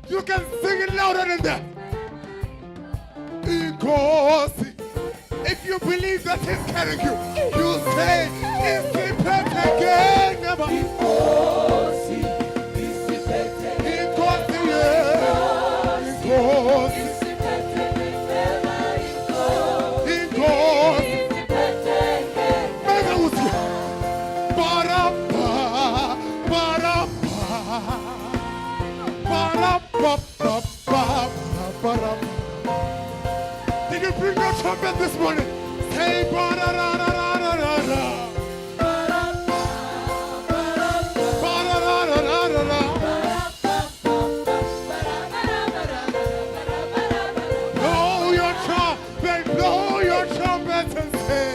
You can sing it louder than that. Because if you believe that he's carrying you, you say, it's the perfect game. Did you bring your trumpet this morning? Say ba-da-da-da-da-da-da. Ba-da-da-da-da-da-da. Blow your trumpet and say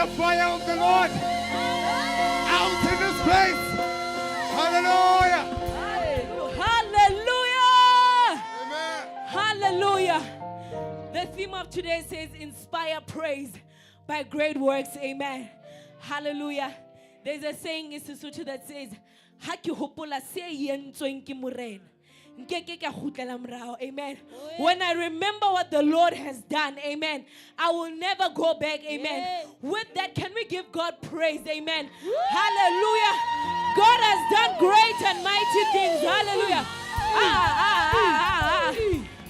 the fire of the Lord out in this place. Hallelujah. Hallelujah. Amen. Hallelujah. The the theme of today says inspire praise by great works. Amen. Hallelujah. There's a saying in Sesotho that says, "Ha ke hopola se yentsweng ke morena, nkeke ka kgutlela morao." Amen. When I remember what the Lord has done, amen, I will never go back. Amen. With that, can we give God praise? Amen. Hallelujah. God has done great and mighty things. Hallelujah.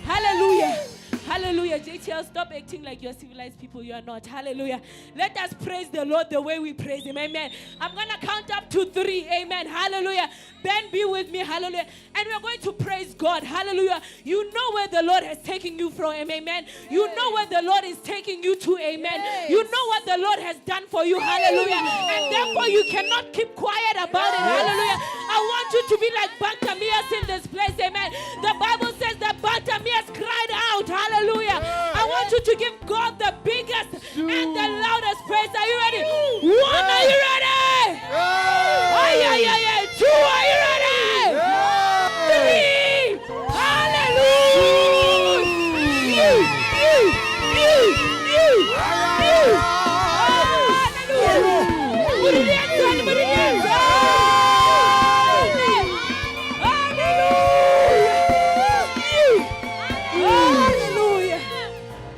Hallelujah. Hallelujah. JTL, stop acting like you're civilized people. You are not. Hallelujah. Let us praise the Lord the way we praise Him. Amen. I'm going to count up to 3. Amen. Hallelujah. Ben, be with me. Hallelujah. And we're going to praise God. Hallelujah. You know where the Lord has taken you from. Amen. You know where the Lord is taking you to. Amen. You know what the Lord has done for you. Hallelujah. And therefore you cannot keep quiet about it. Hallelujah. I want you to be like Bartimaeus in this place. Amen. The Bible says that Bartimaeus cried out. Hallelujah. I want you to give God the biggest and the loudest praise. Are you ready? 1, are you ready? 2, are you ready? 3,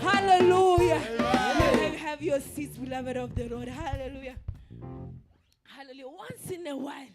hallelujah. Have your seats, beloved of the Lord. Hallelujah. Hallelujah. Once in a while,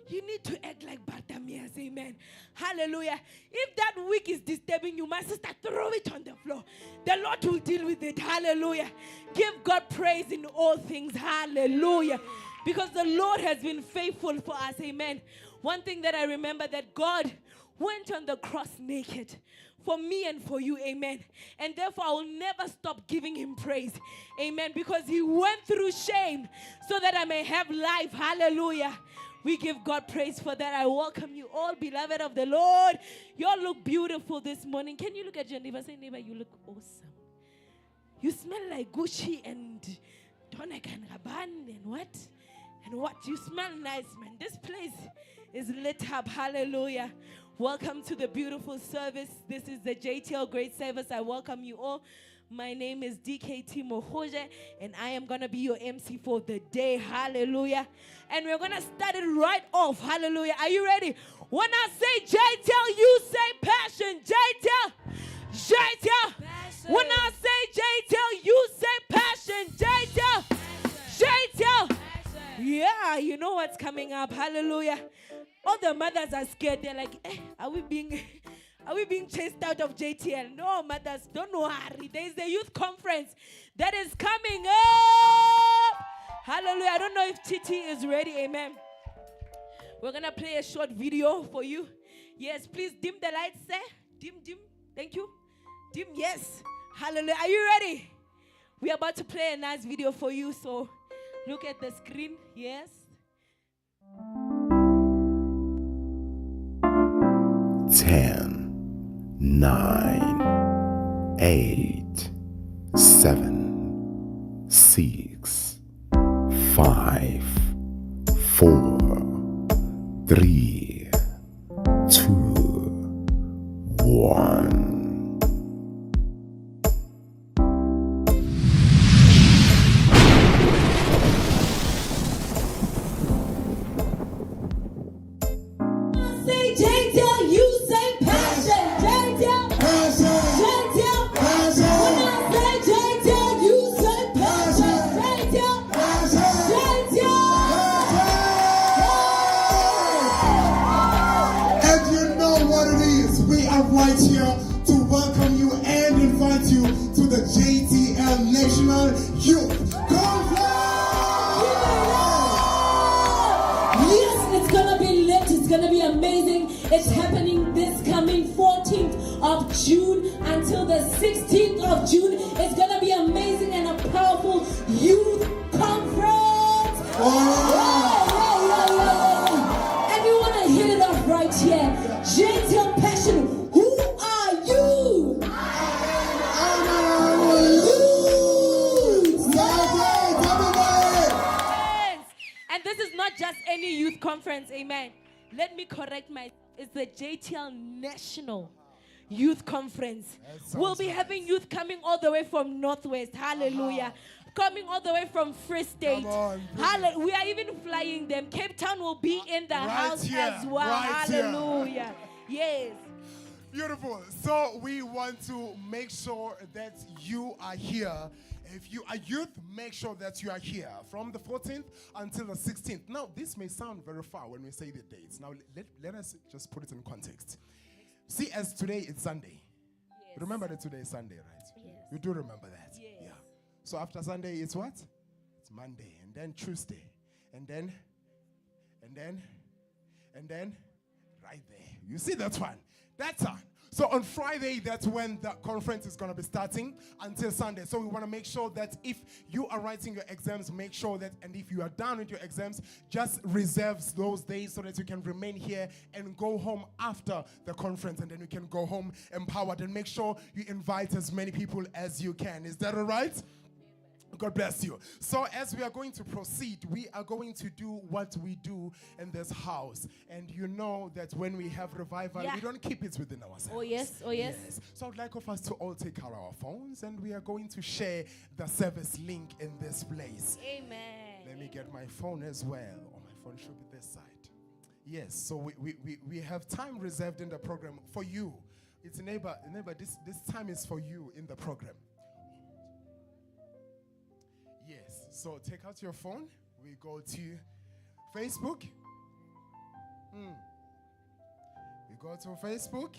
you need to act like Bartimaeus. Amen. Hallelujah. If that week is disturbing you, my sister, throw it on the floor. The Lord will deal with it. Hallelujah. Give God praise in all things. Hallelujah. Because the Lord has been faithful for us. Amen. One thing that I remember, that God went on the cross naked for me and for you. Amen. And therefore I will never stop giving Him praise. Amen. Because He went through shame so that I may have life. Hallelujah. We give God praise for that. I welcome you all, beloved of the Lord. You all look beautiful this morning. Can you look at your neighbor? Say, neighbor, you look awesome. You smell like Gucci and Tonic and Rabanne and what? And what? You smell nice, man. This place is lit up. Hallelujah. Welcome to the beautiful service. This is the JTL Great Service. I welcome you all. My name is DKT Mohoje, and I am going to be your MC for the day. Hallelujah. And we're going to start it right off. Hallelujah. Are you ready? When I say JTL, you say passion. JTL. JTL. When I say JTL, you say passion. JTL. JTL. Yeah, you know what's coming up. Hallelujah. All the mothers are scared. They're like, are we being chased out of JTL? No, mothers, don't worry. There's the youth conference that is coming up. Hallelujah. I don't know if Titi is ready. Amen. We're going to play a short video for you. Yes, please dim the lights there. Dim. Thank you. Dim, yes. Hallelujah. Are you ready? We're about to play a nice video for you. So look at the screen. Yes. 10, 9, 8, 7, 6, 5, 4, 3, 2, 1. Right here to welcome you and invite you to the JTL National Youth Conference. Yes, it's gonna be lit. It's gonna be amazing. It's happening this coming 14th of June until the 16th of June. It's gonna be amazing and a powerful youth conference. And we wanna hit it off right here. JTL Passion. Just any youth conference, amen. Let me correct it's the JTL National youth conference. That We'll sounds be nice. having youth coming all the way from Northwest. Hallelujah. Coming all the way from Free State. Come on, brilliant. We are even flying them. Cape Town will be in the Right house here, as well. right here. Hallelujah. Yes. Beautiful. So we want to make sure that you are here. If you are youth, make sure that you are here from the 14th until the 16th. Now, this may sound very far when we say the dates. Now, let us just put it in context. See, as today it's Sunday. Yes. Remember that today is Sunday, right? Yes. You do remember that? Yes. Yeah. So after Sunday, it's what? It's Monday, and then Tuesday, and then right there. You see that one? That's on. So on Friday, that's when the conference is going to be starting until Sunday. So we want to make sure that if you are writing your exams, make sure that, and if you are done with your exams, just reserve those days so that you can remain here and go home after the conference, and then you can go home empowered, and make sure you invite as many people as you can. Is that all right? God bless you. So as we are going to proceed, we are going to do what we do in this house. And you know that when we have revival, Yeah. we don't keep it within ourselves. Oh, yes. Oh, yes. So I'd like of us to all take out our phones, and we are going to share the service link in this place. Amen. Let me get my phone as well. Oh, my phone should be this side. Yes, so we have time reserved in the program for you. It's neighbor, this time is for you in the program. Yes, so take out your phone. We go to Facebook. We go to Facebook,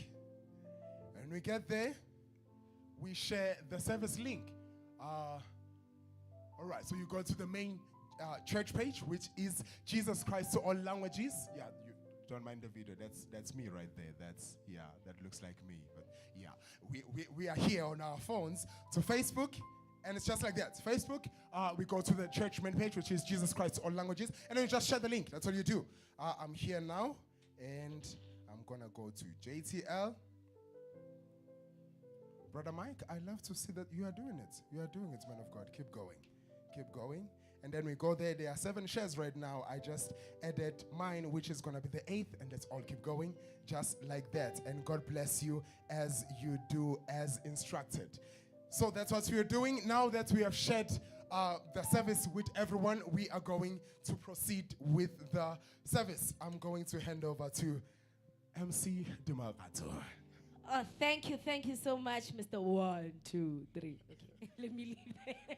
and we get there. We share the service link. All right, so you go to the main church page, which is Jesus Christ to all languages. Yeah, you don't mind the video. That's me right there. That looks like me. But yeah, we are here on our phones to Facebook. And it's just like that. Facebook, we go to the church main page, which is Jesus Christ, all languages. And then you just share the link. That's all you do. I'm here now. And I'm going to go to JTL. Brother Mike, I love to see that you are doing it. You are doing it, man of God. Keep going. Keep going. And then we go there. There are 7 shares right now. I just added mine, which is going to be the 8th. And let's all keep going. Just like that. And God bless you as you do as instructed. So that's what we are doing. Now that we have shared the service with everyone, we are going to proceed with the service. I'm going to hand over to MC Dumagato. Oh, thank you so much, Mr. 1, 2, 3. Okay, let me leave there.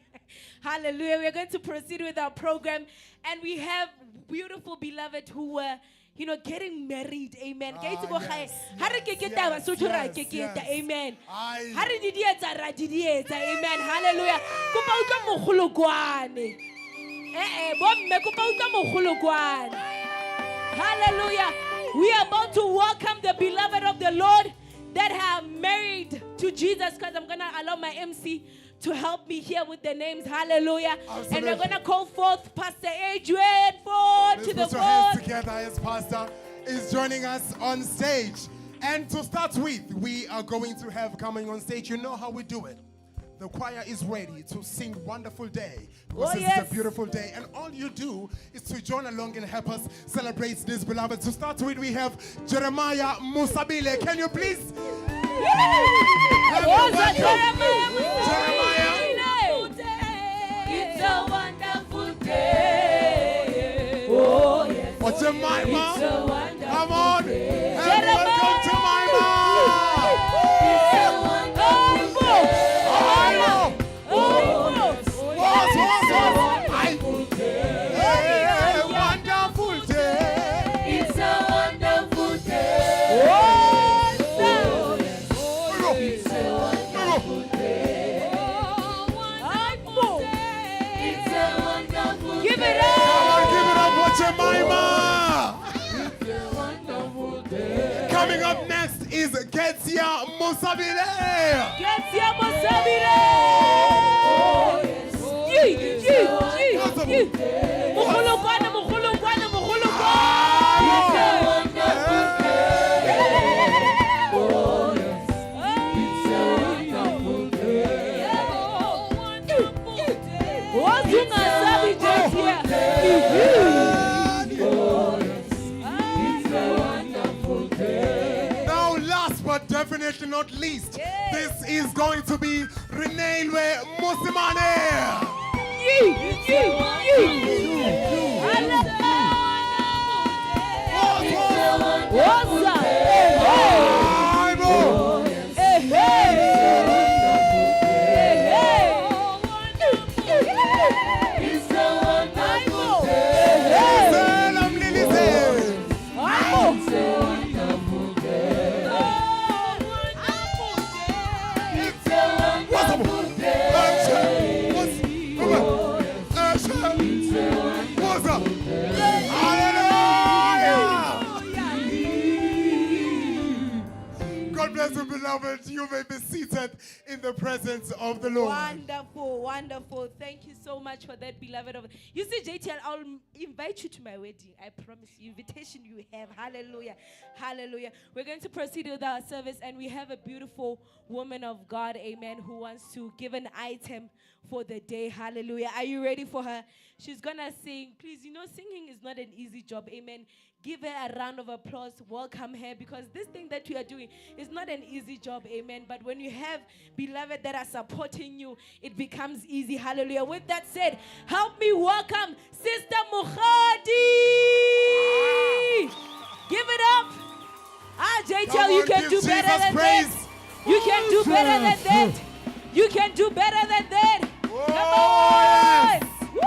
Hallelujah. We're going to proceed with our program, and we have beautiful beloved who were, getting married. Amen. Yes. Amen. Aye. Amen. Hallelujah. Kupa utlwa mogolokwane. Bomme kupa utlwa mogolokwane. Hallelujah. We are about to welcome the beloved of the Lord that have married to Jesus Christ. I'm going to allow my MC to help me here with the names. Hallelujah. Absolutely. And we're going to call forth Pastor Adrian forward to the Let's put your hands board. together as Pastor is joining us on stage. And to start with, we are going to have coming on stage. You know how we do it. The choir is ready to sing Wonderful Day, because Oh, it's yes. a beautiful day. And all you do is to join along and help us celebrate this beloved. To start with, we have Jeremiah Musabile. Can you please? It's a wonderful day. Oh, yes. What's Jemima? It's a wonderful Come on. day. And Jeremiah. welcome Jemima. It's a wonderful day. Wonderful day. It's a wonderful day. It's a wonderful day. It's a wonderful day. Give it up. Come on, give it up for Jemima. It's a wonderful day. Coming up next is Ketia Musabile. Ketia Musabile. Oh, yes. Mukhulukwana. It's a wonderful day. Oh, yes. It's a wonderful day. Oh, wonderful day. What's in my savage here? Oh, yes. It's a wonderful day. Now, last but definitely definitely not least, Yes. this is going to be Renelwe Musimane. What's up? Bible. Hey, Salam Lilize. What's up? What's up? Hallelujah! God bless you, beloved. You may be seated in the presence of the Lord. Wonderful, wonderful. Thank you so much for that, beloved. You see, JTL, I'll invite you to my wedding. I promise you, invitation you have. Hallelujah. Hallelujah. We're going to proceed with our service, and we have a beautiful woman of God, amen, who wants to give an item for the day. Hallelujah. Are you ready for her? She's going to sing. Please, you know, singing is not an easy job. Amen. Give her a round of applause. Welcome her, because this thing that we are doing is not an easy job. Amen. But when you have beloved that are supporting you, it becomes easy. Hallelujah. With that said, help me welcome Sister Mukhadi. Give it up. JTL, you can do better than that. You can do better than that. You can do better than that. Come on. Woo.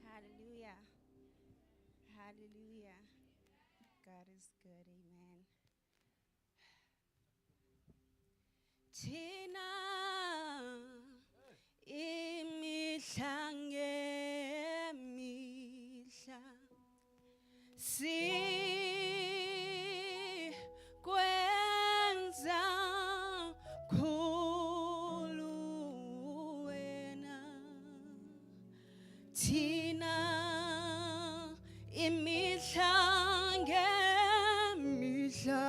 Hallelujah. Hallelujah. God is good. Amen. Tina imihla ngemihla sikwenza khulu wena Tina imihla ngemihla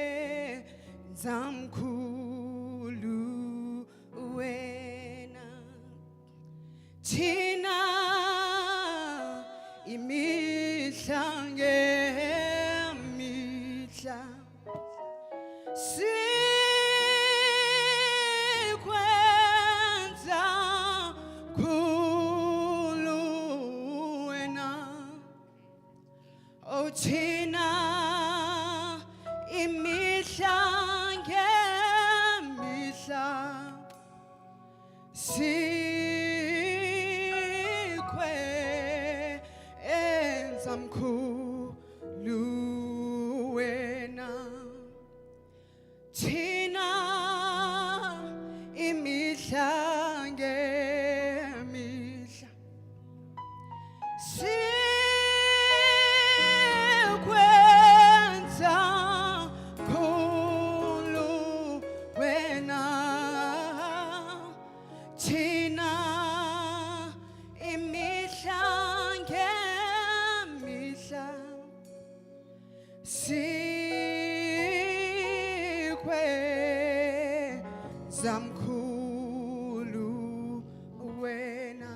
sikwenza mkhulu wena Tina imihla ngemihla sikwenza khulu wena Oh Tina imihla ngemihla sikwenza mkhulu wena Tina imihla ngemihla sikwenza khulu wena Tina imihla ngemihla sikwenza mkhulu wena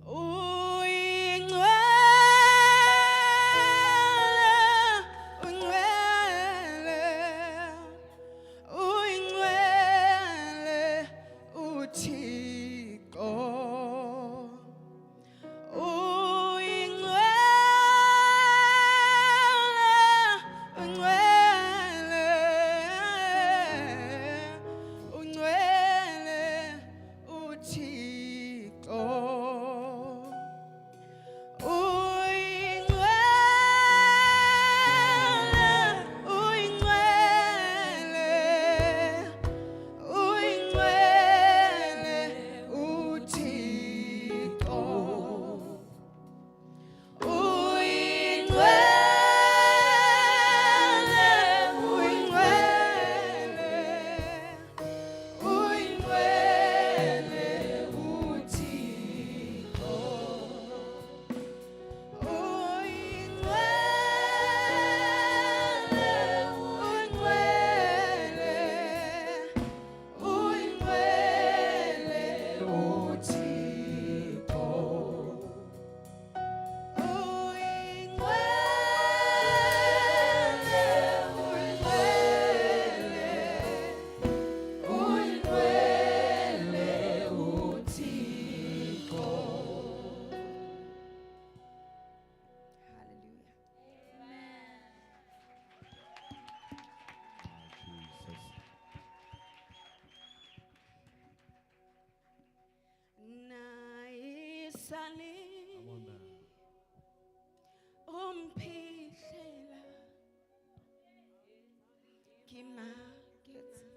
Uyingcwele uThixo Uyingcwele esale umphihlela kimakethe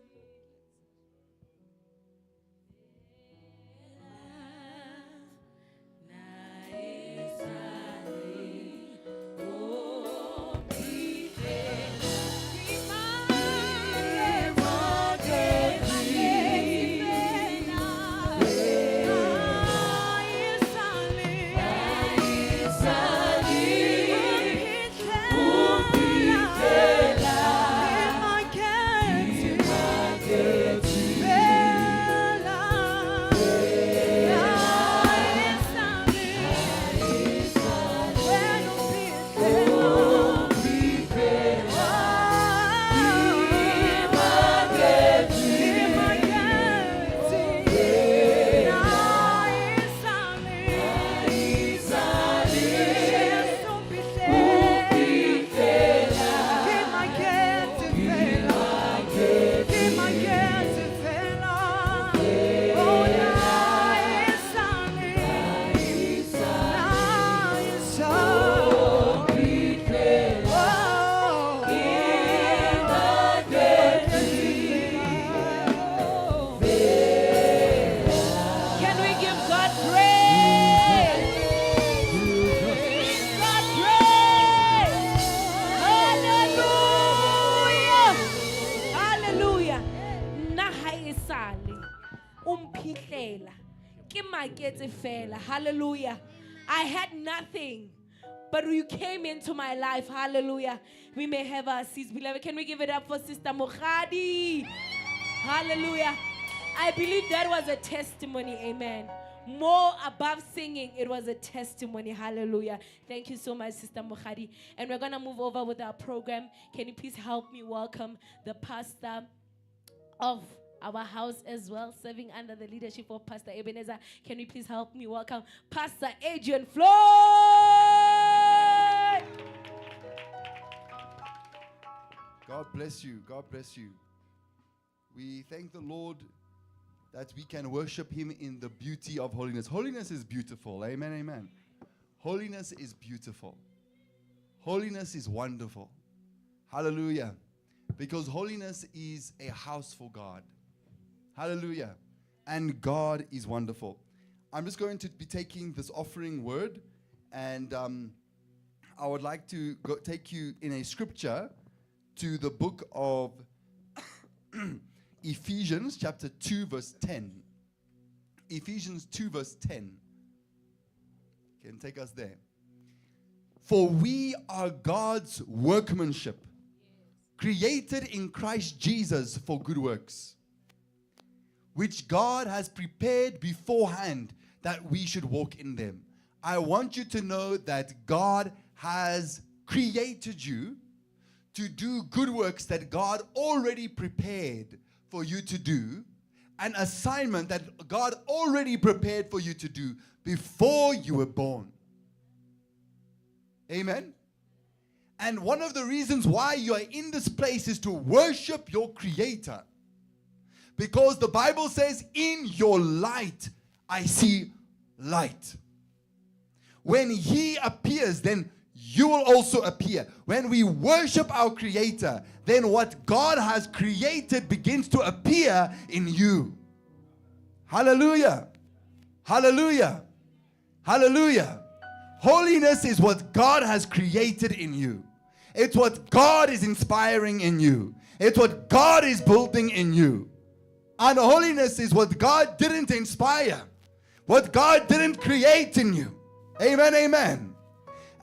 Hallelujah. I had nothing, but you came into my life. Hallelujah. We may have our seats, beloved. Can we give it up for Sister Mokhadi? Hallelujah. I believe that was a testimony. Amen. More above singing, it was a testimony. Hallelujah. Thank you so much, Sister Mokhadi. And we're going to move over with our program. Can you please help me welcome the pastor of our house as well, serving under the leadership of Pastor Ebenezer. Can you please help me welcome Pastor Adrian Floyd? God bless you. God bless you. We thank the Lord that we can worship Him in the beauty of holiness. Holiness is beautiful. Amen, amen. Holiness is beautiful. Holiness is wonderful. Hallelujah. Because holiness is a house for God. Hallelujah. And God is wonderful. I'm just going to be taking this offering word, and I would like to take you in a scripture to the book of Ephesians chapter 2 verse 10. Ephesians 2 verse 10. Can take us there. For we are God's workmanship, created in Christ Jesus for good works, which God has prepared beforehand that we should walk in them. I want you to know that God has created you to do good works that God already prepared for you to do, an assignment that God already prepared for you to do before you were born. Amen? And one of the reasons why you are in this place is to worship your Creator. Because the Bible says, in your light, I see light. When He appears, then you will also appear. When we worship our Creator, then what God has created begins to appear in you. Hallelujah. Hallelujah. Hallelujah. Holiness is what God has created in you. It's what God is inspiring in you. It's what God is building in you. And holiness is what God didn't inspire, what God didn't create in you. Amen, amen.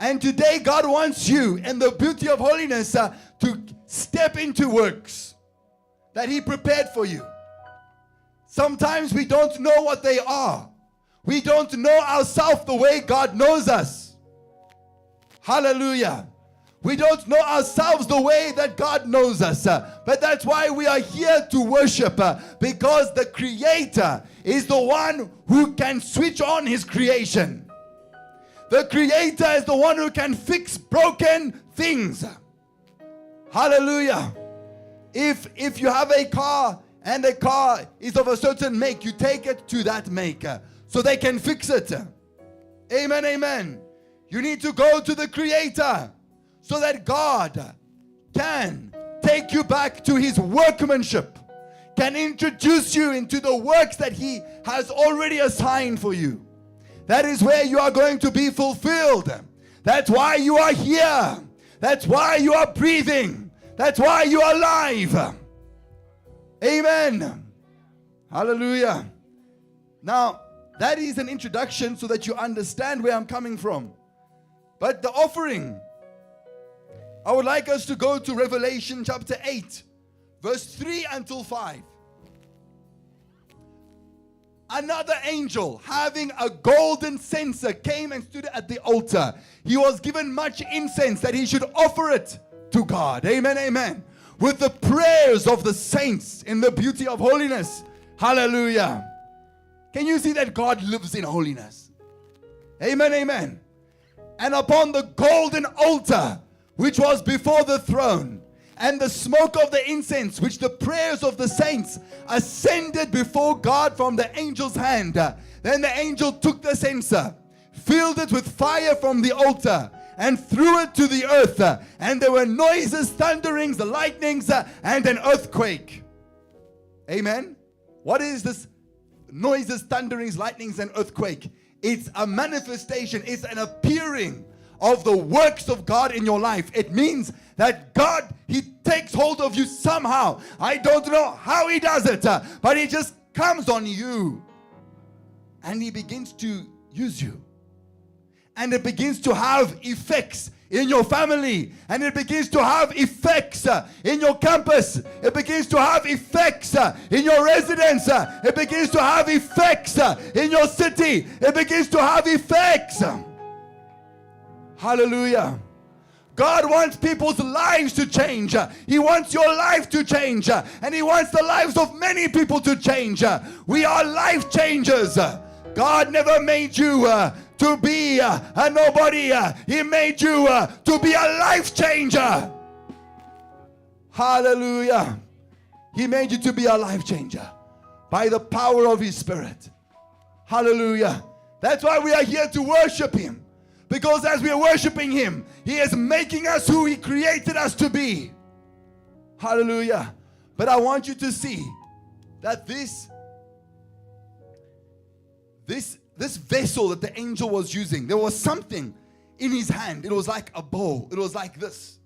And today God wants you, in the beauty of holiness, to step into works that He prepared for you. Sometimes we don't know what they are. We don't know ourselves the way God knows us. Hallelujah. We don't know ourselves the way that God knows us. But that's why we are here to worship. Because the Creator is the one who can switch on His creation. The Creator is the one who can fix broken things. Hallelujah. If you have a car and the car is of a certain make, you take it to that make so they can fix it. Amen, amen. You need to go to the Creator so that God can take you back to His workmanship, can introduce you into the works that He has already assigned for you. That is where you are going to be fulfilled. That's why you are here. That's why you are breathing. That's why you are alive. Amen. Hallelujah. Now, that is an introduction so that you understand where I'm coming from. But the offering, I would like us to go to Revelation chapter 8, verse 3 until 5. Another angel having a golden censer came and stood at the altar. He was given much incense that he should offer it to God. Amen, amen. With the prayers of the saints in the beauty of holiness. Hallelujah. Can you see that God lives in holiness? Amen, amen. And upon the golden altar, which was before the throne, and the smoke of the incense, which the prayers of the saints ascended before God from the angel's hand. Then the angel took the censer, filled it with fire from the altar, and threw it to the earth. And there were noises, thunderings, the lightnings, and an earthquake. Amen. What is this? Noises, thunderings, lightnings, and earthquake. It's a manifestation. It's an appearing of the works of God in your life. It means that God, He takes hold of you somehow. I don't know how He does it, but He just comes on you and He begins to use you. And it begins to have effects in your family, and it begins to have effects in your campus. It begins to have effects in your residence. It begins to have effects in your city. It begins to have effects. Hallelujah. God wants people's lives to change. He wants your life to change. And He wants the lives of many people to change. We are life changers. God never made you to be a nobody. He made you to be a life changer. Hallelujah. He made you to be a life changer by the power of His Spirit. Hallelujah. That's why we are here to worship Him. Because as we are worshiping Him, He is making us who He created us to be. Hallelujah. But I want you to see that this vessel that the angel was using, there was something in his hand. It was like a bowl. It was like this.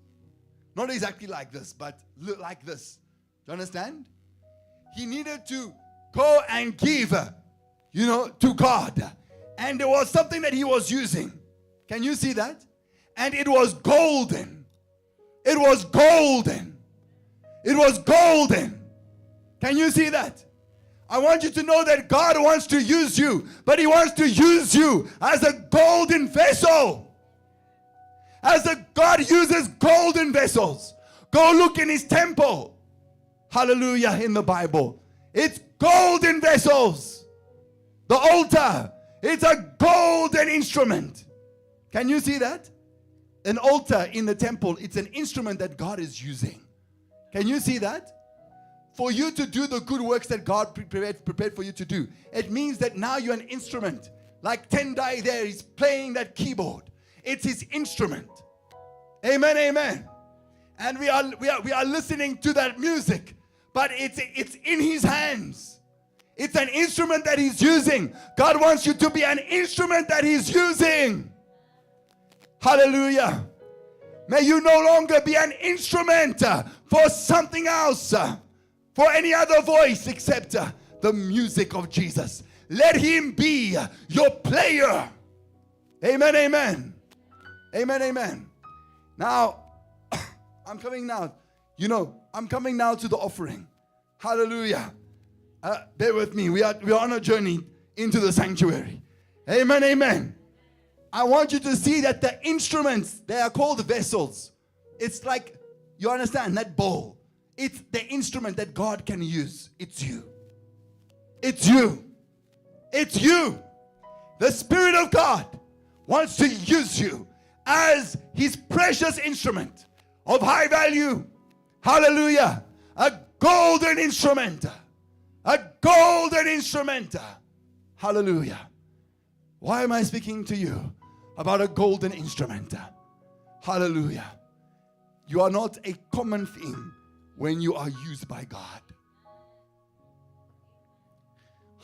Not exactly like this, but like this. Do you understand? He needed to go and give, to God. And there was something that he was using. Can you see that? And it was golden. It was golden. It was golden. Can you see that? I want you to know that God wants to use you, but He wants to use you as a golden vessel. God uses golden vessels. Go look in His temple. Hallelujah, in the Bible. It's golden vessels. The altar, it's a golden instrument. Can you see that? An altar in the temple, it's an instrument that God is using. Can you see that? For you to do the good works that God prepared for you to do, it means that now you're an instrument. Like Tendai there, he's playing that keyboard. It's his instrument. Amen, amen. And we are listening to that music, but it's in his hands. It's an instrument that he's using. God wants you to be an instrument that he's using. Hallelujah. May you no longer be an instrument for something else, for any other voice except the music of Jesus. Let Him be your player. Amen, amen. Amen, amen. Now, I'm coming now to the offering. Hallelujah. Bear with me. We are on a journey into the sanctuary. Amen, amen. I want you to see that the instruments, they are called vessels. It's like, you understand, that bowl. It's the instrument that God can use. It's you. It's you. It's you. The Spirit of God wants to use you as His precious instrument of high value. Hallelujah. A golden instrument. A golden instrument. Hallelujah. Why am I speaking to you about a golden instrument? Hallelujah. You are not a common thing when you are used by God.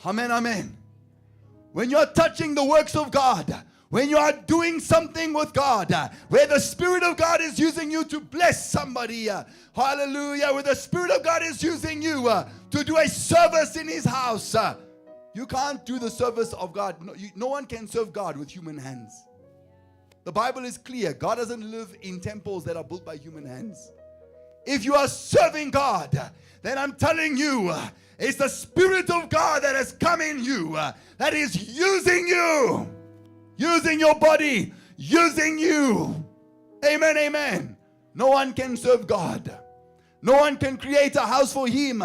Amen, amen. When you are touching the works of God, when you are doing something with God, where the Spirit of God is using you to bless somebody, hallelujah, where the Spirit of God is using you to do a service in His house, you can't do the service of God. No one can serve God with human hands. The Bible is clear. God doesn't live in temples that are built by human hands. If you are serving God, then I'm telling you, it's the Spirit of God that has come in you, that is using you, using your body, using you. Amen, amen. No one can serve God. No one can create a house for Him.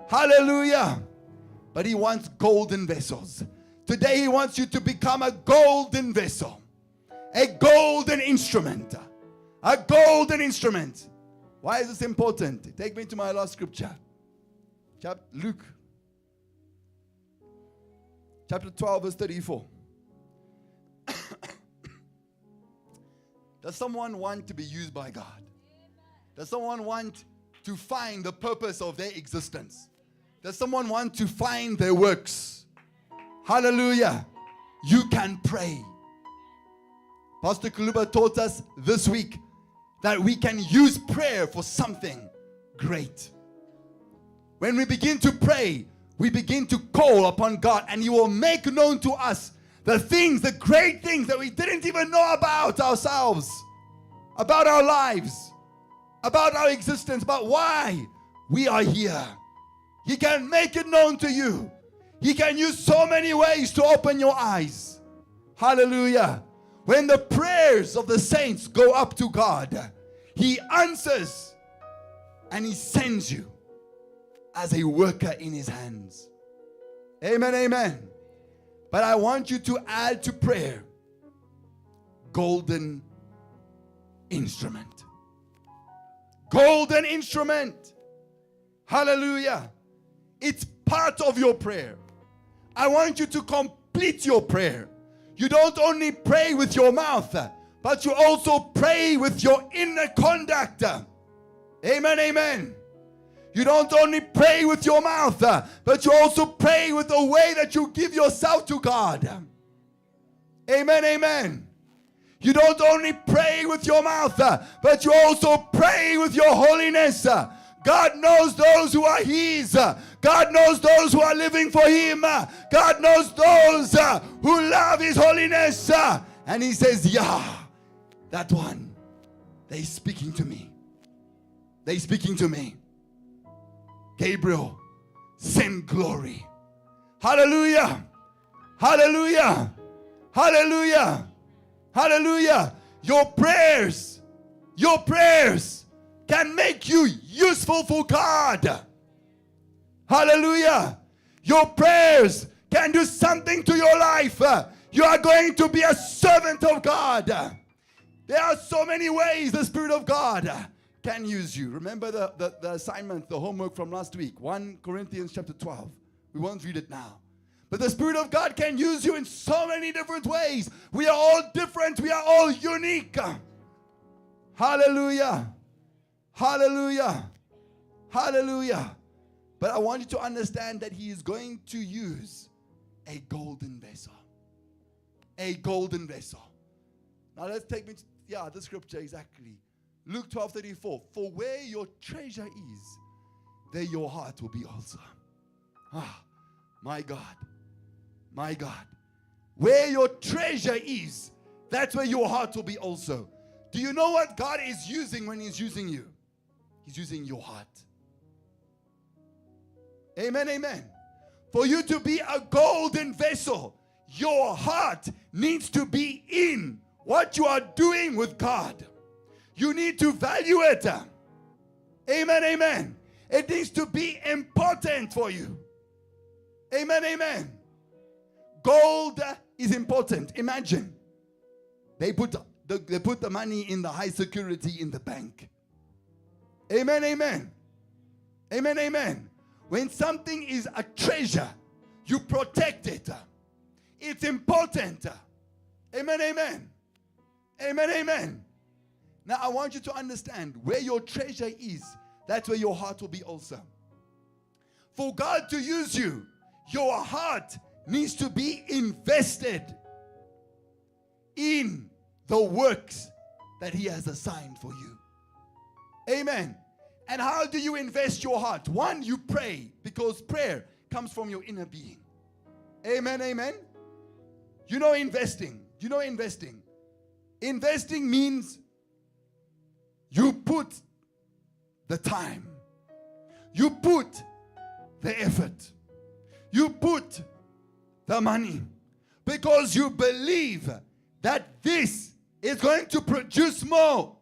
Hallelujah. But He wants golden vessels. Today He wants you to become a golden vessel. A golden instrument. A golden instrument. Why is this important? Take me to my last scripture. Luke. Chapter 12 verse 34. Does someone want to be used by God? Does someone want to find the purpose of their existence? Does someone want to find their works? Hallelujah. You can pray. Pastor Kiluba taught us this week that we can use prayer for something great. When we begin to pray, we begin to call upon God, and He will make known to us the things, the great things that we didn't even know about ourselves, about our lives, about our existence, about why we are here. He can make it known to you. He can use so many ways to open your eyes. Hallelujah. When the prayers of the saints go up to God, He answers and He sends you as a worker in His hands. Amen, amen. But I want you to add to prayer, golden instrument. Golden instrument. Hallelujah. It's part of your prayer. I want you to complete your prayer. You don't only pray with your mouth, but you also pray with your inner conduct. Amen, amen. You don't only pray with your mouth, but you also pray with the way that you give yourself to God. Amen, amen. You don't only pray with your mouth, but you also pray with your holiness. God knows those who are His. God knows those who are living for Him. God knows those who love His holiness. And He says, yeah, that one, they're speaking to me. They're speaking to me. Gabriel, send glory. Hallelujah. Hallelujah. Hallelujah. Hallelujah. Your prayers can make you useful for God. Hallelujah. Your prayers can do something to your life. You are going to be a servant of God. There are so many ways the Spirit of God can use you. Remember the assignment, the homework from last week, 1 Corinthians chapter 12. We won't read it now. But the Spirit of God can use you in so many different ways. We are all different. We are all unique. Hallelujah. Hallelujah. Hallelujah. But I want you to understand that He is going to use a golden vessel. A golden vessel. Now let's take me to, the scripture exactly. Luke 12:34. For where your treasure is, there your heart will be also. My God. My God. Where your treasure is, that's where your heart will be also. Do you know what God is using when He's using you? He's using your heart. Amen, amen. For you to be a golden vessel, your heart needs to be in what you are doing with God. You need to value it. Amen, amen. It needs to be important for you. Amen, amen. Gold is important. Imagine they put the money in the high security in the bank. Amen, amen. Amen, amen. When something is a treasure, you protect it. It's important. Amen, amen. Amen, amen. Now I want you to understand, where your treasure is, that's where your heart will be also. For God to use you, your heart needs to be invested in the works that He has assigned for you. Amen. And how do you invest your heart? One, you pray, because prayer comes from your inner being. Amen, amen. You know investing. You know investing. Investing means you put the time. You put the effort. You put the money. Because you believe that this is going to produce more.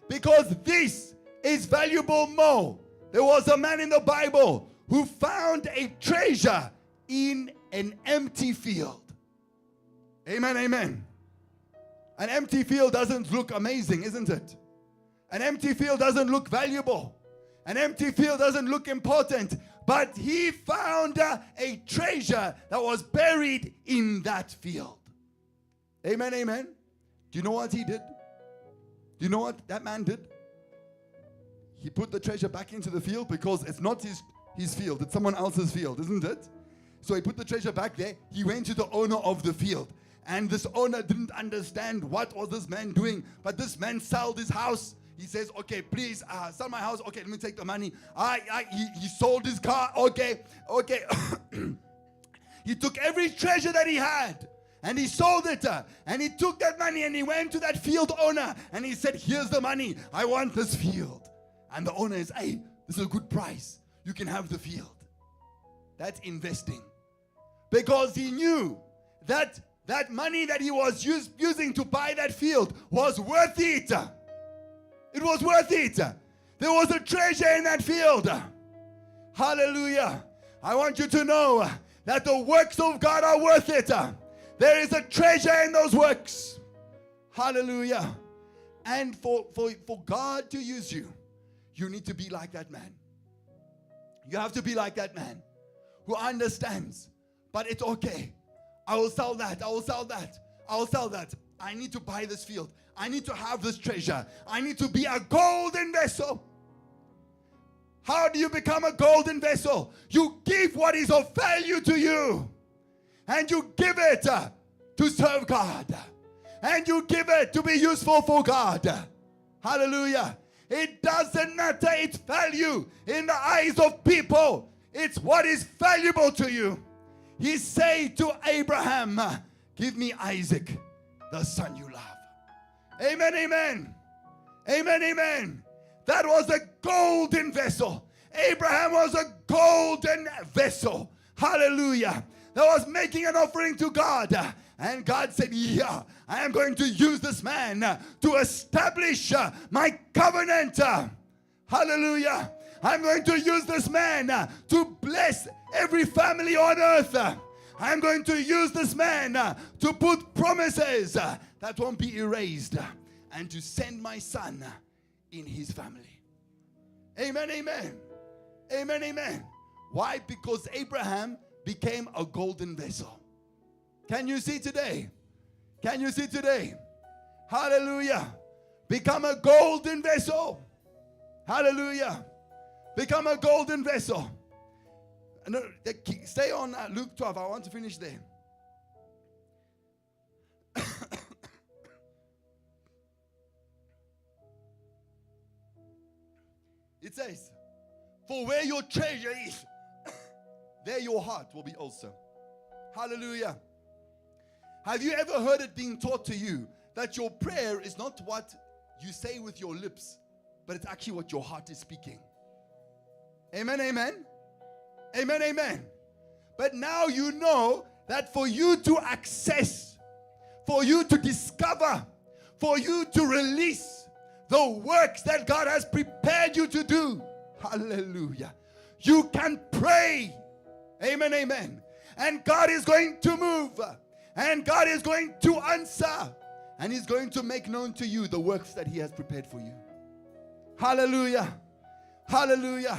Because this is valuable more. There was a man in the Bible who found a treasure in an empty field. Amen, amen. An empty field doesn't look amazing, isn't it? An empty field doesn't look valuable. An empty field doesn't look important. But he found a treasure that was buried in that field. Amen, amen. Do you know what he did? Do you know what that man did? He put the treasure back into the field, because it's not his field. It's someone else's field, isn't it? So he put the treasure back there. He went to the owner of the field. And this owner didn't understand what was this man doing. But this man sold his house. He says, okay, please sell my house. Okay, let me take the money. He sold his car. Okay. He took every treasure that he had and he sold it. And he took that money and he went to that field owner and he said, here's the money. I want this field. And the owner is, hey, this is a good price. You can have the field. That's investing. Because he knew that that money that he was using to buy that field was worth it. It was worth it. There was a treasure in that field. Hallelujah. I want you to know that the works of God are worth it. There is a treasure in those works. Hallelujah. And for God to use you, you need to be like that man. You have to be like that man who understands. But it's okay. I will sell that. I will sell that. I will sell that. I need to buy this field. I need to have this treasure. I need to be a golden vessel. How do you become a golden vessel? You give what is of value to you. And you give it to serve God. And you give it to be useful for God. Hallelujah. It doesn't matter its value in the eyes of people. It's what is valuable to you. He said to Abraham, give me Isaac, the son you love. Amen, amen. Amen, amen. That was a golden vessel. Abraham was a golden vessel. Hallelujah. That was making an offering to God. And God said, yeah, I am going to use this man to establish my covenant. Hallelujah. I'm going to use this man to bless every family on earth. I'm going to use this man to put promises that won't be erased and to send my son in his family. Amen, amen. Amen, amen. Why? Because Abraham became a golden vessel. Can you see today? Can you see today? Hallelujah. Become a golden vessel. Hallelujah. Become a golden vessel. No, stay on Luke 12. I want to finish there. It says, for where your treasure is, there your heart will be also. Hallelujah. Have you ever heard it being taught to you that your prayer is not what you say with your lips, but it's actually what your heart is speaking? Amen, amen. Amen, amen. But now you know that for you to access, for you to discover, for you to release the works that God has prepared you to do, hallelujah, you can pray. Amen, amen. And God is going to move. And God is going to answer. And He's going to make known to you the works that He has prepared for you. Hallelujah. Hallelujah.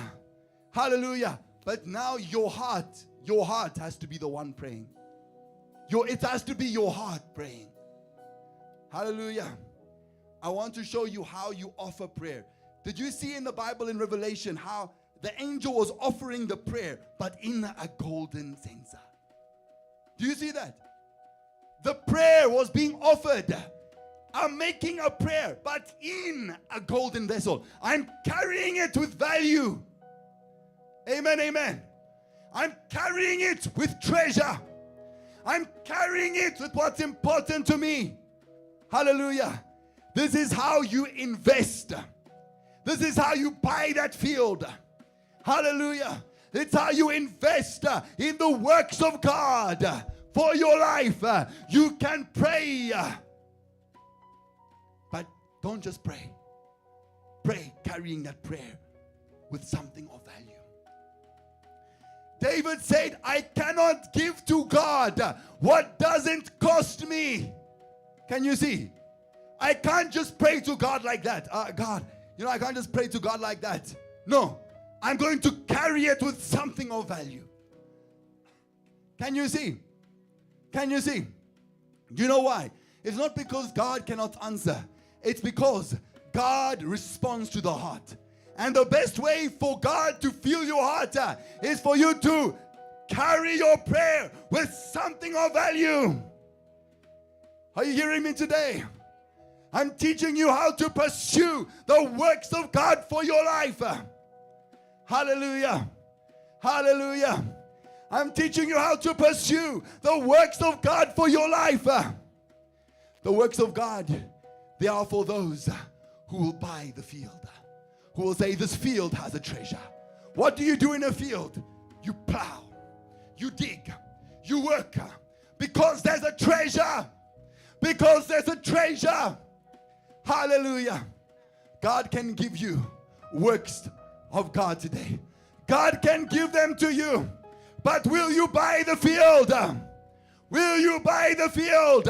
Hallelujah. But now your heart has to be the one praying. It has to be your heart praying. Hallelujah. I want to show you how you offer prayer. Did you see in the Bible in Revelation how the angel was offering the prayer, but in a golden censer? Do you see that? The prayer was being offered. I'm making a prayer, but in a golden vessel. I'm carrying it with value. Amen, amen. I'm carrying it with treasure. I'm carrying it with what's important to me. Hallelujah. This is how you invest. This is how you buy that field. Hallelujah. It's how you invest in the works of God for your life. You can pray. But don't just pray. Pray carrying that prayer with something of value. David said, I cannot give to God what doesn't cost me. Can you see? I can't just pray to God like that. God, I can't just pray to God like that. No, I'm going to carry it with something of value. Can you see? Can you see? Do you know why? It's not because God cannot answer. It's because God responds to the heart. And the best way for God to feel your heart is for you to carry your prayer with something of value. Are you hearing me today? I'm teaching you how to pursue the works of God for your life. Hallelujah. Hallelujah. I'm teaching you how to pursue the works of God for your life. The works of God, they are for those who will buy the field. Who will say, this field has a treasure. What do you do in a field? You plow. You dig. You work. Because there's a treasure. Because there's a treasure. Hallelujah. God can give you works of God today. God can give them to you. But will you buy the field? Will you buy the field?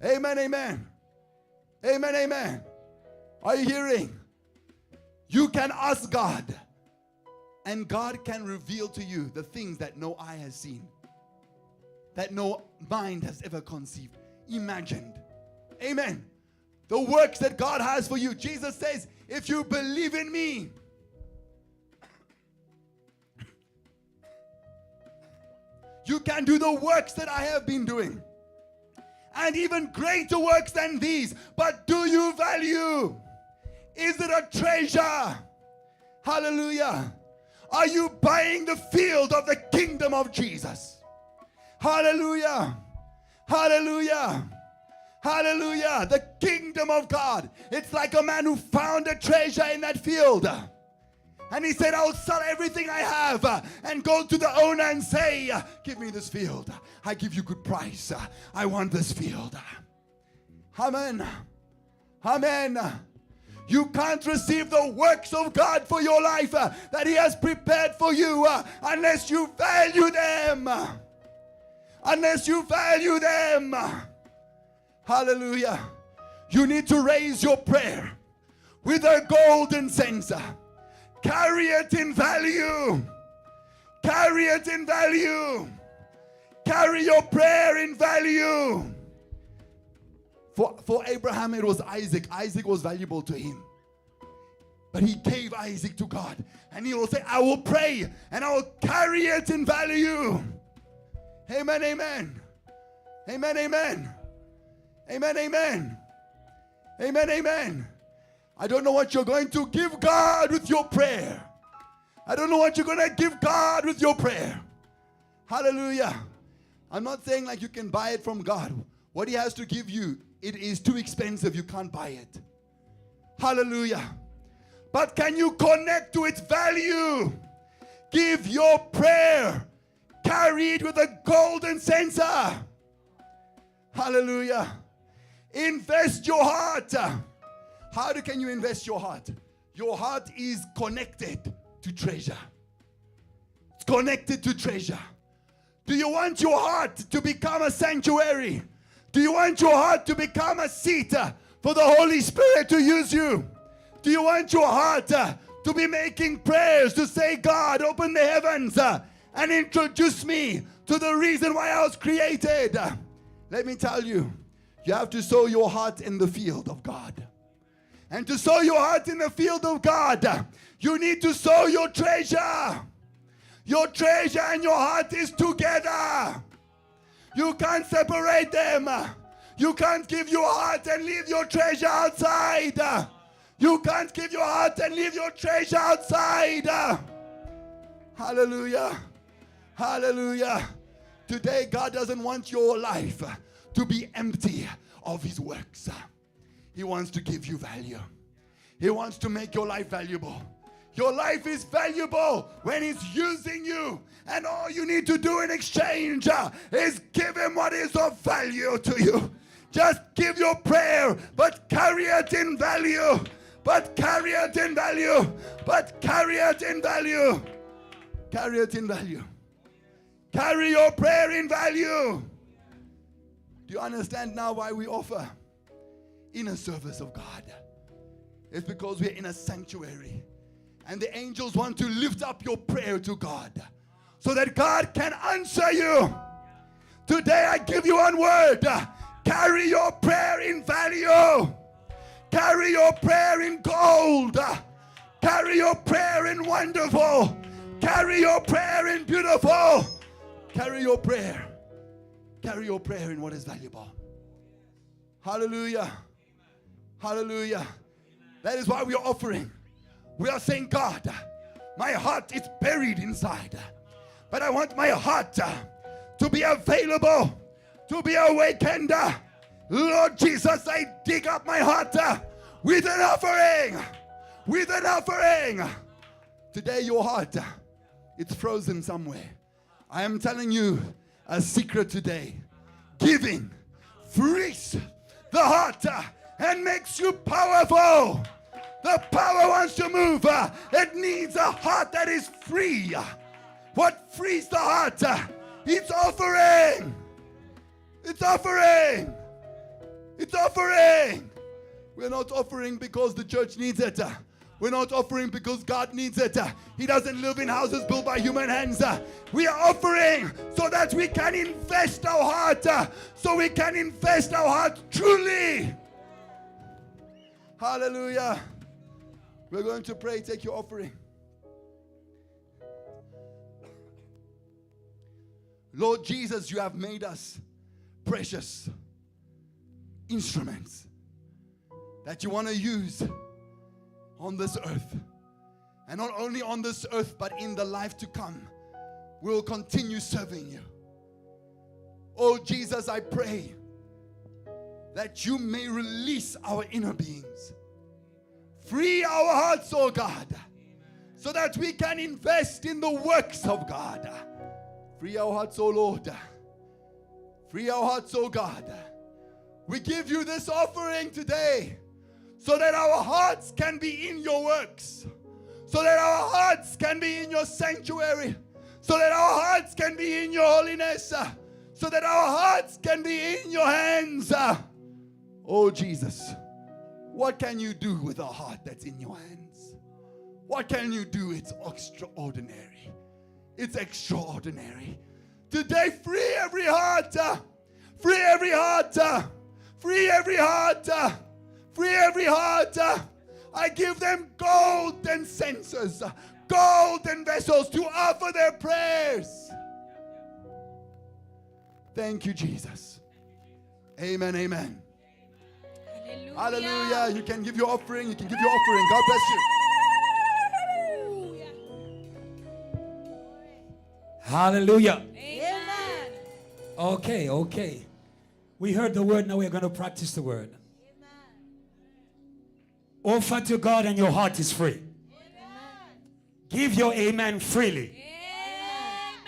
Amen, amen. Amen, amen. Are you hearing? You can ask God. And God can reveal to you the things that no eye has seen. That no mind has ever conceived. Imagined. Amen. The works that God has for you. Jesus says, if you believe in me, you can do the works that I have been doing. And even greater works than these. But do you value? Is it a treasure? Hallelujah. Are you buying the field of the kingdom of Jesus? Hallelujah. Hallelujah. Hallelujah. The kingdom of God. It's like a man who found a treasure in that field. And he said, I'll sell everything I have and go to the owner and say, give me this field. I give you good price. I want this field. Amen. Amen. You can't receive the works of God for your life that He has prepared for you unless you value them. Unless you value them. Hallelujah. You need to raise your prayer with a golden censer. Carry it in value. Carry it in value. Carry your prayer in value. For Abraham, it was Isaac. Isaac was valuable to him. But he gave Isaac to God. And he will say, I will pray and I will carry it in value. Amen, amen. Amen, amen. Amen, amen. Amen, amen. I don't know what you're going to give God with your prayer. I don't know what you're going to give God with your prayer. Hallelujah. I'm not saying like you can buy it from God. What He has to give you, it is too expensive. You can't buy it. Hallelujah. But can you connect to its value? Give your prayer. Carry it with a golden censer. Hallelujah. Invest your heart. How can you invest your heart? Your heart is connected to treasure. It's connected to treasure. Do you want your heart to become a sanctuary? Do you want your heart to become a seat for the Holy Spirit to use you? Do you want your heart to be making prayers to say, God, open the heavens and introduce me to the reason why I was created. Let me tell you, you have to sow your heart in the field of God. And to sow your heart in the field of God, you need to sow your treasure. Your treasure and your heart is together. You can't separate them. You can't give your heart and leave your treasure outside. You can't give your heart and leave your treasure outside. Hallelujah. Hallelujah. Today, God doesn't want your life to be empty of His works. He wants to give you value. He wants to make your life valuable. Your life is valuable when He's using you. And all you need to do in exchange is give Him what is of value to you. Just give your prayer, but carry it in value. But carry it in value. But carry it in value. Carry it in value. Carry your prayer in value. Do you understand now why we offer in a service of God? It's because we're in a sanctuary. And the angels want to lift up your prayer to God so that God can answer you. Today I give you one word. Carry your prayer in value. Carry your prayer in gold. Carry your prayer in wonderful. Carry your prayer in beautiful. Carry your prayer. Carry your prayer in what is valuable. Hallelujah. Hallelujah. That is why we are offering. We are saying, God, my heart is buried inside, but I want my heart to be available, to be awakened. Lord Jesus, I dig up my heart with an offering. With an offering. Today your heart, it's frozen somewhere. I am telling you a secret today. Giving frees the heart and makes you powerful. The power wants to move. It needs a heart that is free. What frees the heart? It's offering. It's offering. It's offering. We're not offering because the church needs it. We're not offering because God needs it. He doesn't live in houses built by human hands. We are offering so that we can invest our heart. So we can invest our heart truly. Hallelujah. We're going to pray. Take your offering. Lord Jesus, you have made us precious instruments that you want to use on this earth. And not only on this earth, but in the life to come. We will continue serving you. Oh Jesus, I pray that you may release our inner beings. Free our hearts, oh God, so that we can invest in the works of God. Free our hearts, oh Lord. Free our hearts, oh God. We give you this offering today so that our hearts can be in your works, so that our hearts can be in your sanctuary, so that our hearts can be in your holiness, so that our hearts can be in your hands. Oh Jesus, what can you do with a heart that's in your hands? What can you do? It's extraordinary. It's extraordinary. Today, free every heart. Free every heart. Free every heart. Free every heart. I give them golden censers, golden vessels to offer their prayers. Thank you, Jesus. Amen, amen. Hallelujah. You can give your offering. You can give your offering. God bless you. Hallelujah. Amen. Okay. We heard the word. Now we're going to practice the word. Offer to God and your heart is free. Give your amen freely.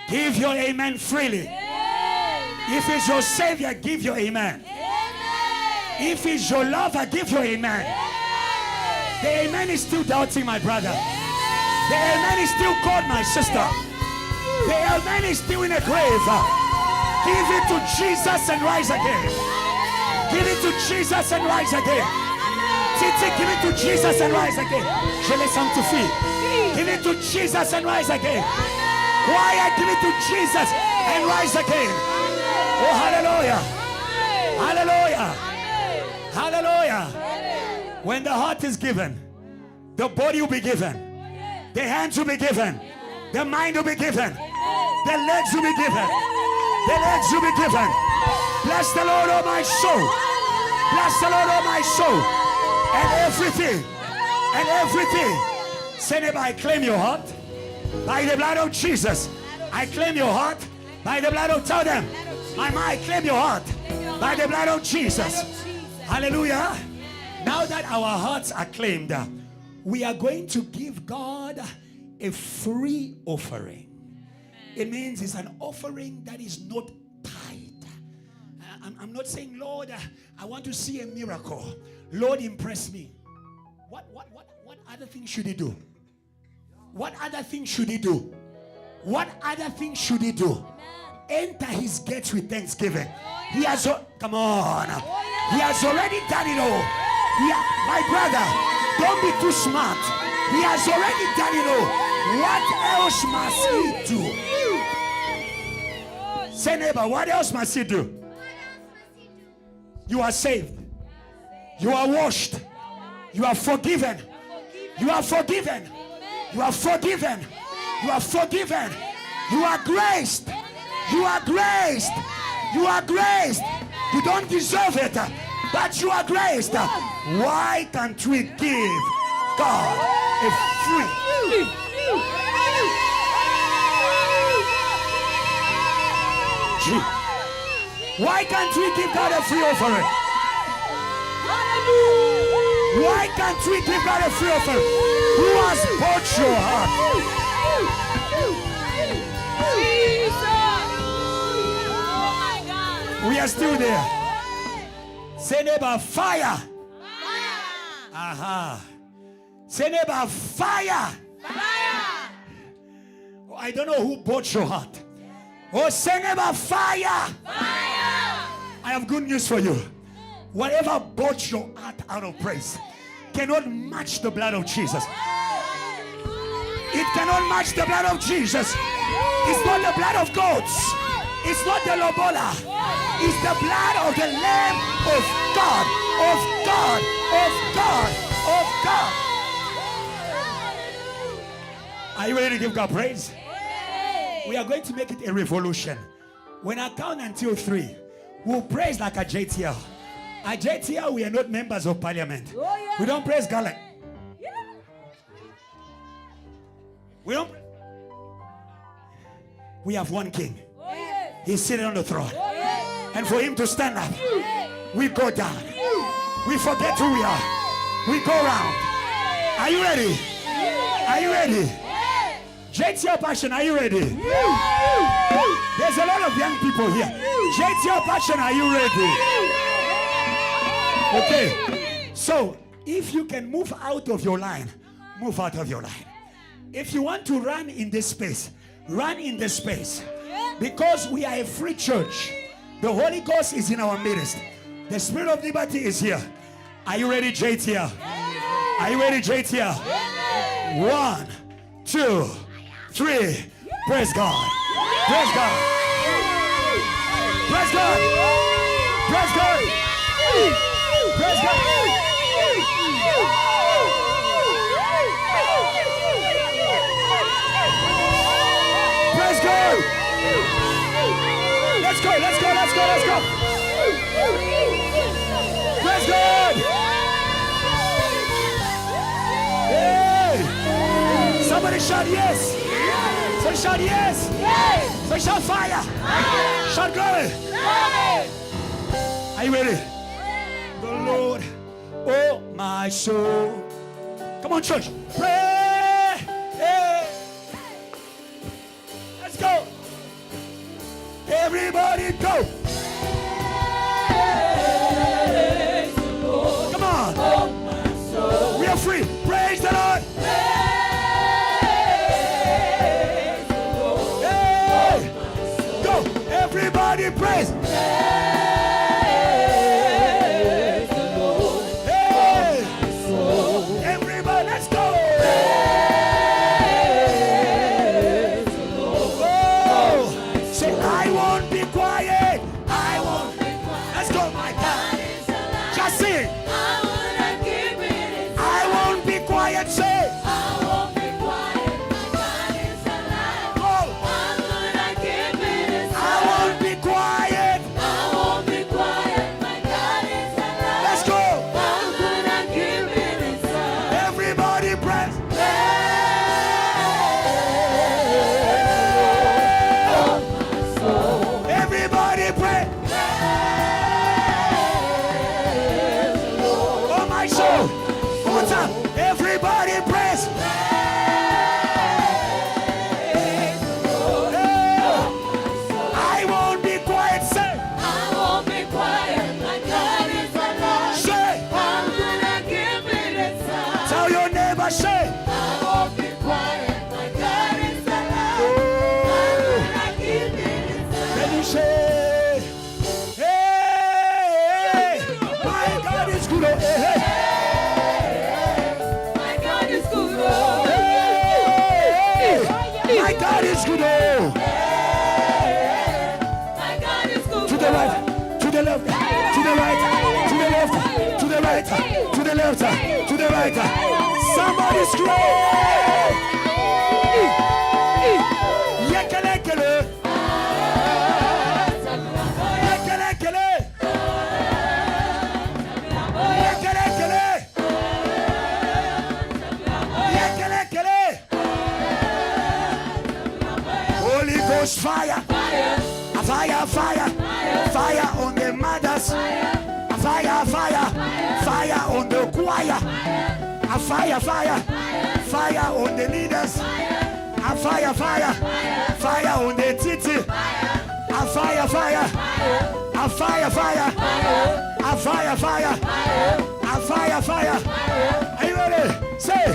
Give your amen freely. If it's your Savior, give your amen. If it's your lover, give your amen. The amen is still doubting, my brother. The amen is still cold, my sister. The amen is still in a grave. Give it to Jesus and rise again. Give it to Jesus and rise again. Titi, give it to Jesus and rise again. Je les sens to feel. Give it to Jesus and rise again. Quiet, give it to Jesus and rise again. Oh, hallelujah. Hallelujah. Hallelujah. When the heart is given, the body will be given, the hands will be given, the mind will be given, the legs will be given, the legs will be given. Bless the Lord, oh my soul. Bless the Lord, oh my soul. And everything. Say, neighbor, I claim your heart by the blood of Jesus. I claim your heart by the blood of, tell them, I claim your heart by the blood of Jesus. Hallelujah. Now that our hearts are claimed, we are going to give God a free offering. It means it's an offering that is not tied. I'm not saying, Lord, I want to see a miracle. Lord, impress me. What other thing should he do? What other thing should he do? What other thing should he do? Enter his gates with thanksgiving. He has, come on. He has already done it all. My brother, don't be too smart. He has already done it all. What else must he do? Say, neighbor, what else must he do? You are saved. You are washed. You are forgiven. You are forgiven. You are forgiven. You are forgiven. You are graced. You are graced. You are graced. You don't deserve it, but you are graced. Why can't we give God a free? Why can't we give God a free offering? Why can't we give God a free offering? Who has bought your heart? We are still there. Say, neighbor, fire. Aha. Say, neighbor, fire. Oh, I don't know who bought your heart. Oh, say, neighbor, fire. I have good news for you. Whatever bought your heart out of praise cannot match the blood of Jesus. It cannot match the blood of Jesus. It's not the blood of goats. It's not the lobola. It's the blood of the Lamb of God. Of God. Of God. Of God. Are you ready to give God praise? We are going to make it a revolution. When I count until 3, we'll praise like a JTL. At JTL, we are not members of parliament. We don't praise God like. We don't. We have one king. He's sitting on the throne. And for him to stand up, we go down. We forget who we are. We go round. Are you ready? Are you ready? JTL Passion, are you ready? There's a lot of young people here. JTL Passion, are you ready? Okay. So, if you can move out of your line, move out of your line. If you want to run in this space, run in this space. Because we are a free church. The Holy Ghost is in our midst. The Spirit of liberty is here. Are you ready, JTL? Are you ready, JTL? 1, 2, 3. Praise God. Praise God. Praise God. Praise God. Praise God. Praise God. Let's go, let's go, let's go, let's go. Praise God. Hey. Somebody shout yes. Somebody shout yes. Somebody shout fire. Shout glory. Are you ready? The Lord, oh my soul. Come on, church. Pray. Hey. Let's go. Everybody go. Come on. We are free. Praise the Lord. Hey. Go. Everybody praise. Hey. Everybody, let's go. the right, to the left, to the right, to the left, to the right, to the left, to the right. Somebody scream! Yekelekele! Yekelekele! Yekelekele! Yekelekele! Holy Ghost fire! Fire, fire, fire on the mothers, fire, fire, fire on the choir, fire, fire, fire on the leaders, fire, fire, fire on the titi, fire, fire, fire, fire, fire, fire, fire, fire. Are you ready? Say,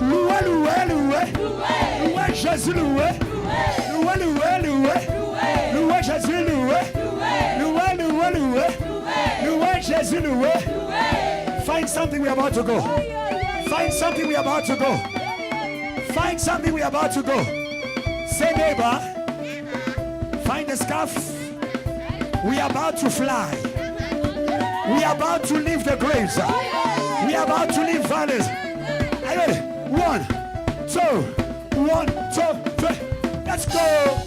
loué, loué, loué, loué, Jésus, loué, loué, loué, loué. Loué Jésus, loué. Loué, loué, loué. Loué Jésus, loué. Find something we're about to go. Find something we're about to go. Find something we're about to go. Say neighbor, find the scarf. We are about to fly. We are about to leave the graves. We are about to leave valleys. Are you ready? 1, 2, 1, 2, 3. Let's go.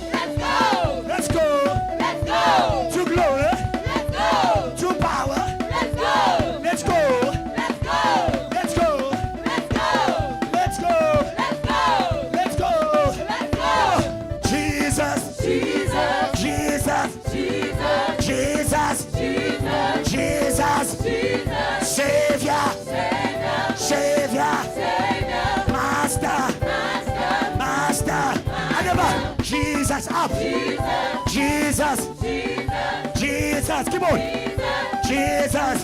Let's go. Let's go. To glory. Let's go. To power. Let's go. Let's go. Let's go. Let's go. Let's go. Let's go. Let's go. Let's go. Let's go. Jesus. Jesus. Jesus. Jesus. Jesus. Jesus. Jesus. Jesus. Savior. Savior. Savior. Savior. Master. Master. Master. Jesus up. Jesus. Jesus. Come on. Jesus.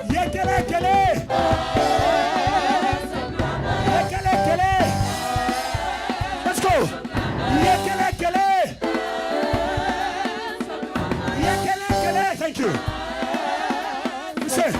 Yekelekele. Yekelekele. Let's go. Yekelekele. Yekelekele. Thank you. Say,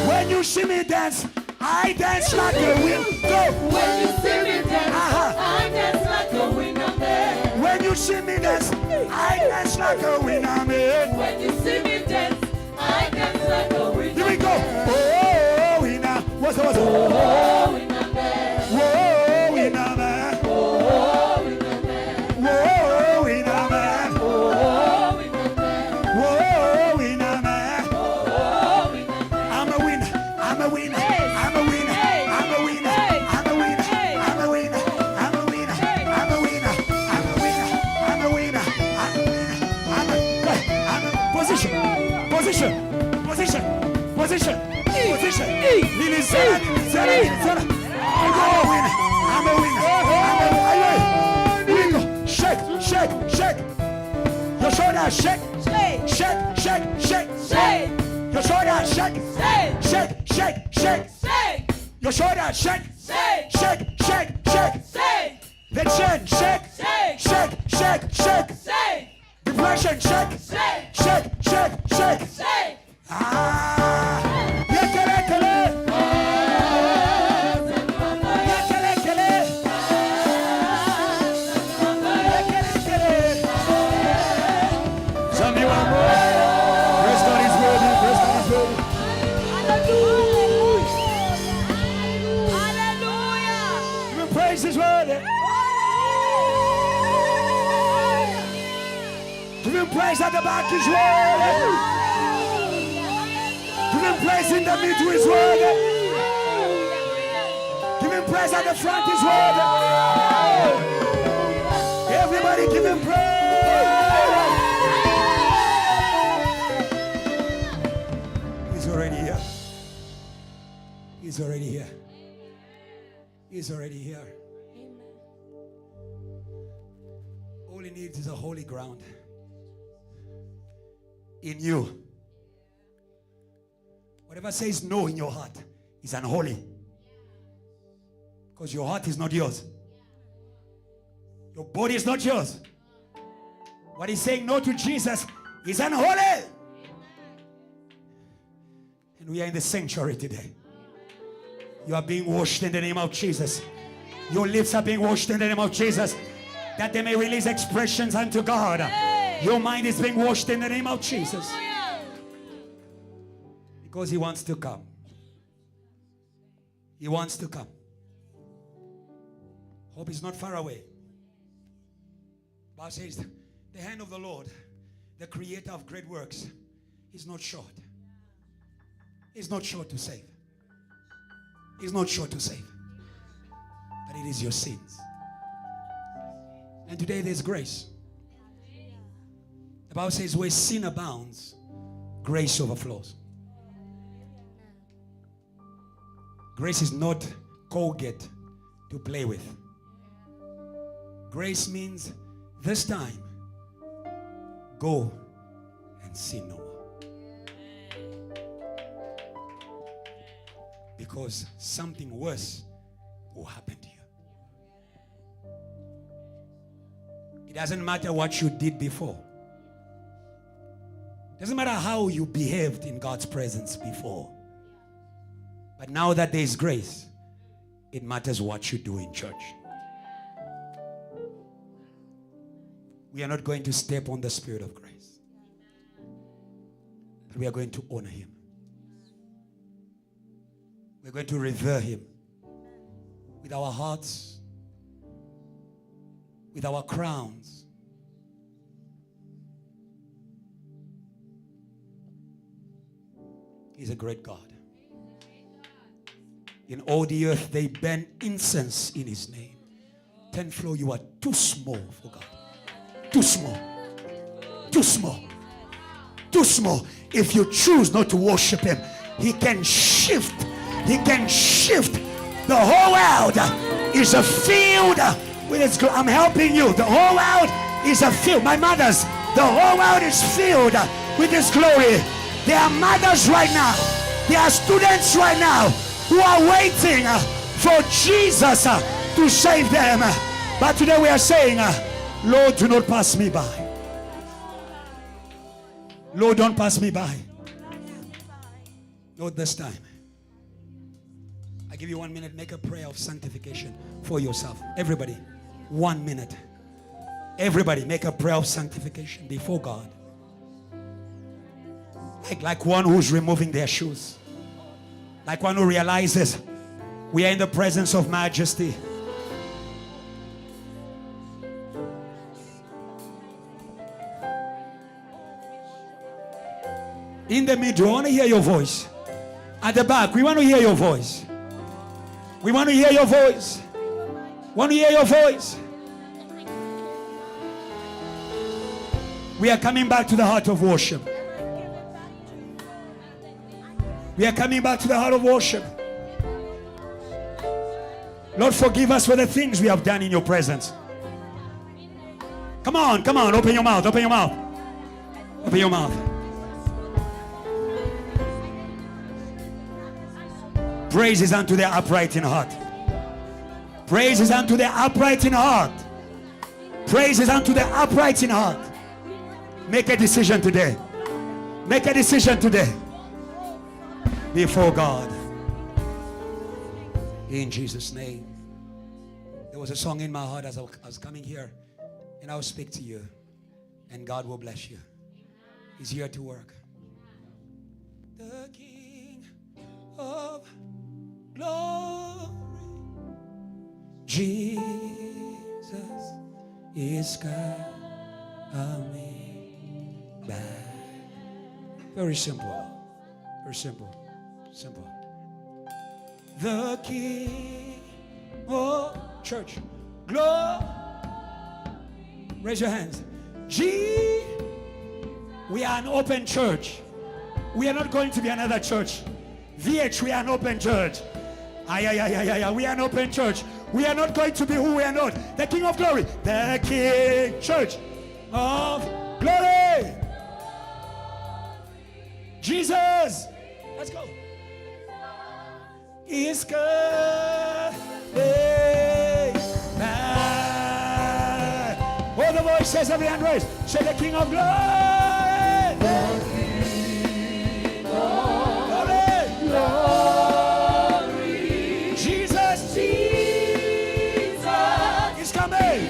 when you see me dance, I dance like a wind. Go. When you see me dance, I dance like a winner man. When you see me dance, I dance like a winner man. When you see me dance, I dance like a winner. Here we go. Oh, winner. What's the Oh, winner man. Whoa, winner man. Oh, winner man. Whoa, winner man. Oh, winner man. Whoa, winner man. Oh, winner man. I'm a winner. I'm a winner. I'm a winner. I'm a winner. I'm a winner. I'm a winner. I'm a winner. I'm a winner. I'm a winner. I'm a winner. I'm a position. Position. Position. Position. Position. Release. I'm a winner. I'm a winner. I'm a shake. Shake. Shake. Your shoulder shake. Shake. Shake. Shake. Shake. Your shoulder shake. Shake. Shake. Shake. Your shoulder shake. Shake. Shake. Shake. The chin shake. Shake. Shake. Shake. Depression shake. Shake. Shake. Shake. Ah. Yekelekele. Yekelekele. Yekelekele. Some you are more. Praise God is worthy. Praise God is worthy. Even praise is worthy. Even praise at the back is worthy. Even praise in the middle is worthy. Even praise at the front is worthy. Everybody give him praise. He's already here. He's already here. He's already here. All he needs is a holy ground in you. Whatever says no in your heart is unholy. Because your heart is not yours. Your body is not yours. What is saying no to Jesus is unholy. And we are in the sanctuary today. You are being washed in the name of Jesus. Your lips are being washed in the name of Jesus. That they may release expressions unto God. Your mind is being washed in the name of Jesus. Because he wants to come. He wants to come. Hope is not far away. The Bible says, the hand of the Lord, the creator of great works, is not short. He's not short to save. He's not short to save. But it is your sins. And today there's grace. The Bible says, where sin abounds, grace overflows. Grace is not Colgate to play with. Grace means this time, go and sin no more. Because something worse will happen to you. It doesn't matter what you did before. It doesn't matter how you behaved in God's presence before. But now that there is grace, it matters what you do in church. We are not going to step on the spirit of grace. But we are going to honor him. We're going to revere him with our hearts, with our crowns. He's a great God. In all the earth, they burn incense in his name. 10th floor, you are too small for God. Too small. Too small. Too small. If you choose not to worship him, he can shift. He can shift. The whole world is a field with its glory. I'm helping you. The whole world is a field. My mothers, the whole world is filled with his glory. There are mothers right now. There are students right now who are waiting for Jesus to save them. But today we are saying, Lord, do not pass me by. Lord, don't pass me by. Lord, this time, I give you 1 minute. Make a prayer of sanctification for yourself. Everybody, 1 minute. Everybody, make a prayer of sanctification before God. Like one who's removing their shoes. Like one who realizes we are in the presence of majesty. In the middle, I want to hear your voice. At the back, we want to hear your voice. We want to hear your voice. Want to hear your voice. We are coming back to the heart of worship. We are coming back to the heart of worship. Lord, forgive us for the things we have done in your presence. Come on, come on, open your mouth, open your mouth. Open your mouth. Praise is unto the upright in heart. Praise is unto the upright in heart. Praise is unto the upright in heart. Make a decision today. Make a decision today. Before God. In Jesus' name. There was a song in my heart as I was coming here, and I'll speak to you, and God will bless you. He's here to work. The King of Glory, Jesus is coming back. Very simple. Very simple. Simple. The King of Church. Glory. Raise your hands. We are an open church. We are not going to be another church. VH, we are an open church. We are an open church. We are not going to be who we are not. The King of Glory. The King Church of Glory. Jesus. Let's go. Is coming back. All the voices, every hand raised. Say the King of Glory. The King of Glory. Jesus. Jesus is coming.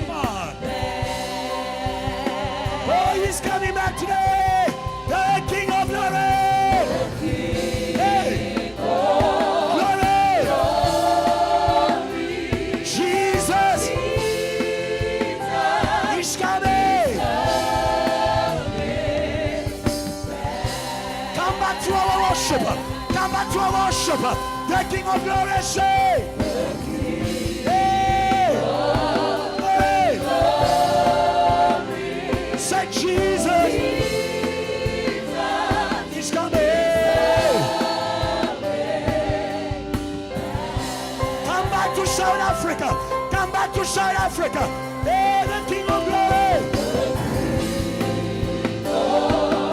Come on. He's coming back today. The King of Glory. Hey. Glory. Jesus. He's coming. Come back to our worshiper. Come back to our worshiper. The King of Glory. Say. Hey. Hey. Say Jesus. He's coming. Come back to South Africa. Come back to South Africa. Hey, the King of Glory.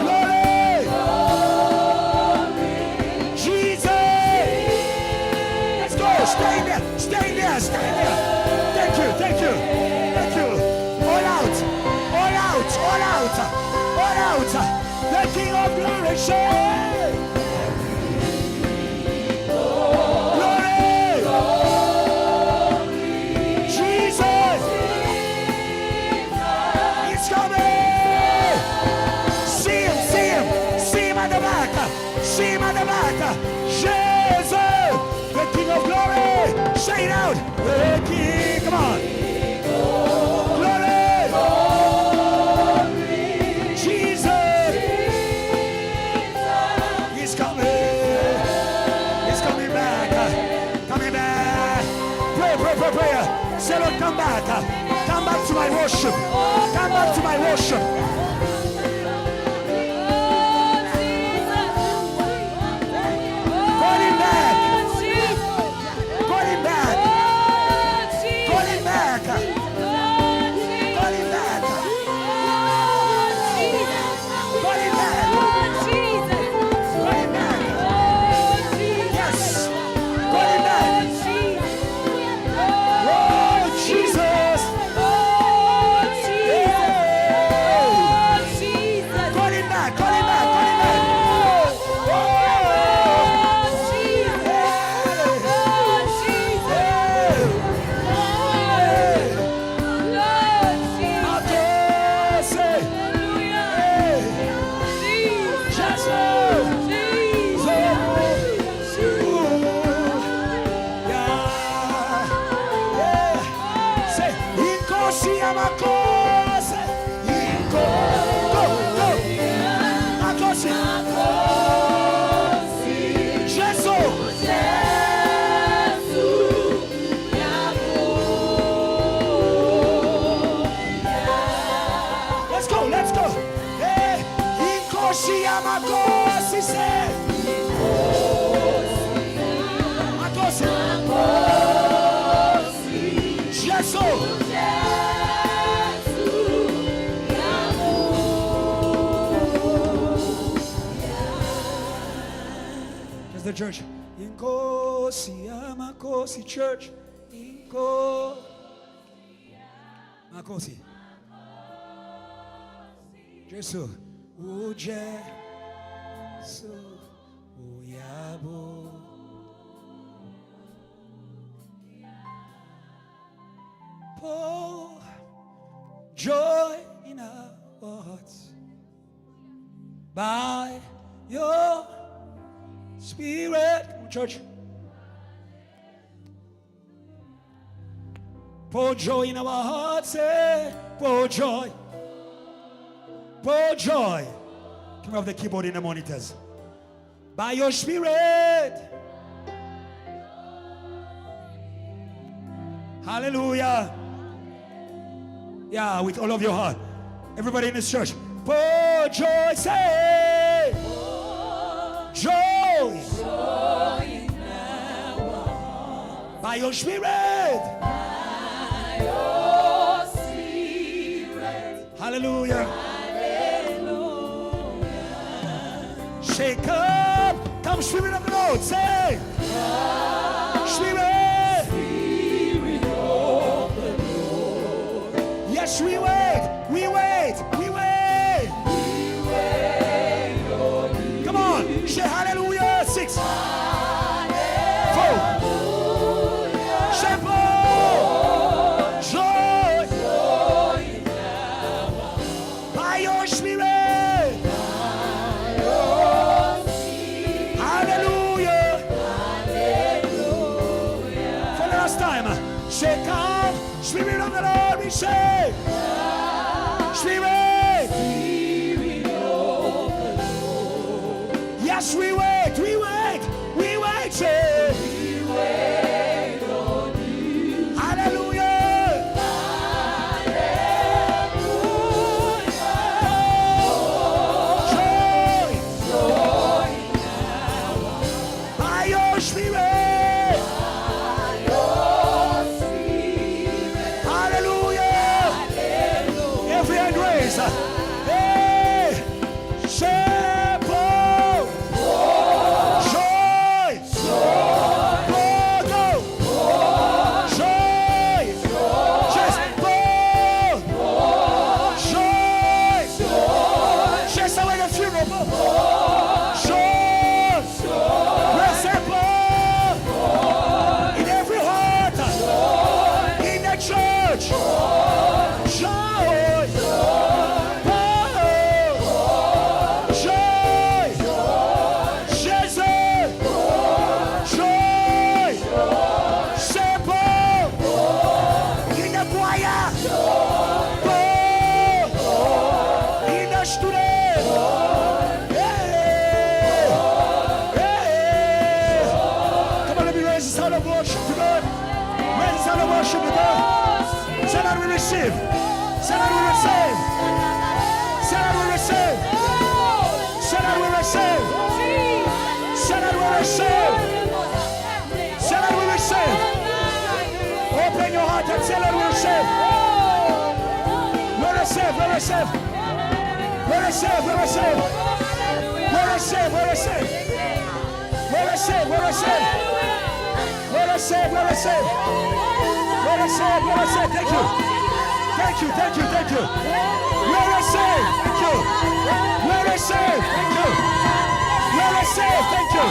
Glory. Jesus. Let's go. Stay there. Stay there. Stay there. Thank you. Thank you. Thank you. All out. All out. All out. All out. The King of Glory. Say. Glory. Jesus. He's coming. See him. See him. See him at the back. See him at the back. Jesus. The King of Glory. Say it out. The King. Come on. Glory. Jesus. He's coming. He's coming back. Coming back. Pray, pray, pray, pray. Say, Lord, come back. Come back to my worship. Come back to my worship. Call him back. Call him back. Call him back. Call him back. Call him back. Call him back. Yes. Call him back. Oh, Jesus. Yeah. Call him back. Call him back. Call him back. Oh. Let's go, let's go. Hey, Inkosi Amakosi say. Makosi. Jesus. Just the church. Inkosi Amakosi church. Inko. Makosi. Jesus, o Jesus, o Yabo. Pour joy in our hearts by your Spirit. Come on, church. Pour joy in our hearts, pour joy. Pour joy. Can we have the keyboard in the monitors? By your Spirit. Hallelujah. Yeah, with all of your heart. Everybody in this church. Pour joy. Say. Joy. By your Spirit. Hallelujah. Shake up. Come, Spirit of the Lord. Say. Spirit. Spirit of the Lord. Yes, we wait. We wait. We wait. We wait on you. Come on. Say hallelujah. 6. Hallelujah. 4. Say joy. Joy. Joy. By By your Spirit. Hallelujah. For the last time. Say, come, Spirit of the Lord, we say. Spirit. Yes, we wait, we wait, we wait, say. Hallelujah. Joy. By your Spirit. Hallelujah. Every hand raised. Hey. Shepherd. Joy. Go. Joy. Just go. Joy. Just like a funeral. Joy. Receive in every heart. In the church. Joy. Joy. Jesus. Joy. Simple. In the choir. In the student. Come on, let me raise the sound of worship to God. Raise the sound of worship to God. Say that we receive. Say that we receive. Say that we receive. Say that we receive. Say that we receive. Say that we receive. Open your heart and say that we receive. We receive. We receive. We receive. We receive. We receive. We receive. We receive. We receive. We receive. We receive. We receive. We receive. Thank you. Thank you. Thank you. Thank you. We receive. Thank you. We receive. Thank you. We receive. Thank you.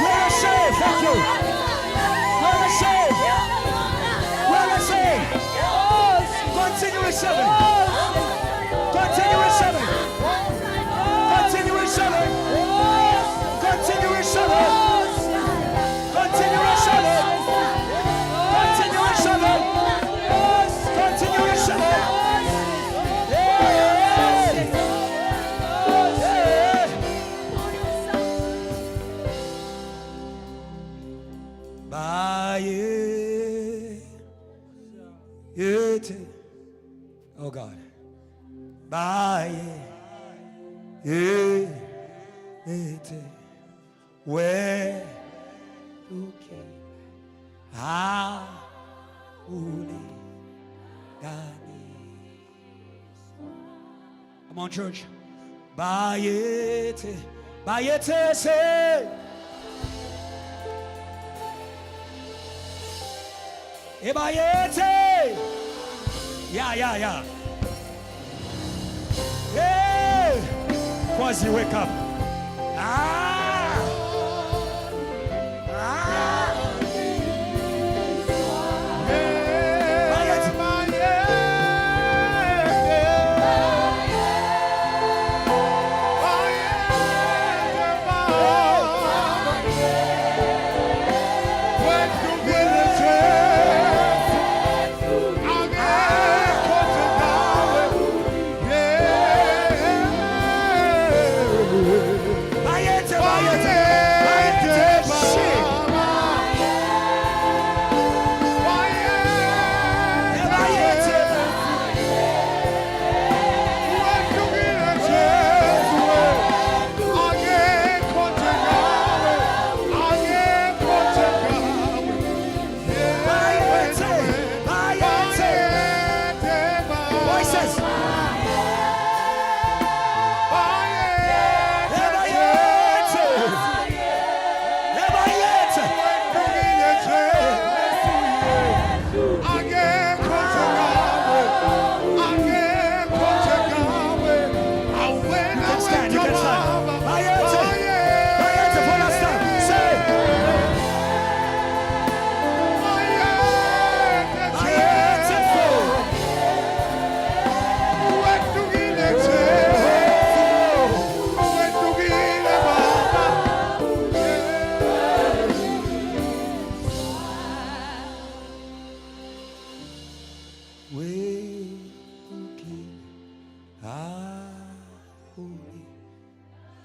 We receive. Thank you. We receive. We receive. Continue receiving. Continue receiving. Continue receiving. Continue receiving. Continue receiving. Continue receiving. Continue receiving. By it. Oh God. By it. Where you came. Ah. Come on, church. Bayete, bayete, say. Bayete. Yeah. Hey, Quasi, wake up. Bayete.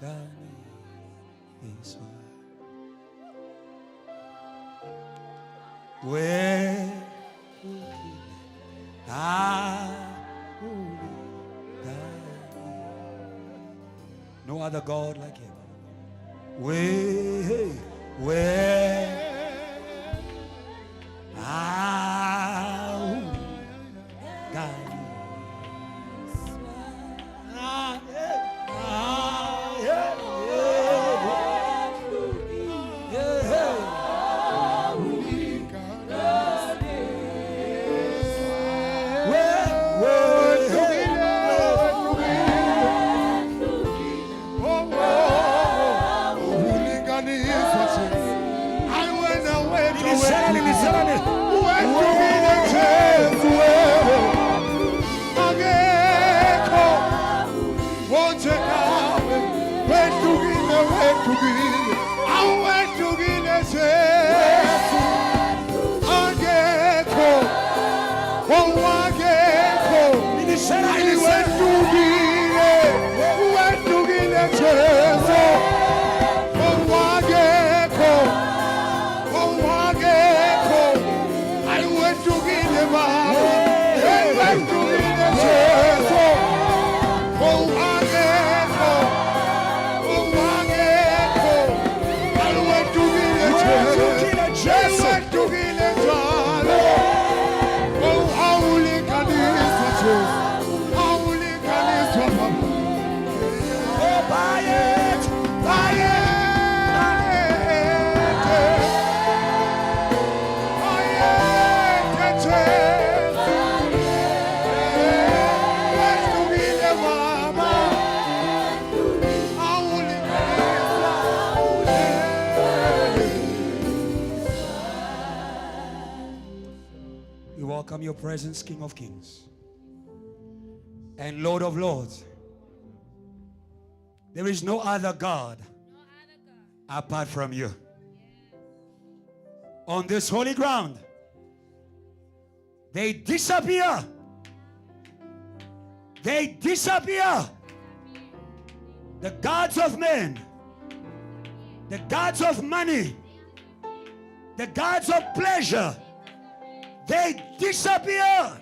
this one. Where no other God like him. Where welcome your presence, King of Kings and Lord of Lords. There is no other God apart from you. On this holy ground, they disappear. They disappear. The gods of men, the gods of money, the gods of pleasure, they disappear.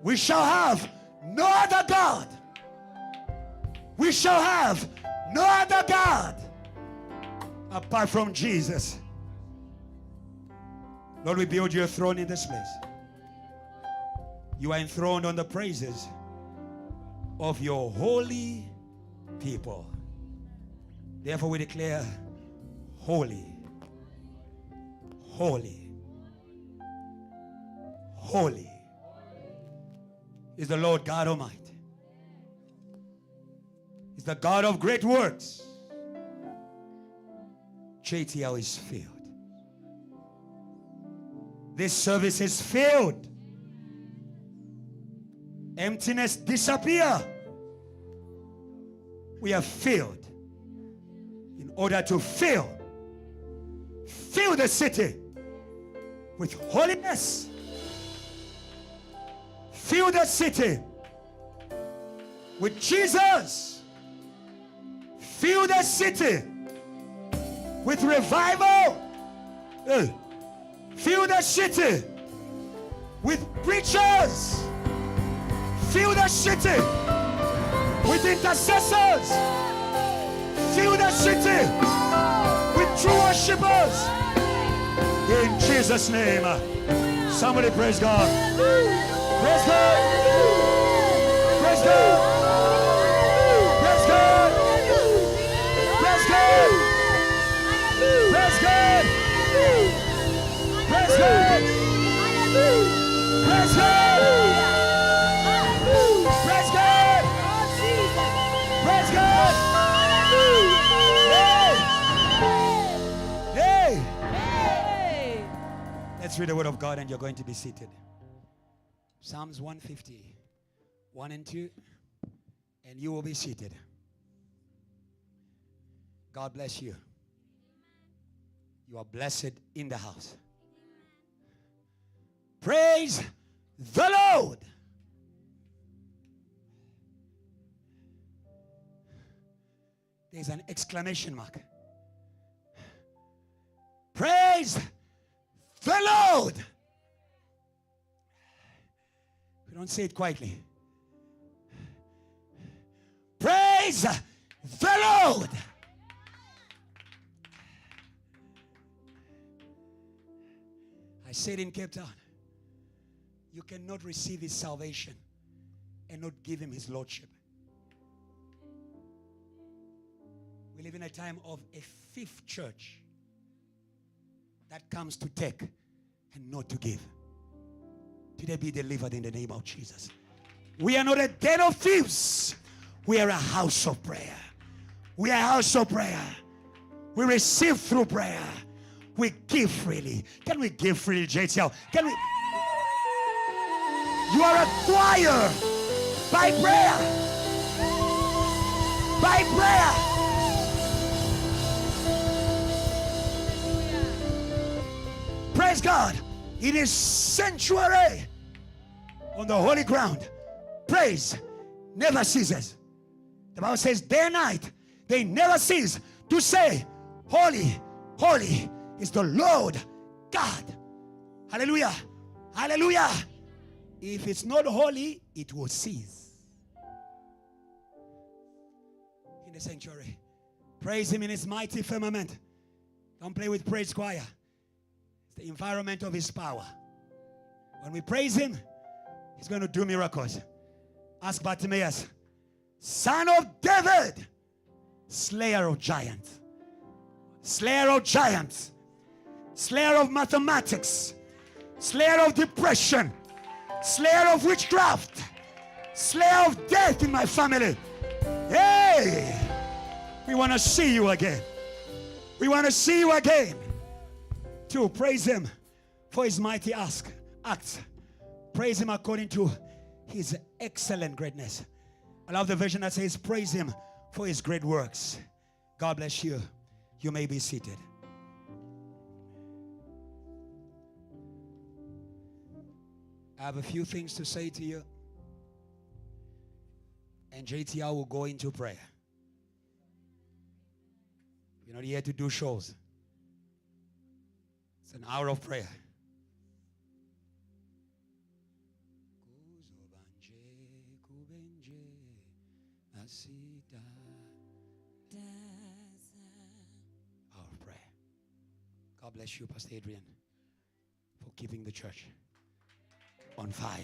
We shall have no other God. We shall have no other God apart from Jesus. Lord, we build your throne in this place. You are enthroned on the praises of your holy people. Therefore we declare, holy, holy, holy is the Lord God Almighty. He's the God of great works. JTL is filled. This service is filled. Emptiness disappear. We are filled in order to fill the city with holiness. Fill the city with Jesus. Fill the city with revival. Fill the city with preachers. Fill the city with intercessors. Fill the city with true worshipers. In Jesus' name. Somebody praise God. Praise God. Praise God. Praise God. Praise God. Praise God. Praise God. Praise God. Praise God. Praise God. Hey. Let's read the word of God and you're going to be seated. Psalms 150, 1 and 2, and you will be seated. God bless you. You are blessed in the house. Praise the Lord. There's an exclamation mark. Praise the Lord. We don't say it quietly. Praise the Lord. I said in Cape Town, you cannot receive his salvation and not give him his lordship. We live in a time of a fifth church that comes to take and not to give. Today be delivered in the name of Jesus. We are not a den of thieves. We are a house of prayer. We are a house of prayer. We receive through prayer. We give freely. Can we give freely, JTL? Can we? You are acquired by prayer. By prayer. Praise God. In his sanctuary on the holy ground, praise never ceases. The Bible says day and night they never cease to say, holy, holy is the Lord God. Hallelujah. Hallelujah. If it's not holy, it will cease. In the sanctuary, praise him in his mighty firmament. Don't play with praise choir. It's the environment of his power. When we praise him, he's going to do miracles. Ask Bartimaeus, son of David, slayer of giants, slayer of giants, slayer of mathematics, slayer of depression, slayer of witchcraft, slayer of death in my family. Hey, we want to see you again. We want to see you again. To praise him for his mighty acts. Praise him according to his excellent greatness. I love the version that says, praise him for his great works. God bless you. You may be seated. I have a few things to say to you. And JTR will go into prayer. We're not here to do shows. It's an hour of prayer. Hour of prayer. God bless you, Pastor Adrian, for keeping the church on fire.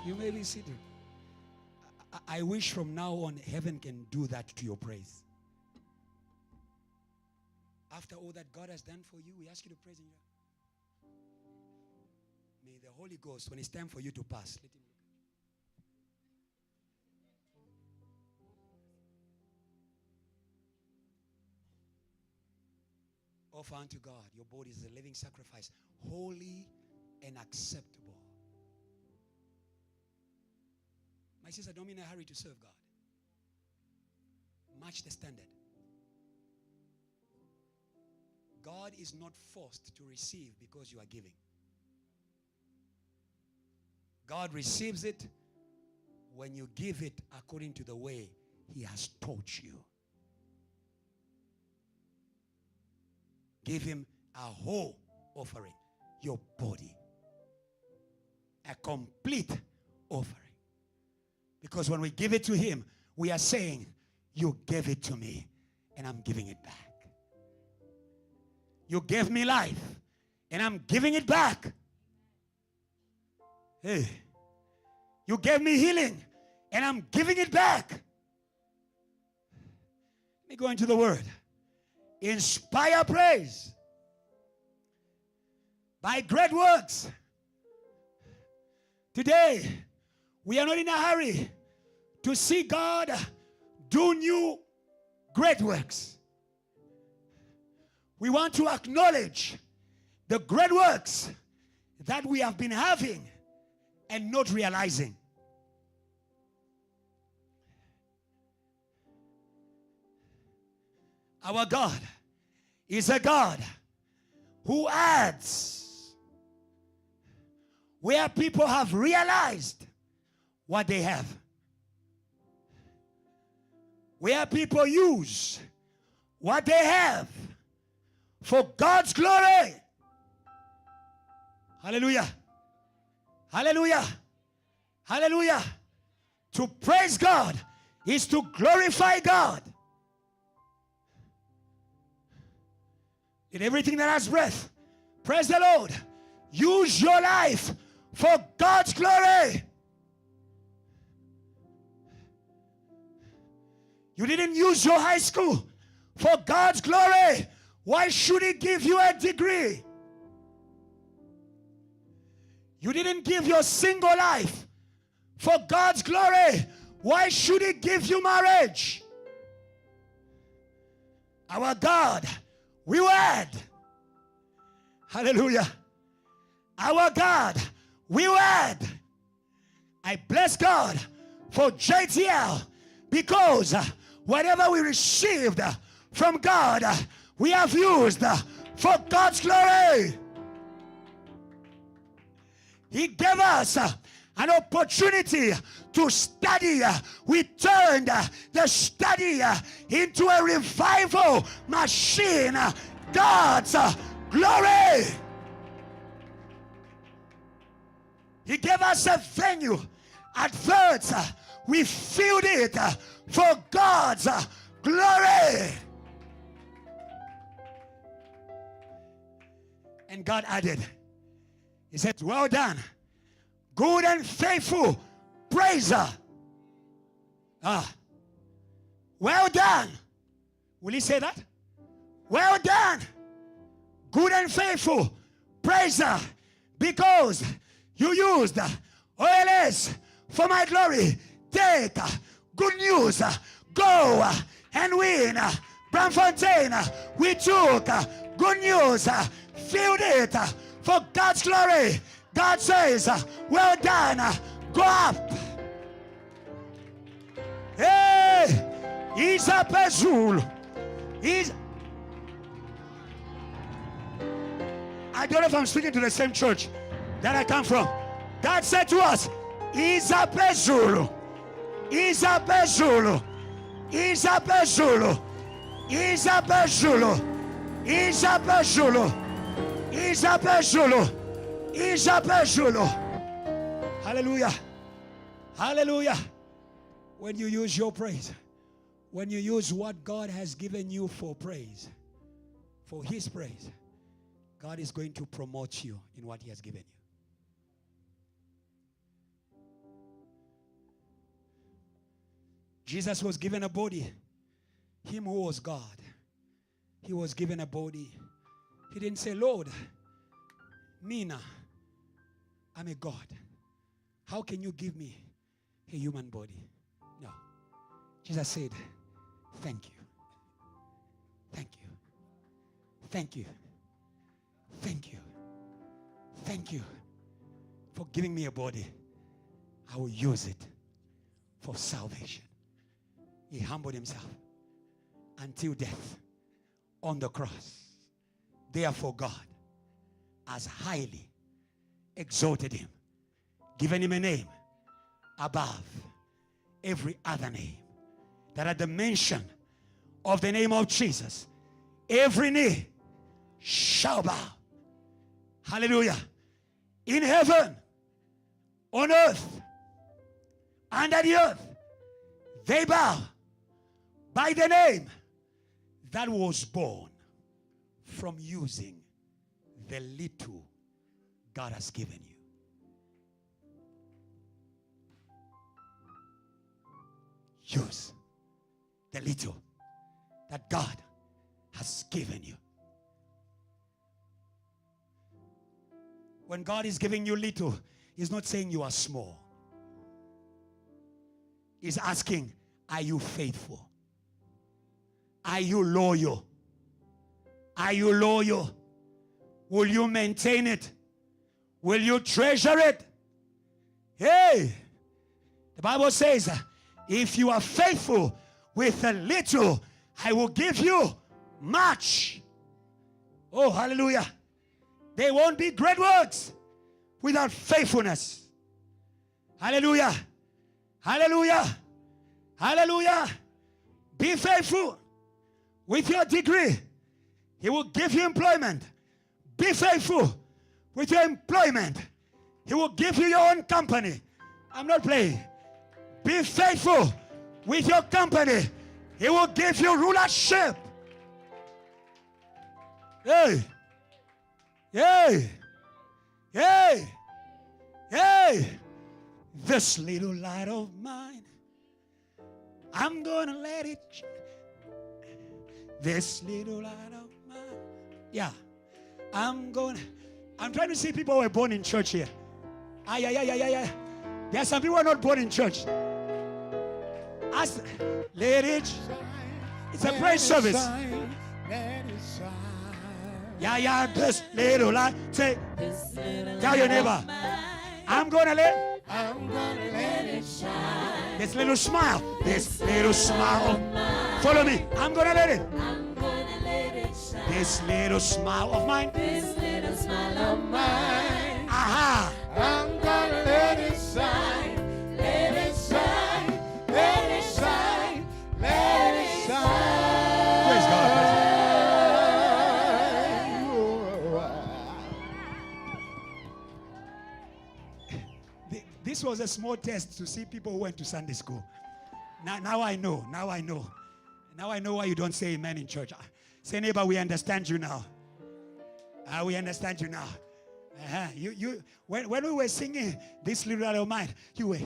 You may be seated. I wish from now on heaven can do that to your praise. After all that God has done for you, we ask you to praise him. May the Holy Ghost, when it's time for you to pass, let him look at you. Offer unto God your body is a living sacrifice, holy and acceptable. My sister, don't be in a hurry to serve God. Match the standard. God is not forced to receive because you are giving. God receives it when you give it according to the way he has taught you. Give him a whole offering, your body. A complete offering. Because when we give it to him, we are saying, you gave it to me and I'm giving it back. You gave me life and I'm giving it back. Hey, you gave me healing and I'm giving it back. Let me go into the word. Inspire praise by great works. Today, we are not in a hurry to see God do new great works. We want to acknowledge the great works that we have been having and not realizing. Our God is a God who adds where people have realized what they have. Where people use what they have for God's glory. Hallelujah. Hallelujah. Hallelujah. To praise God is to glorify God. In everything that has breath, praise the Lord. Use your life for God's glory. You didn't use your high school for God's glory. Why should He give you a degree? You didn't give your single life for God's glory. Why should He give you marriage? Our God, we word. Hallelujah. Our God, we word. I bless God for JTL because whatever we received from God, we have used for God's glory. He gave us an opportunity to study. We turned the study into a revival machine. God's glory. He gave us a venue. At first, we filled it for God's glory. And God added, He said, well done, good and faithful praiser. Well done. Will He say that? Well done, good and faithful praiser, because you used oils for my glory. Take good news, go and win. Bramfontein, we took good news, filled it for God's glory. God says, well done, go up. Hey, he's a Pezul. I don't know if I'm speaking to the same church that I come from. God said to us, he's a Pezul. He's a Pezul. He's a Pezul. He's a Pezul. He's a Pezul. He's a Pezul. He's a Pezul. Hallelujah. Hallelujah. When you use your praise, when you use what God has given you for praise, for His praise, God is going to promote you in what He has given you. Jesus was given a body. Him who was God, He was given a body. He didn't say, Lord, Mina, I'm a God. How can you give me a human body? No. Jesus said, thank you. Thank you. Thank you. Thank you. Thank you for giving me a body. I will use it for salvation. He humbled Himself until death on the cross. Therefore God has highly exalted Him, given Him a name above every other name, that at the mention of the name of Jesus, every knee shall bow. Hallelujah. In heaven, on earth, under the earth, they bow by the name that was born from using the little God has given you. Use the little that God has given you. When God is giving you little, He's not saying you are small. He's asking, are you faithful? Are you loyal? Are you loyal? Will you maintain it? Will you treasure it? Hey, the Bible says, if you are faithful with a little, I will give you Much. Oh, hallelujah. There won't be great works without faithfulness. Hallelujah. Hallelujah. Hallelujah. Be faithful with your degree. He will give you employment. Be faithful with your employment. He will give you your own company. I'm not playing. Be faithful with your company. He will give you rulership. Hey. Hey. Hey. Hey. This little light of mine, I'm gonna let it. This little light of mine. Yeah. I'm trying to see people who are born in church here. Yeah. There are some people who are not born in church. Let it. It's a praise service. Yeah. This little light. Say, tell your neighbor, I'm gonna let it shine. This little smile. This little smile. Follow me. I'm gonna let it. This little smile of mine. This little smile of mine. Aha. I'm gonna let it shine. Let it shine. Let it shine. Let it shine. Praise God. This was a small test to see people who went to Sunday school. Now I know. Now I know why you don't say amen in church. Say, neighbor, we understand you now. We understand you now. When we were singing this little light of mine, you were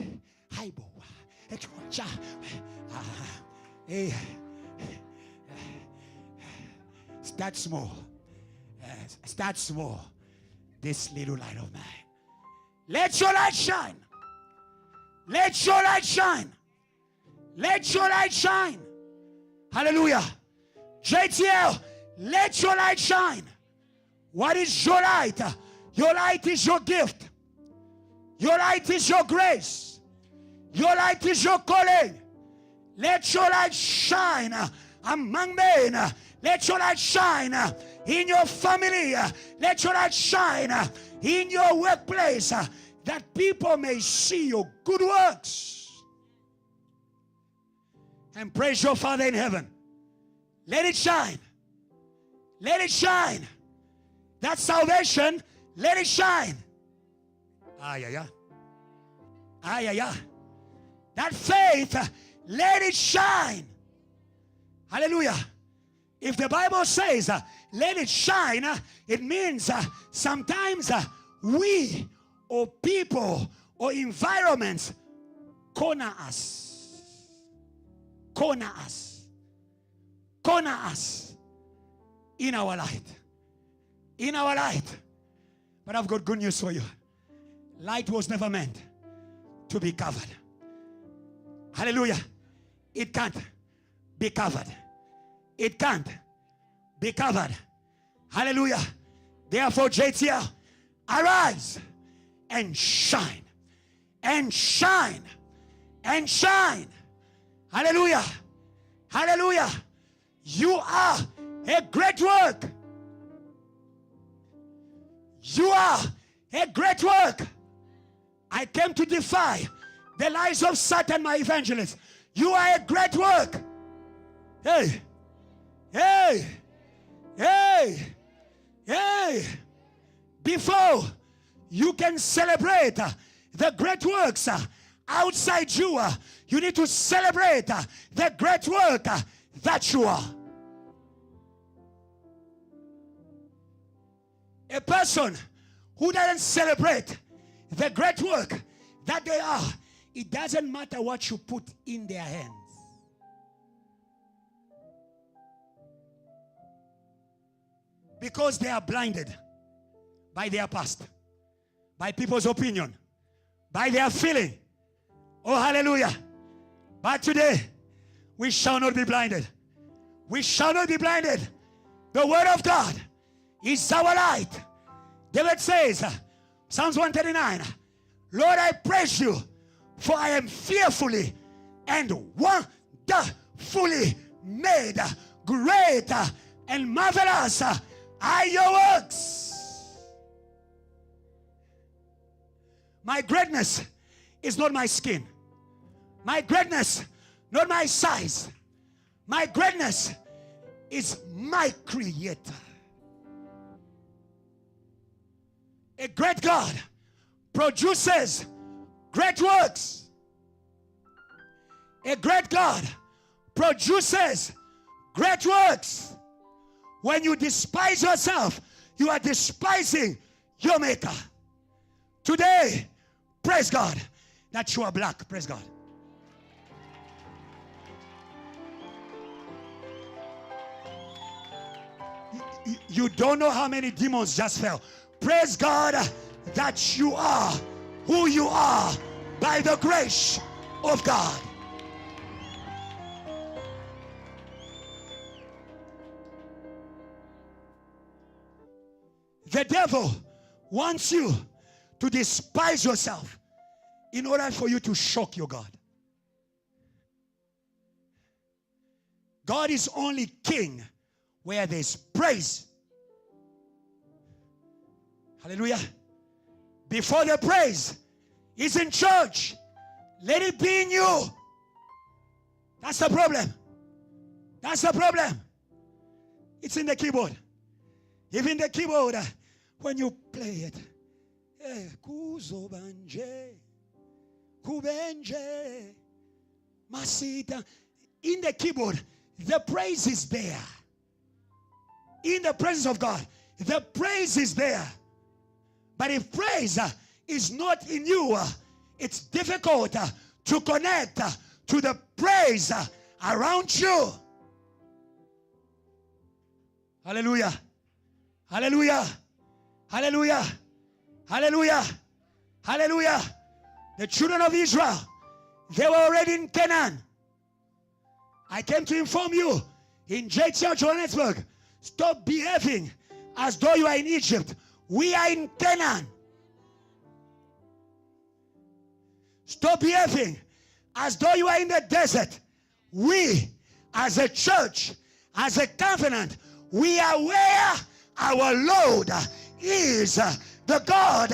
hi bo. Start small. Start small. This little light of mine. Let your light shine. Let your light shine. Let your light shine. Hallelujah. JTL, let your light shine. What is your light? Your light is your gift. Your light is your grace. Your light is your calling. Let your light shine among men. Let your light shine in your family. Let your light shine in your workplace, that people may see your good works and praise your Father in heaven. Let it shine. Let it shine. That salvation, let it shine. Yeah. That faith, let it shine. Hallelujah. If the Bible says, let it shine, it means sometimes we or people or environments corner us. Corner us. Corner us in our light. In our light. But I've got good news for you. Light was never meant to be covered. Hallelujah. It can't be covered. It can't be covered. Hallelujah. Therefore, JTL, arise and shine. And shine. And shine. Hallelujah. Hallelujah. You are a great work. You are a great work. I came to defy the lies of Satan, my evangelist. You are a great work. Hey. Hey. Hey. Hey. Before you can celebrate the great works outside you, you need to celebrate the great work that you are. A person who doesn't celebrate the great work that they are, it doesn't matter what you put in their hands. Because they are blinded by their past, by people's opinion, by their feeling. Oh, hallelujah. But today, we shall not be blinded. We shall not be blinded. The word of God is our light. David says, Psalms 139, Lord, I praise you, for I am fearfully and wonderfully made. Great and marvelous are your works. My greatness is not my skin. My greatness, not my size. My greatness is my Creator. A great God produces great works. A great God produces great works. When you despise yourself, you are despising your Maker. Today, praise God that you are black. Praise God. You don't know how many demons just fell. Praise God that you are who you are by the grace of God. The devil wants you to despise yourself in order for you to shock your God. God is only king where there's praise. Hallelujah. Before the praise is in church, let it be in you. That's the problem. That's the problem. It's in the keyboard. Even the keyboard, when you play it, kuzobanje, kubenje, masita. In the keyboard, the praise is there. In the presence of God, the praise is there. But if praise is not in you, it's difficult to connect to the praise around you. Hallelujah. Hallelujah. Hallelujah. Hallelujah. Hallelujah. The children of Israel, they were already in Canaan. I came to inform you in JTL Johannesburg, stop behaving as though you are in Egypt. We are in Canaan. Stop behaving as though you are in the desert. We, as a church, as a covenant, we are where our Lord is. The God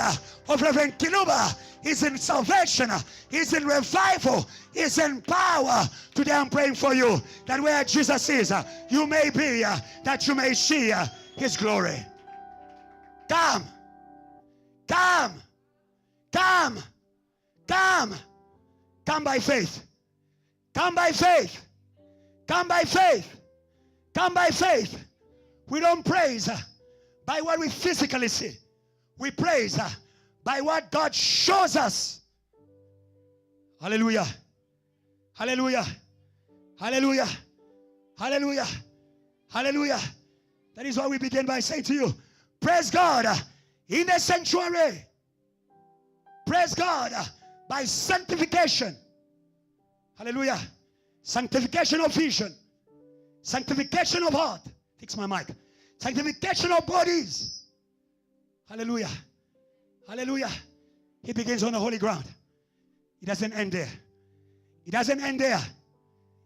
of Reverend Kiluba is in salvation, is in revival, is in power. Today I'm praying for you that where Jesus is, you may be, that you may see his glory. Come, come, come, come, come by faith. Come by faith. Come by faith. Come by faith. We don't praise by what we physically see. We praise by what God shows us. Hallelujah. Hallelujah. Hallelujah. Hallelujah. Hallelujah. That is why we begin by saying to you, praise God in the sanctuary. Praise God by sanctification. Hallelujah. Sanctification of vision. Sanctification of heart. Fix my mic. Sanctification of bodies. Hallelujah. Hallelujah. He begins on the holy ground. It doesn't end there. It doesn't end there.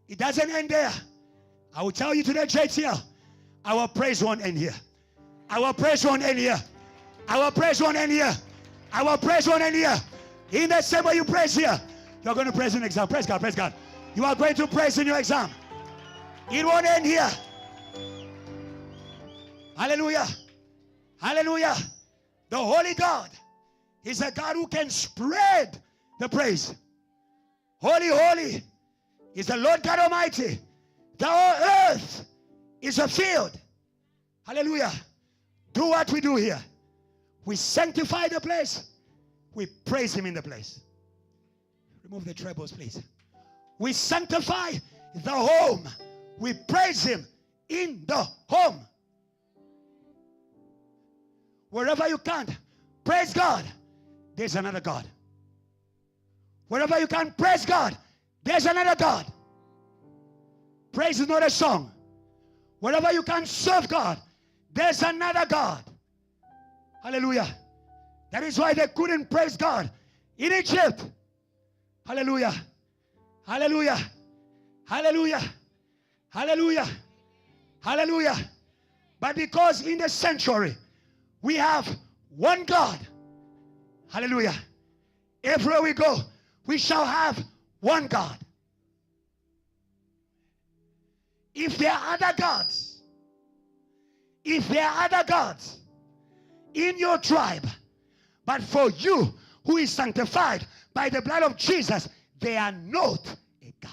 It doesn't end there. I will tell you today, JTL, our praise won't end here. Our praise won't end here. Our praise won't end here. Our praise won't end here. In the same way you praise here, you're going to praise in exam. Praise God, praise God. You are going to praise in your exam. It won't end here. Hallelujah. Hallelujah. The Holy God is a God who can spread the praise. Holy, holy is the Lord God Almighty. The whole earth is a field. Hallelujah. Do what we do here. We sanctify the place. We praise him in the place. Remove the trebles, please. We sanctify the home. We praise him in the home. Wherever you can't praise God, there's another God. Wherever you can't praise God, there's another God. Praise is not a song. Wherever you can't serve God, there's another God. Hallelujah. That is why they couldn't praise God in Egypt. Hallelujah. Hallelujah. Hallelujah. Hallelujah. Hallelujah. But because in the sanctuary we have one God. Hallelujah. Everywhere we go, we shall have one God. If there are other gods, if there are other gods in your tribe, but for you who is sanctified by the blood of Jesus, they are not a God.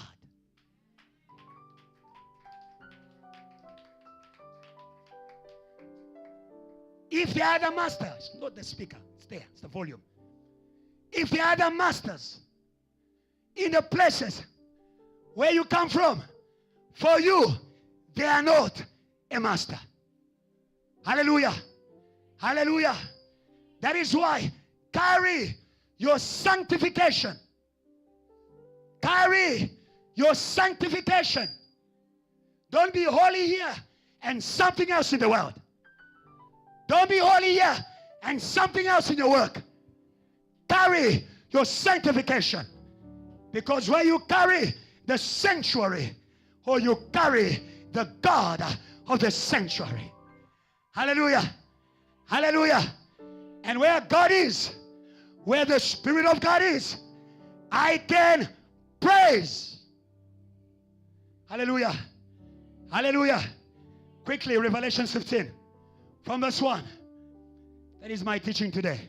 If there are other masters, not the speaker, it's there, it's the volume. If there are other masters in the places where you come from, for you, they are not a master. Hallelujah. Hallelujah. That is why carry your sanctification. Carry your sanctification. Don't be holy here and something else in the world. Don't be holy here and something else in your work. Carry your sanctification. Because where you carry the sanctuary, or you carry the God of the sanctuary. Hallelujah. Hallelujah. And where God is, where the Spirit of God is, I can praise. Hallelujah. Hallelujah. Quickly, Revelation 15 from verse 1. That is my teaching today.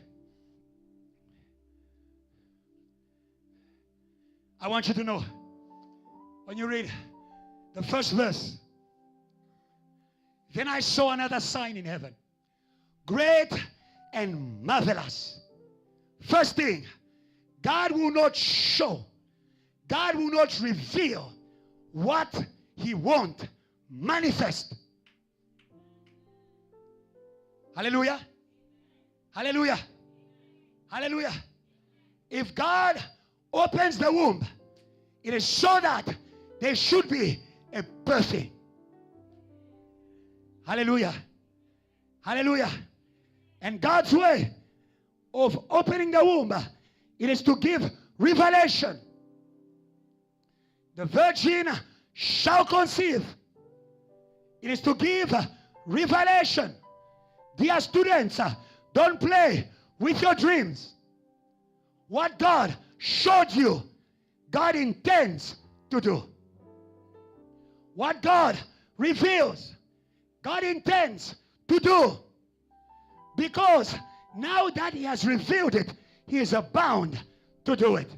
I want you to know, when you read the first verse, then I saw another sign in heaven, great and marvelous. First thing, God will not show, God will not reveal what he won't manifest. Hallelujah. Hallelujah. Hallelujah. If God opens the womb, it is so that there should be a birthing. Hallelujah. Hallelujah. And God's way of opening the womb, it is to give revelation. The virgin shall conceive. It is to give revelation. Dear students, don't play with your dreams. What God showed you, God intends to do. What God reveals, God intends to do. Because now that he has revealed it, he is bound to do it.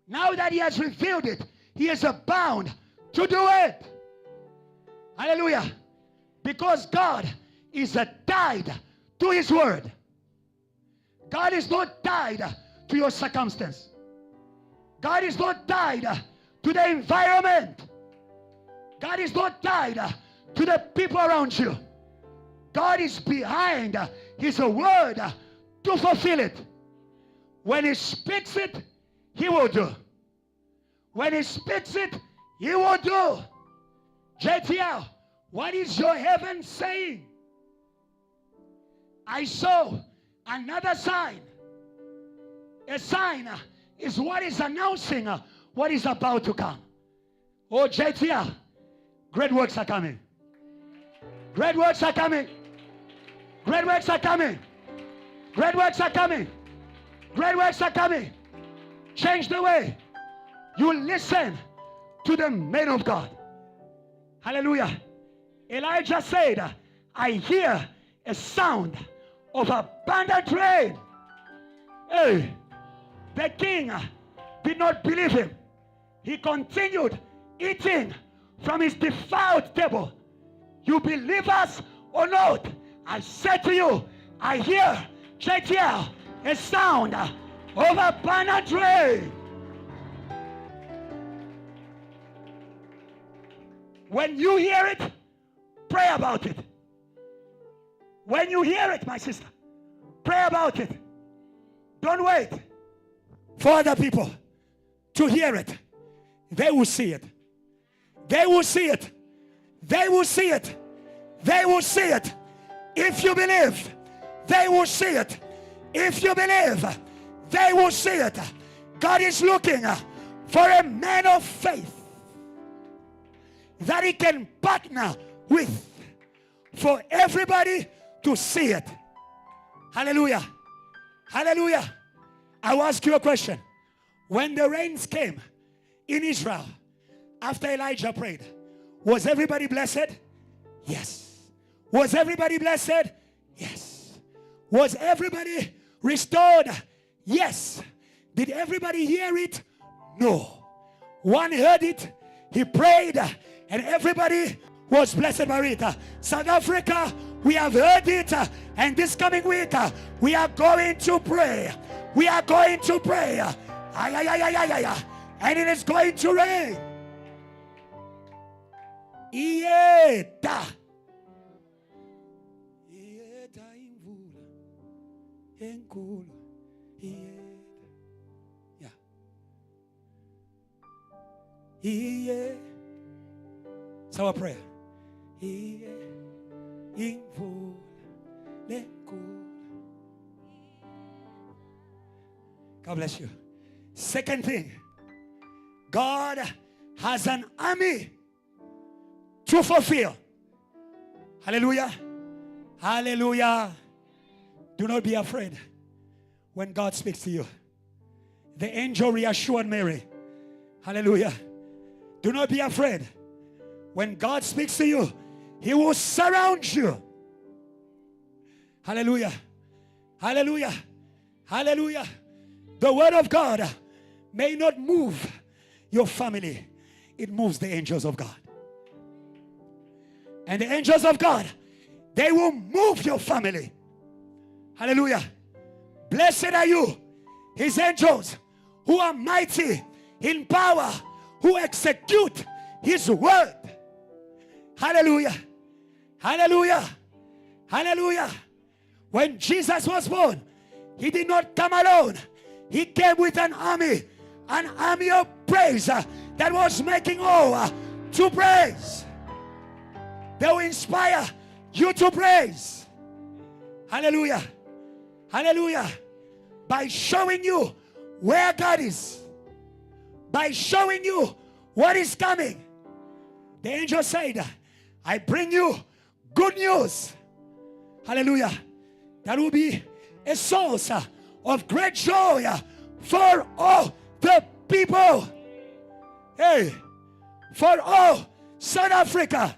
Now that he has revealed it, he is bound to do it. Hallelujah. Because God is tied to his word. God is not tied to your circumstance. God is not tied to the environment. God is not tied to the people around you. God is behind his word to fulfill it. When he speaks it, he will do. When he speaks it, he will do. JTL, what is your heaven saying? I saw another sign. A sign is what is announcing what is about to come. Oh, JTL, great works are coming. Great works are coming. Great works are coming. Great works are coming. Great works are coming. Change the way you listen to the men of God. Hallelujah. Elijah said, I hear a sound of abundant rain. Hey, the king did not believe him. He continued eating from his defiled table. You believe us or not? I said to you, I hear, check here, a sound of abundant rain. When you hear it, pray about it. When you hear it, my sister, pray about it. Don't wait for other people to hear it. They will see it. They will see it. They will see it. They will see it. If you believe, they will see it. If you believe, they will see it. God is looking for a man of faith that he can partner with for everybody to see it. Hallelujah. Hallelujah. I will ask you a question. When the rains came in Israel, after Elijah prayed, was everybody blessed? Yes. Was everybody blessed? Yes. Was everybody restored? Yes. Did everybody hear it? No. One heard it, he prayed, and everybody was blessed by it. South Africa, we have heard it, and this coming week, we are going to pray. We are going to pray. And it is going to rain. Ieta. Ieta imvula. Enkulu. Ieta. Yeah. Ieta. It's our prayer. Ieta. Imvula. Enkulu. God bless you. Second thing, God has an army to fulfill. Hallelujah. Hallelujah. Do not be afraid when God speaks to you. The angel reassured Mary. Hallelujah. Do not be afraid. When God speaks to you, He will surround you. Hallelujah. Hallelujah. Hallelujah. The word of God may not move your family. It moves the angels of God. And the angels of God, they will move your family. Hallelujah. Blessed are you, His angels, who are mighty in power, who execute His word. Hallelujah. Hallelujah. Hallelujah. When Jesus was born, He did not come alone. He came with an army of praise that was making all to praise. They will inspire you to praise. Hallelujah. Hallelujah. By showing you where God is. By showing you what is coming. The angel said, I bring you good news. Hallelujah. That will be a source of great joy for all the people. Hey, for all South Africa.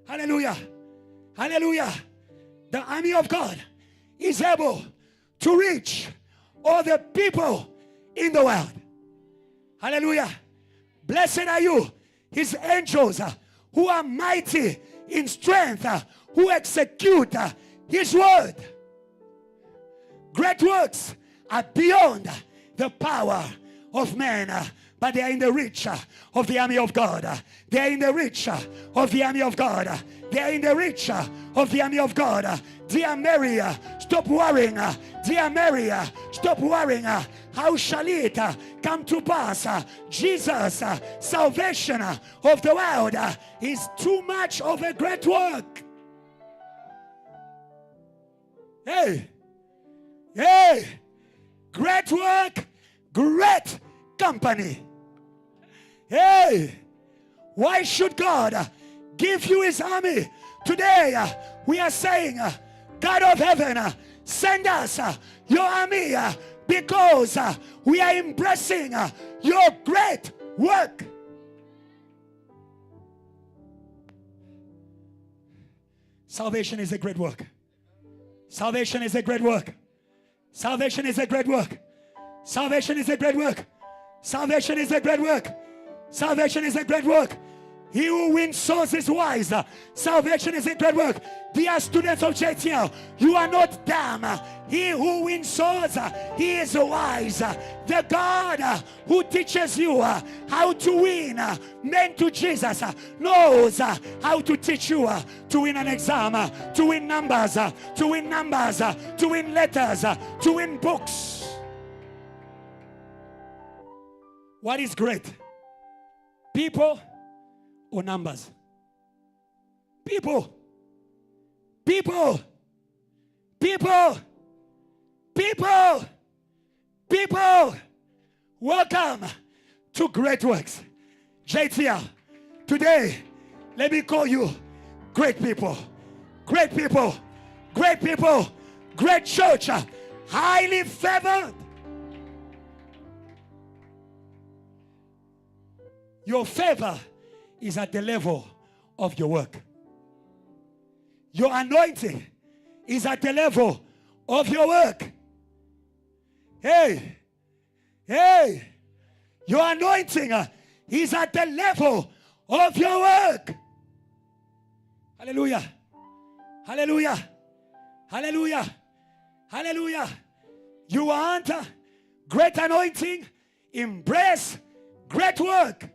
Hallelujah. Hallelujah. The army of God is able to reach all the people in the world. Hallelujah. Blessed are you, His angels, who are mighty in strength, who execute His word. Great works are beyond the power of man, but they are in the reach of the army of God. They are in the reach of the army of God. They are in the reach of the army of God. Dear Mary, stop worrying. Dear Mary, stop worrying. How shall it come to pass? Jesus, salvation of the world, is too much of a great work. Hey. Hey, great work, great company. Hey, why should God give you His army? Today, we are saying, God of heaven, send us your army because we are embracing your great work. Salvation is a great work. Salvation is a great work. Salvation is a great work. Salvation is a great work. Salvation is a great work. Salvation is a great work. He who wins souls is wise. Salvation is a great work. Dear students of JTL, you are not dumb. He who wins souls, He is wise. The God who teaches you how to win men to Jesus knows how to teach you to win an exam, to win numbers, to win letters, to win books. What is great? People or numbers? People. People. People. People. People. Welcome to Great Works. JTL. Today, let me call you great people. great people, great church, highly favored. Your favor is at the level of your work. Your anointing is at the level of your work. Hey, your anointing is at the level of your work. Hallelujah. Hallelujah. Hallelujah. Hallelujah. You want great anointing? Embrace great work.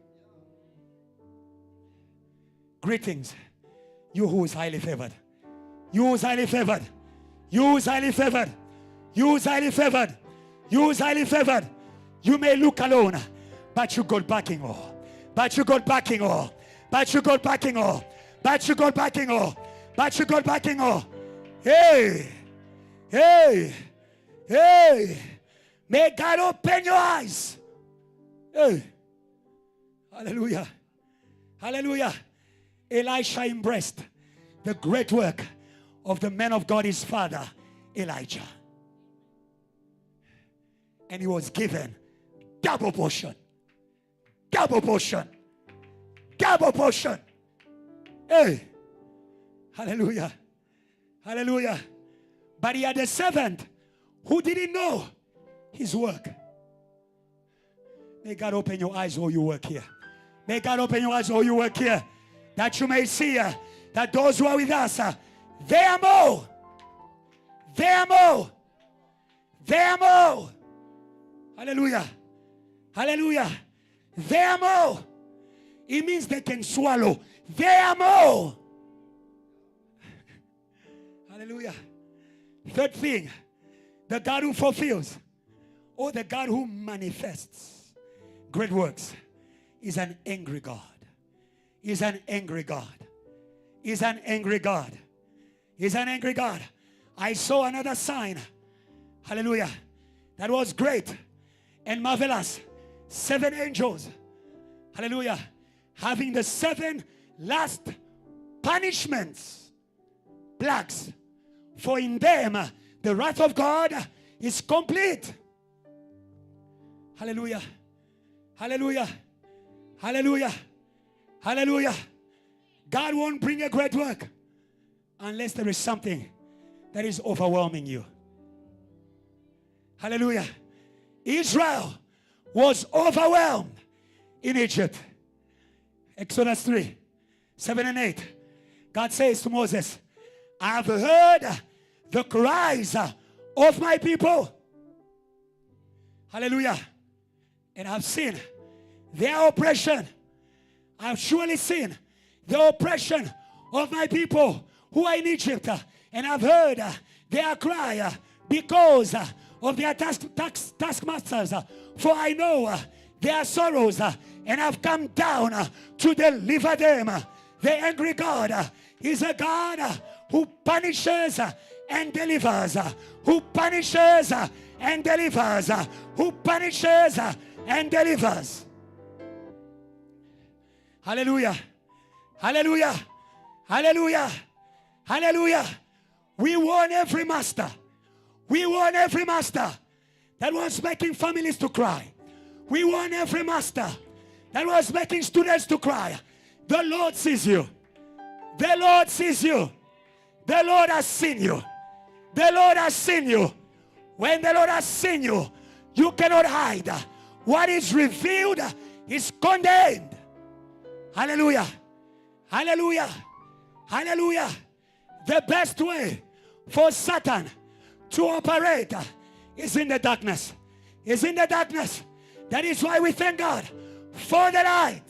Greetings, you who is highly favored. You who is highly favored. You who is highly favored. You who is highly favored. You who is highly favored. You may look alone, but you got backing all. But you got backing all. But you got backing all. But you got backing all. But you got backing all. Hey. May God open your eyes. Hey. Hallelujah. Hallelujah. Elisha embraced the great work of the man of God, his father, Elijah. And he was given double portion. Double portion. Double portion. Hey. Hallelujah. Hallelujah. But he had a servant who didn't know his work. May God open your eyes while you work here. May God open your eyes while you work here. That you may see that those who are with us, they are more. They are more. They are more. Hallelujah. Hallelujah. They are more. It means they can swallow. They are more. Hallelujah. Third thing, the God who fulfills, or the God who manifests great works, is an angry God. Is an angry God. Is an angry God. Is an angry God. I saw another sign. Hallelujah. That was great and marvelous. 7 angels. Hallelujah. Having the 7 last punishments. Plagues. For in them the wrath of God is complete. Hallelujah. Hallelujah. Hallelujah. Hallelujah. God won't bring a great work unless there is something that is overwhelming you. Hallelujah. Israel was overwhelmed in Egypt. Exodus 3, 7 and 8. God says to Moses, I have heard the cries of my people. Hallelujah. And I've seen their oppression. I've surely seen the oppression of my people who are in Egypt. And I've heard their cry because of their taskmasters. For I know their sorrows. And I've come down to deliver them. The angry God is a God who punishes and delivers. Who punishes and delivers. Who punishes and delivers. Hallelujah. Hallelujah. Hallelujah. Hallelujah. We warn every master. We warn every master that was making families to cry. We warn every master that was making students to cry. The Lord sees you. The Lord sees you. The Lord has seen you. The Lord has seen you. When the Lord has seen you, you cannot hide. What is revealed is condemned. Hallelujah. Hallelujah. Hallelujah. The best way for Satan to operate is in the darkness. Is in the darkness. That is why we thank God for the light.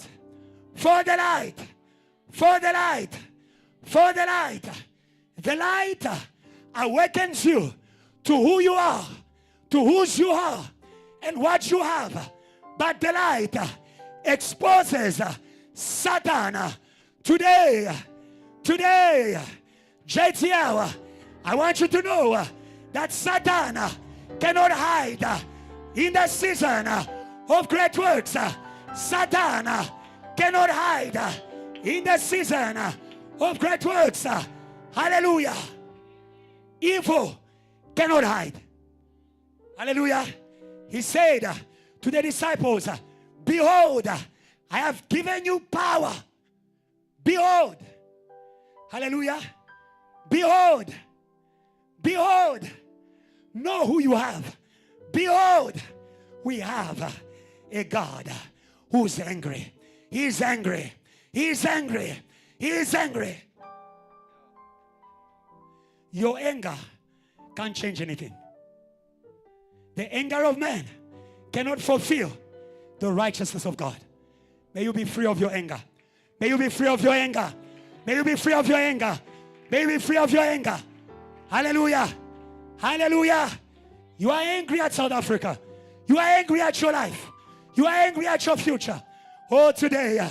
For the light. For the light. For the light. The light awakens you to who you are, to whose you are, and what you have. But the light exposes Satan. Today, JTL, I want you to know that Satan cannot hide in the season of great works. Satan cannot hide in the season of great works. Hallelujah. Evil cannot hide. Hallelujah. He said to the disciples, behold, I have given you power. Behold. Hallelujah. Behold. Behold. Know who you have. Behold. We have a God who's angry. He's angry. He's angry. He's angry. Your anger can't change anything. The anger of man cannot fulfill the righteousness of God. May you be free of your anger. May you be free of your anger. May you be free of your anger. May you be free of your anger. Hallelujah. Hallelujah. You are angry at South Africa. You are angry at your life. You are angry at your future. Oh, today,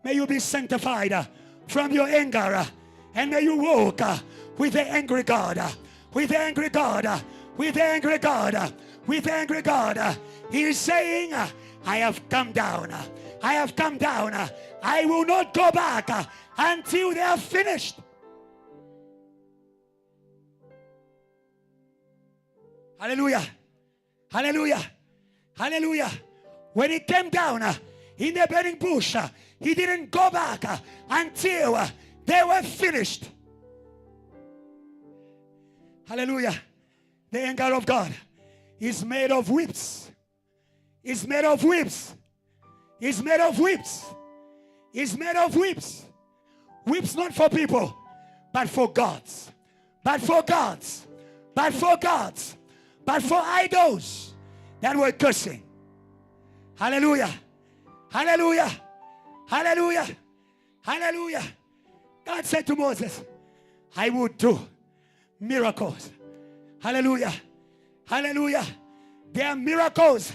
may you be sanctified from your anger. And may you walk with the angry God. With the angry God. With the angry God. With the angry God. He is saying, I have come down. I have come down. I will not go back until they are finished. Hallelujah. Hallelujah. Hallelujah. When he came down in the burning bush, he didn't go back until they were finished. Hallelujah. The anger of God is made of whips. It's made of whips. It's made of whips. It's made of whips. Whips not for people, but for gods. But for gods. But for gods. But for idols that were cursing. Hallelujah. Hallelujah. Hallelujah. Hallelujah. God said to Moses, I will do miracles. Hallelujah. Hallelujah. There are miracles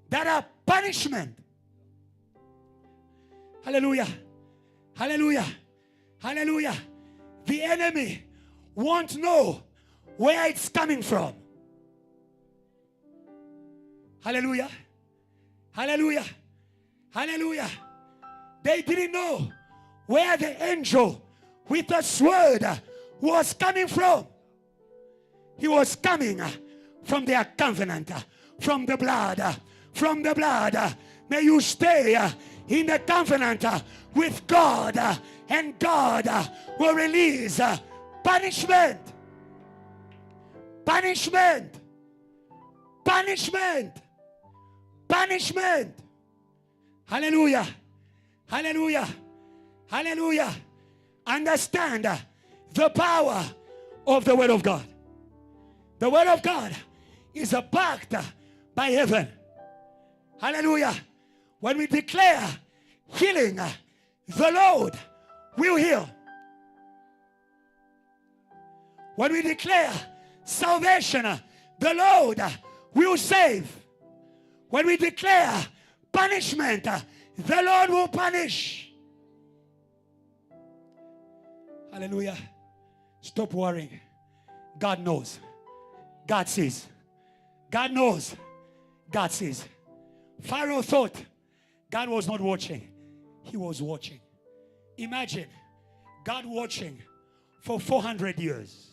that are punishment. Hallelujah. Hallelujah. Hallelujah. The enemy won't know where it's coming from. Hallelujah. Hallelujah. Hallelujah. They didn't know where the angel with the sword was coming from. He was coming from their covenant, from the blood, from the blood. May you stay in the covenant with God, and God will release punishment. Punishment. Punishment. Punishment. Hallelujah. Hallelujah. Hallelujah. Understand the power of the word of God. The word of God is backed by heaven. Hallelujah. When we declare healing, the Lord will heal. When we declare salvation, the Lord will save. When we declare punishment, the Lord will punish. Hallelujah. Stop worrying. God knows. God sees. God knows. God sees. Pharaoh thought God was not watching. He was watching. Imagine God watching for 400 years.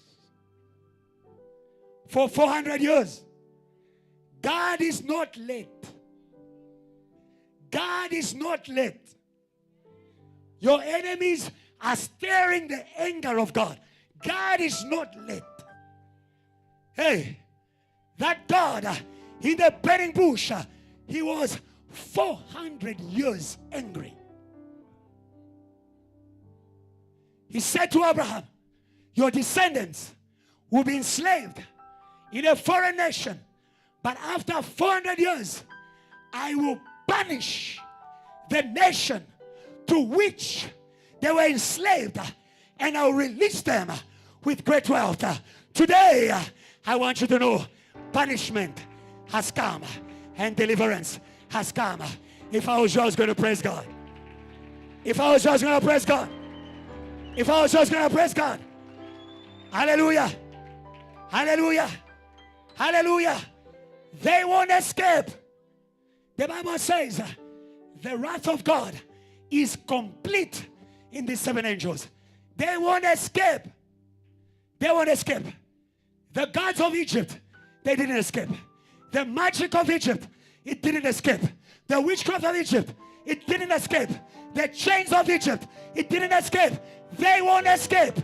For 400 years. God is not late. God is not late. Your enemies are stirring the anger of God. God is not late. Hey, that God in the burning bush, he was 400 years angry. He said to Abraham, your descendants will be enslaved in a foreign nation. But after 400 years, I will punish the nation to which they were enslaved, and I'll release them with great wealth. Today, I want you to know punishment has come and deliverance has come. If I was just going to praise God. If I was just going to praise God. If I was just going to praise God. Hallelujah. Hallelujah. Hallelujah. They won't escape. The Bible says the wrath of God is complete in these 7 angels. They won't escape. They won't escape. The gods of Egypt, they didn't escape. The magic of Egypt, it didn't escape. The witchcraft of Egypt, it didn't escape. The chains of Egypt, it didn't escape. They won't escape.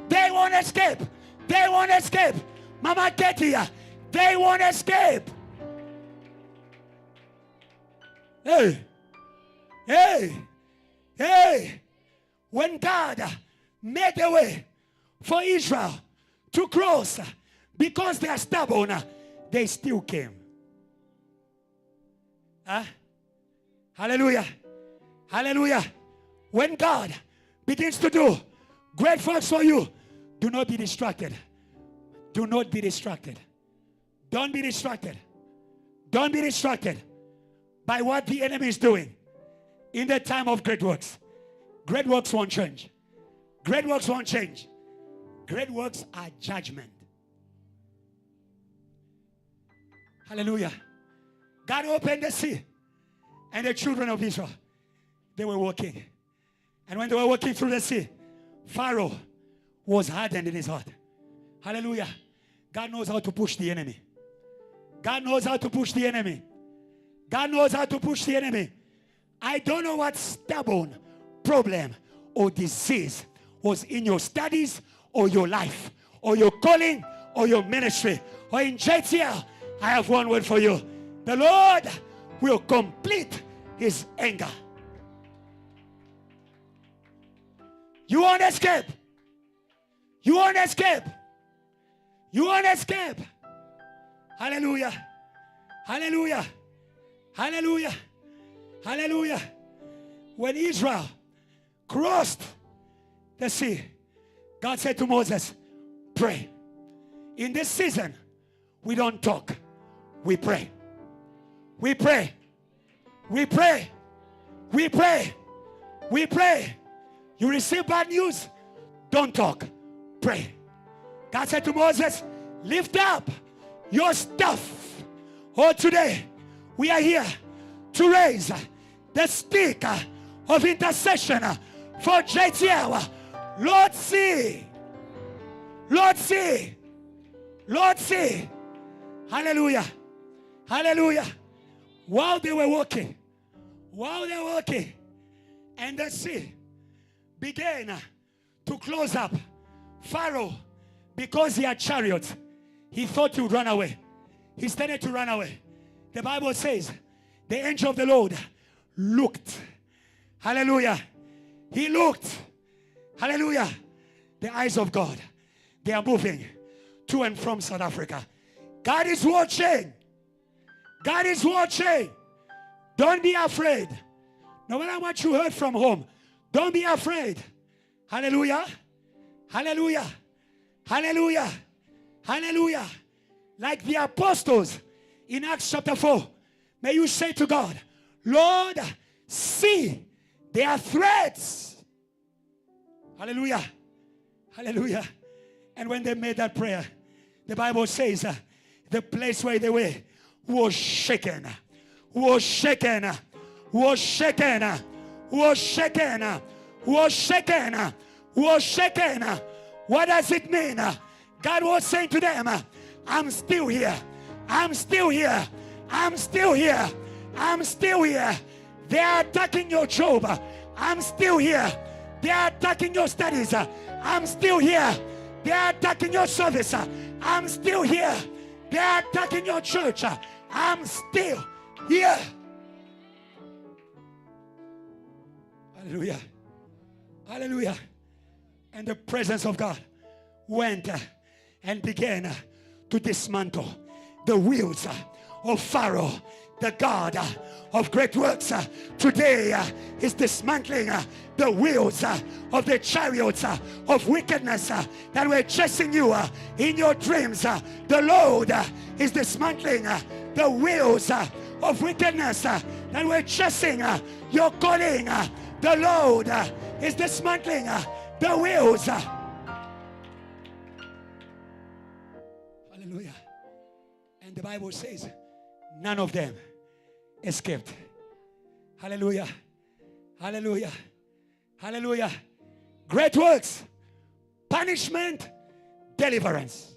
They won't escape. They won't escape. Mama Ketia, they won't escape. Hey, hey, hey. When God made a way for Israel to cross, because they are stubborn, they still came. Hallelujah. Hallelujah. When God begins to do great works for you, do not be distracted. Do not be distracted. Don't be distracted. Don't be distracted by what the enemy is doing in the time of great works. Great works won't change. Great works won't change. Great works are judgment. Hallelujah. God opened the sea, and the children of Israel, they were walking. And when they were walking through the sea, Pharaoh was hardened in his heart. Hallelujah. God knows how to push the enemy. God knows how to push the enemy. God knows how to push the enemy. I don't know what stubborn problem or disease was in your studies or your life or your calling or your ministry or in JTL. I have one word for you. The Lord will complete his anger. You won't escape. You won't escape. You won't escape. Hallelujah. Hallelujah. Hallelujah. Hallelujah. When Israel crossed the sea, God said to Moses, pray. In this season, we don't talk. We pray. We pray. We pray. We pray. We pray. You receive bad news, don't talk. Pray. God said to Moses, lift up your stuff. Oh, today we are here to raise the stick of intercession for JTL. Lord, see. Lord, see. Lord, see. Hallelujah. Hallelujah. While they were walking, and the sea began to close up, Pharaoh, because he had chariots, he thought he would run away. He started to run away. The Bible says the angel of the Lord looked. Hallelujah. He looked. Hallelujah. The eyes of God, they are moving to and from South Africa. God is watching. God is watching. Don't be afraid. No matter what you heard from home, don't be afraid. Hallelujah. Hallelujah. Hallelujah. Hallelujah. Like the apostles in Acts chapter 4, may you say to God, Lord, see their threats. Hallelujah. Hallelujah. And when they made that prayer, the Bible says the place where they were was shaken. Was shaken. Was shaken. Was shaken. Was shaken. Was shaken. What does it mean? God was saying to them, I'm still here. I'm still here. I'm still here. I'm still here. They are attacking your job. I'm still here. They are attacking your studies. I'm still here. They are attacking your service. I'm still here. They are attacking your church. I'm still here. Hallelujah. Hallelujah. And the presence of God went and began to dismantle the wheels of Pharaoh, the God of great works. Today is dismantling the wheels of the chariots of wickedness that were chasing you in your dreams. The Lord is dismantling the wheels of wickedness that were chasing your calling. The Lord is dismantling the wheels. Hallelujah. And the Bible says none of them escaped. Hallelujah. Hallelujah. Hallelujah. Great works, punishment, deliverance.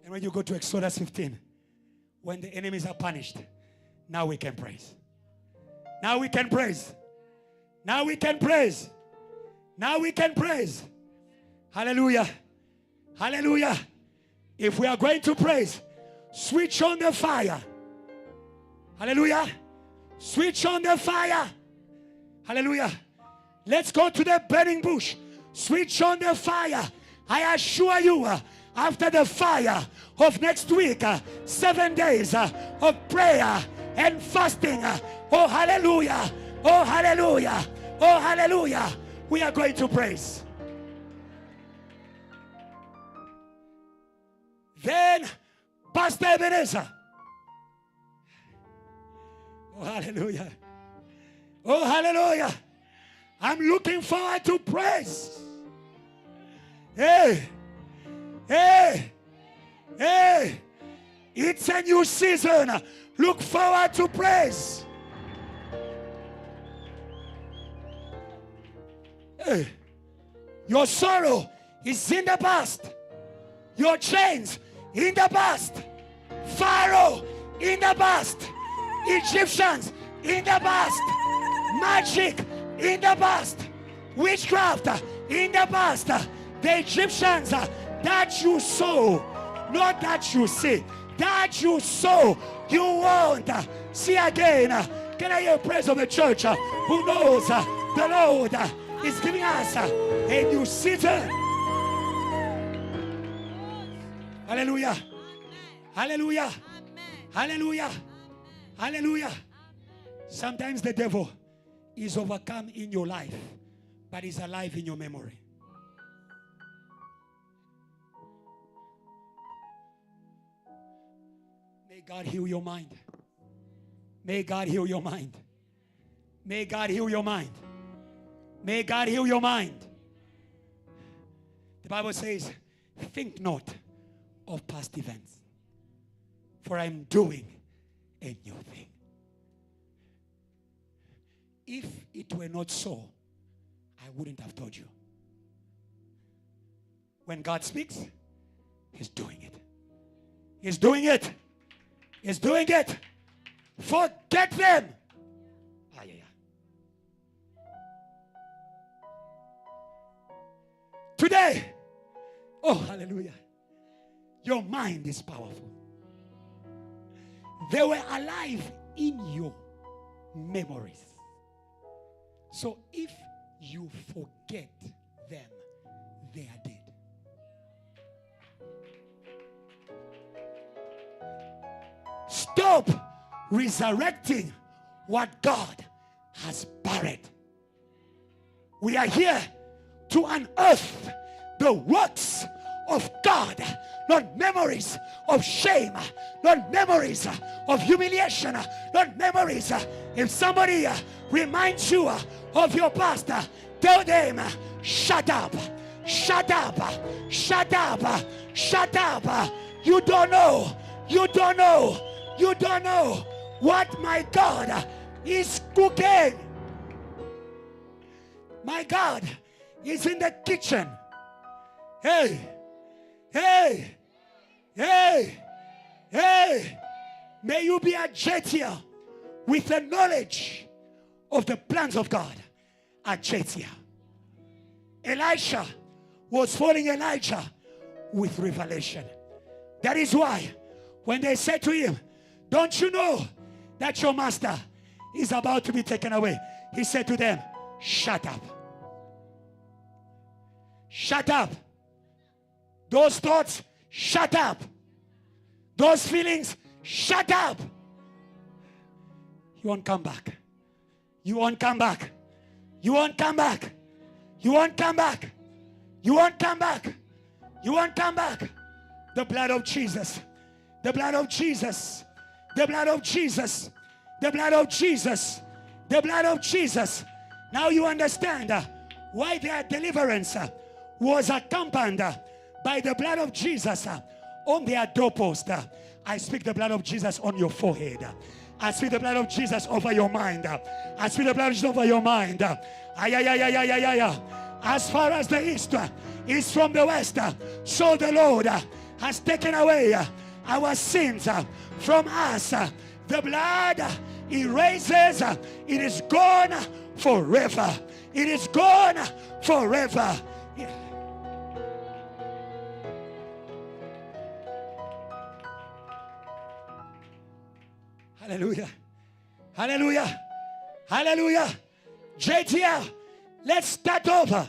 And when you go to Exodus 15, when the enemies are punished, now we can praise. Now we can praise. Now we can praise. Now we can praise. Hallelujah. Hallelujah. If we are going to praise, switch on the fire. Hallelujah. Switch on the fire. Hallelujah. Let's go to the burning bush. Switch on the fire. I assure you, after the fire of next week, 7 days of prayer and fasting. Oh, hallelujah. Oh, hallelujah. Oh, hallelujah. We are going to praise. Then, Pastor Ebenezer. Oh, hallelujah. Oh, hallelujah. I'm looking forward to praise. Hey. Hey. Hey. It's a new season. Look forward to praise. Hey. Your sorrow is in the past. Your chains in the past. Pharaoh in the past. Egyptians in the past. Magic in the past. Witchcraft in the past. The Egyptians that you saw, not that you see, that you saw, you won't see again. Can I hear a praise of the church who knows the Lord is giving us a new season? Hallelujah. Hallelujah. Hallelujah. Hallelujah. Sometimes the devil is overcome in your life, but is alive in your memory. May God heal your mind. May God heal your mind. May God heal your mind. May God heal your mind. The Bible says, think not of past events, for I'm doing a new thing. If it were not so, I wouldn't have told you. When God speaks, He's doing it. He's doing it. He's doing it. Forget them. Today, oh hallelujah, your mind is powerful. They were alive in your memories. So if you forget them, they are dead. Stop resurrecting what God has buried. We are here to unearth the works of God, not memories of shame, not memories of humiliation, not memories. If somebody reminds you of your past, tell them, shut up, shut up, shut up, shut up. You don't know, you don't know, you don't know what my God is cooking. My God is in the kitchen. Hey, hey, hey, hey. May you be a jet here with the knowledge of the plans of God. A jet here. Elisha was following Elijah with revelation. That is why when they said to him, don't you know that your master is about to be taken away? He said to them, shut up. Shut up. Those thoughts, shut up. Those feelings, shut up. You won't come back. You won't come back. You won't come back. You won't come back. You won't come back. You won't come back. The blood of Jesus. The blood of Jesus. The blood of Jesus. The blood of Jesus. The blood of Jesus. Now you understand why their deliverance was accompanied by the blood of Jesus on their doorpost. I speak the blood of Jesus on your forehead. I speak the blood of Jesus over your mind. I speak the blood of Jesus over your mind. as far as the east is from the west, so the Lord has taken away our sins from us. The blood erases. It is gone forever. It is gone forever. Hallelujah. Hallelujah. Hallelujah. JTL, let's start over.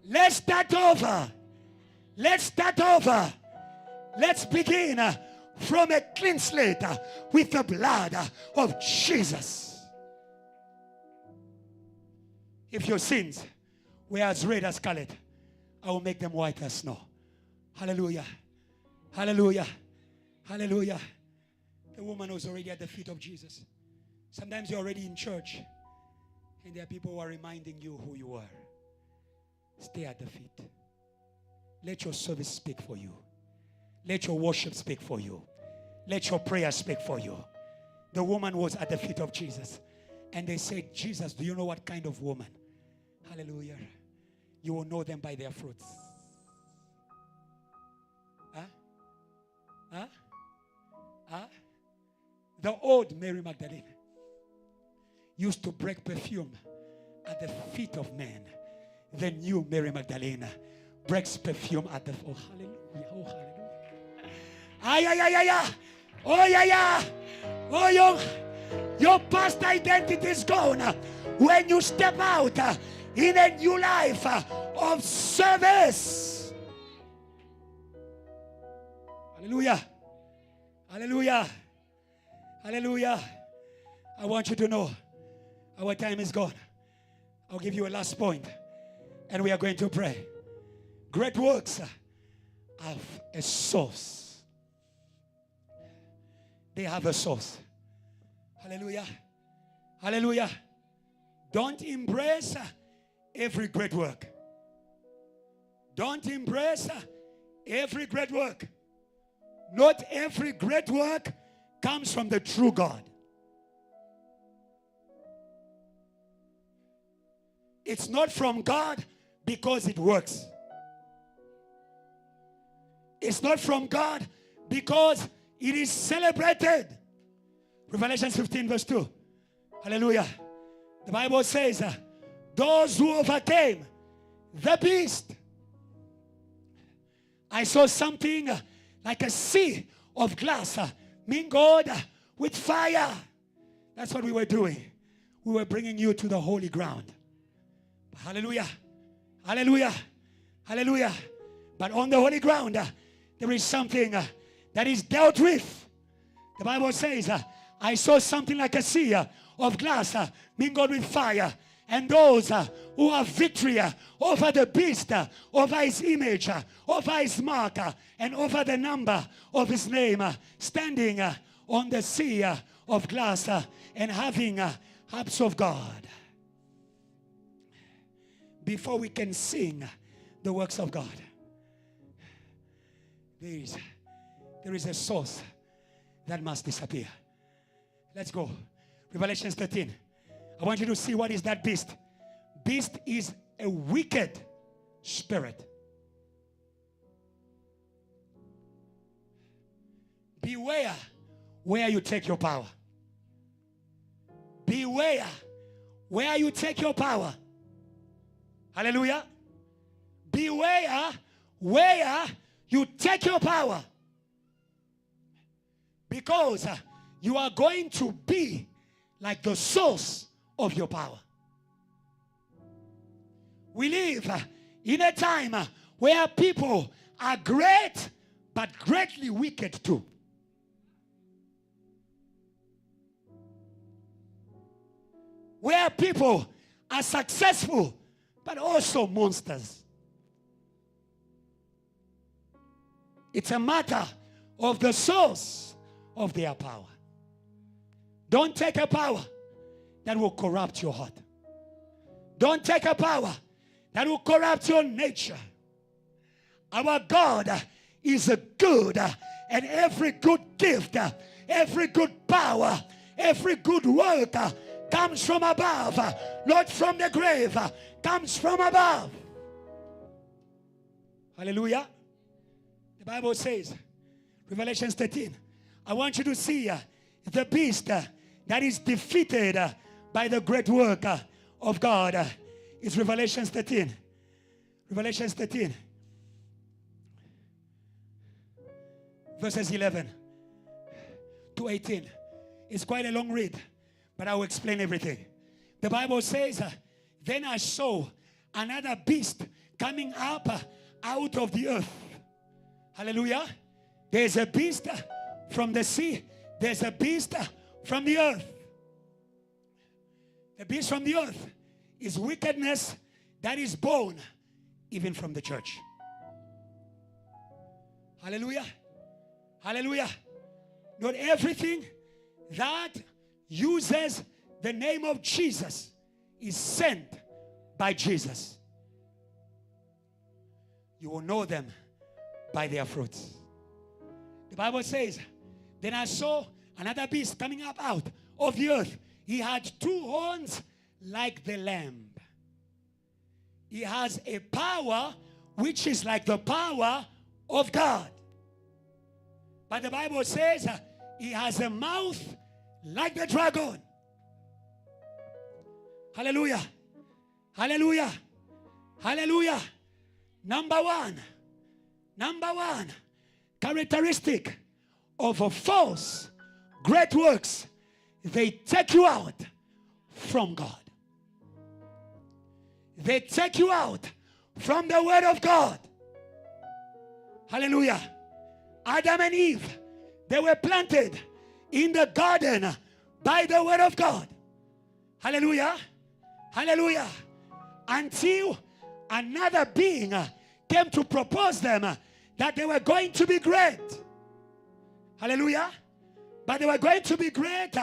Let's start over. Let's start over. Let's begin from a clean slate with the blood of Jesus. If your sins were as red as scarlet, I will make them white as snow. Hallelujah. Hallelujah. Hallelujah. The woman was already at the feet of Jesus. Sometimes you're already in church and there are people who are reminding you who you are. Stay at the feet. Let your service speak for you. Let your worship speak for you. Let your prayer speak for you. The woman was at the feet of Jesus. And they said, Jesus, do you know what kind of woman? Hallelujah. You will know them by their fruits. Huh? Huh? Huh? The old Mary Magdalene used to break perfume at the feet of men. The new Mary Magdalene breaks perfume at the... Oh, hallelujah. Oh, hallelujah. Ay, ay, ay, ay, ay. Oh, yeah, yeah. Oh, your past identity is gone. When you step out in a new life of service. Hallelujah. Hallelujah. Hallelujah. I want you to know our time is gone. I'll give you a last point and we are going to pray. Great works have a source. They have a source. Hallelujah. Hallelujah. Don't embrace every great work. Don't embrace every great work. Not every great work comes from the true God. It's not from God because it works. It's not from God because it is celebrated. Revelation 15 verse 2. Hallelujah. The Bible says, those who overcame the beast. I saw something like a sea of glass mingled with fire. That's what we were doing. We were bringing you to the holy ground. Hallelujah. Hallelujah. Hallelujah. But on the holy ground, there is something that is dealt with. The Bible says, I saw something like a sea of glass mingled with fire. And those who have victory over the beast, over his image, over his mark, and over the number of his name, standing on the sea of glass and having harps of God. Before we can sing the works of God, there is a source that must disappear. Let's go. Revelation 13. I want you to see what is that beast. Beast is a wicked spirit. Beware where you take your power. Beware where you take your power. Hallelujah. Beware where you take your power. Because you are going to be like the source of your power. We live in a time where people are great but greatly wicked too. Where people are successful but also monsters. It's a matter of the source of their power. Don't take a power that will corrupt your heart. Don't take a power that will corrupt your nature. Our God is a good, and every good gift, every good power, every good work comes from above, not from the grave, comes from above. Hallelujah. The Bible says, Revelation 13, I want you to see the beast that is defeated by the great work of God. It's Revelation 13. Revelation 13. Verses 11 to 18. It's quite a long read, but I will explain everything. The Bible says, then I saw another beast coming up out of the earth. Hallelujah. There's a beast from the sea. There's a beast from the earth. The beast from the earth is wickedness that is born even from the church. Hallelujah. Hallelujah. Not everything that uses the name of Jesus is sent by Jesus. You will know them by their fruits. The Bible says, then I saw another beast coming up out of the earth. He had 2 horns like the lamb. He has a power which is like the power of God. But the Bible says he has a mouth like the dragon. Hallelujah. Hallelujah. Hallelujah. Number one characteristic of a false great works, they take you out from God. They take you out from the word of God. Hallelujah. Adam and Eve, they were planted in the garden by the word of God. Hallelujah. Hallelujah. Until another being came to propose them that they were going to be great. Hallelujah. But they were going to be great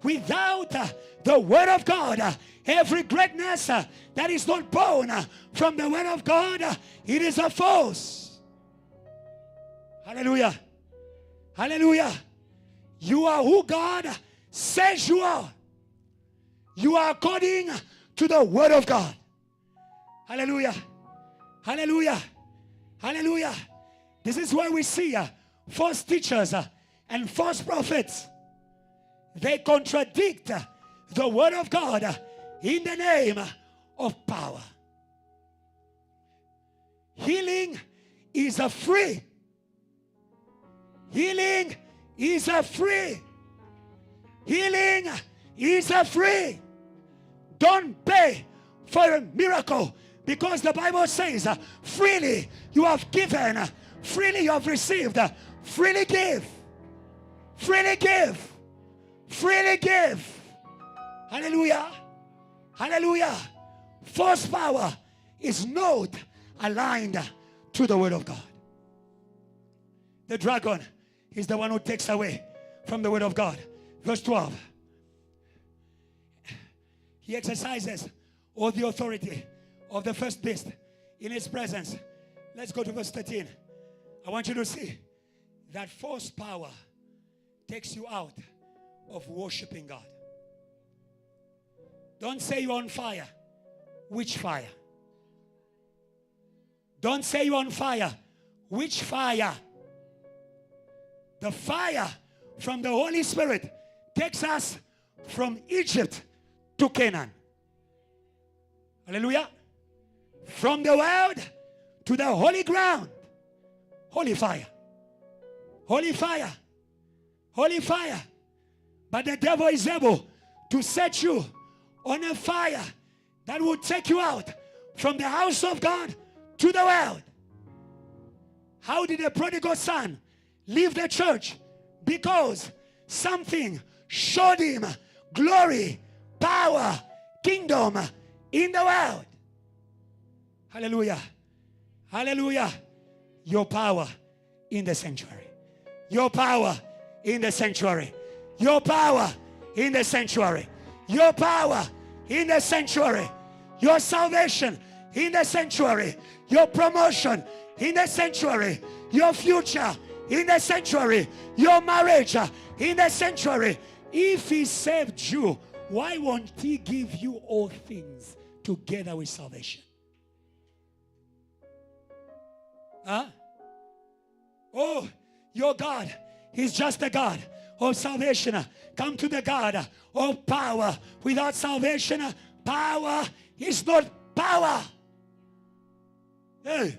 without the word of God. Every greatness that is not born from the word of God, it is a false. Hallelujah. Hallelujah. You are who God says you are. You are according to the word of God. Hallelujah. Hallelujah. Hallelujah. This is where we see false teachers and false prophets. They contradict the word of God in the name of power. Healing is a free. Healing is a free. Healing is a free. Don't pay for a miracle, because the Bible says freely you have given, freely you have received, freely give. Freely give. Freely give. Hallelujah. Hallelujah. False power is not aligned to the word of God. The dragon is the one who takes away from the word of God. Verse 12. He exercises all the authority of the first beast in his presence. Let's go to verse 13. I want you to see that false power takes you out of worshiping God. Don't say you're on fire. Which fire? Don't say you're on fire. Which fire? The fire from the Holy Spirit takes us from Egypt to Canaan. Hallelujah. From the world to the holy ground. Holy fire. Holy fire. Holy fire. But the devil is able to set you on a fire that will take you out from the house of God to the world. How did the prodigal son leave the church? Because something showed him glory, power, kingdom in the world. Hallelujah. Hallelujah. Your power in the sanctuary. Your power in the sanctuary. Your power in the sanctuary. Your power in the sanctuary. Your salvation in the sanctuary. Your promotion in the sanctuary. Your future in the sanctuary. Your marriage in the sanctuary. If he saved you why won't he give you all things together with salvation? Huh? Oh, your God is just a God of salvation. Come to the God of power. Without salvation, power is not power. Hey,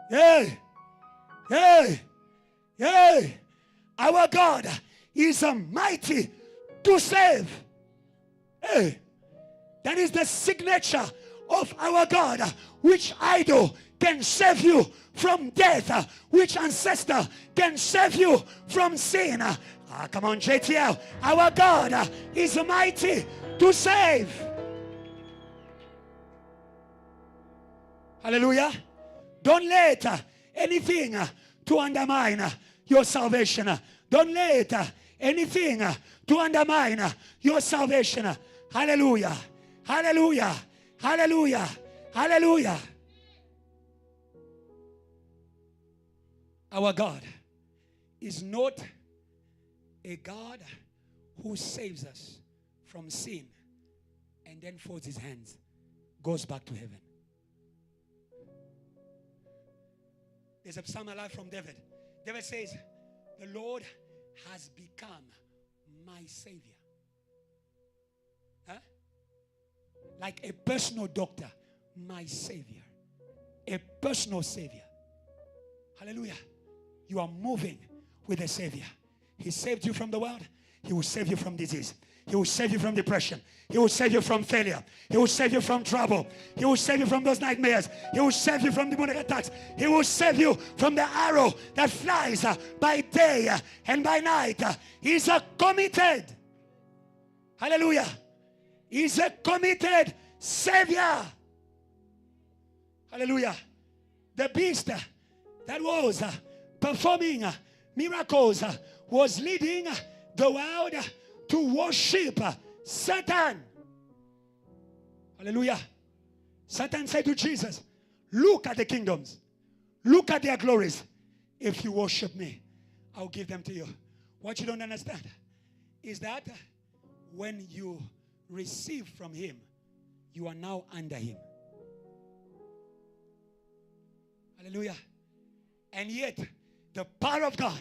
hey, hey, hey. Our God is a mighty to save. Hey, that is the signature of our God. Which idol can save you from death? Which ancestor can save you from sin? Come on, JTL. Our God is mighty to save. Hallelujah. Don't let anything to undermine your salvation. Don't let anything to undermine your salvation. Hallelujah. Hallelujah. Hallelujah. Hallelujah. Our God is not a God who saves us from sin and then folds his hands, goes back to heaven. There's a psalm alive from David. David says, the Lord has become my Savior. Huh? Like a personal doctor, my Savior. A personal Savior. Hallelujah. You are moving with a Savior. He saved you from the world. He will save you from disease. He will save you from depression. He will save you from failure. He will save you from trouble. He will save you from those nightmares. He will save you from demonic attacks. He will save you from the arrow that flies by day and by night. He's a committed. Hallelujah. He's a committed Savior. Hallelujah. The beast that was performing miracles was leading the world to worship Satan. Hallelujah. Satan said to Jesus, look at the kingdoms. Look at their glories. If you worship me, I'll give them to you. What you don't understand is that when you receive from him, you are now under him. Hallelujah. And yet, the power of God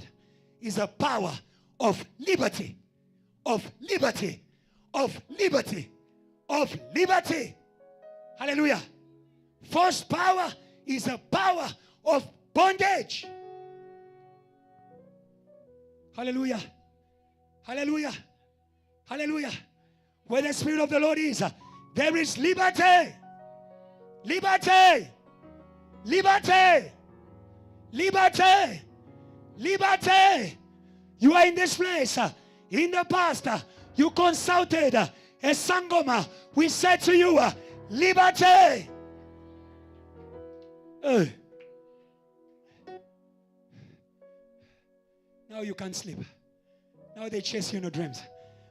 is a power of liberty. Of liberty. Of liberty. Of liberty. Hallelujah. False power is a power of bondage. Hallelujah. Hallelujah. Hallelujah. Where the Spirit of the Lord is, there is liberty. Liberty. Liberty. Liberty. Liberty. You are in this place. In the past, you consulted a sangoma. We said to you, liberty. Now you can't sleep. Now they chase you in your dreams.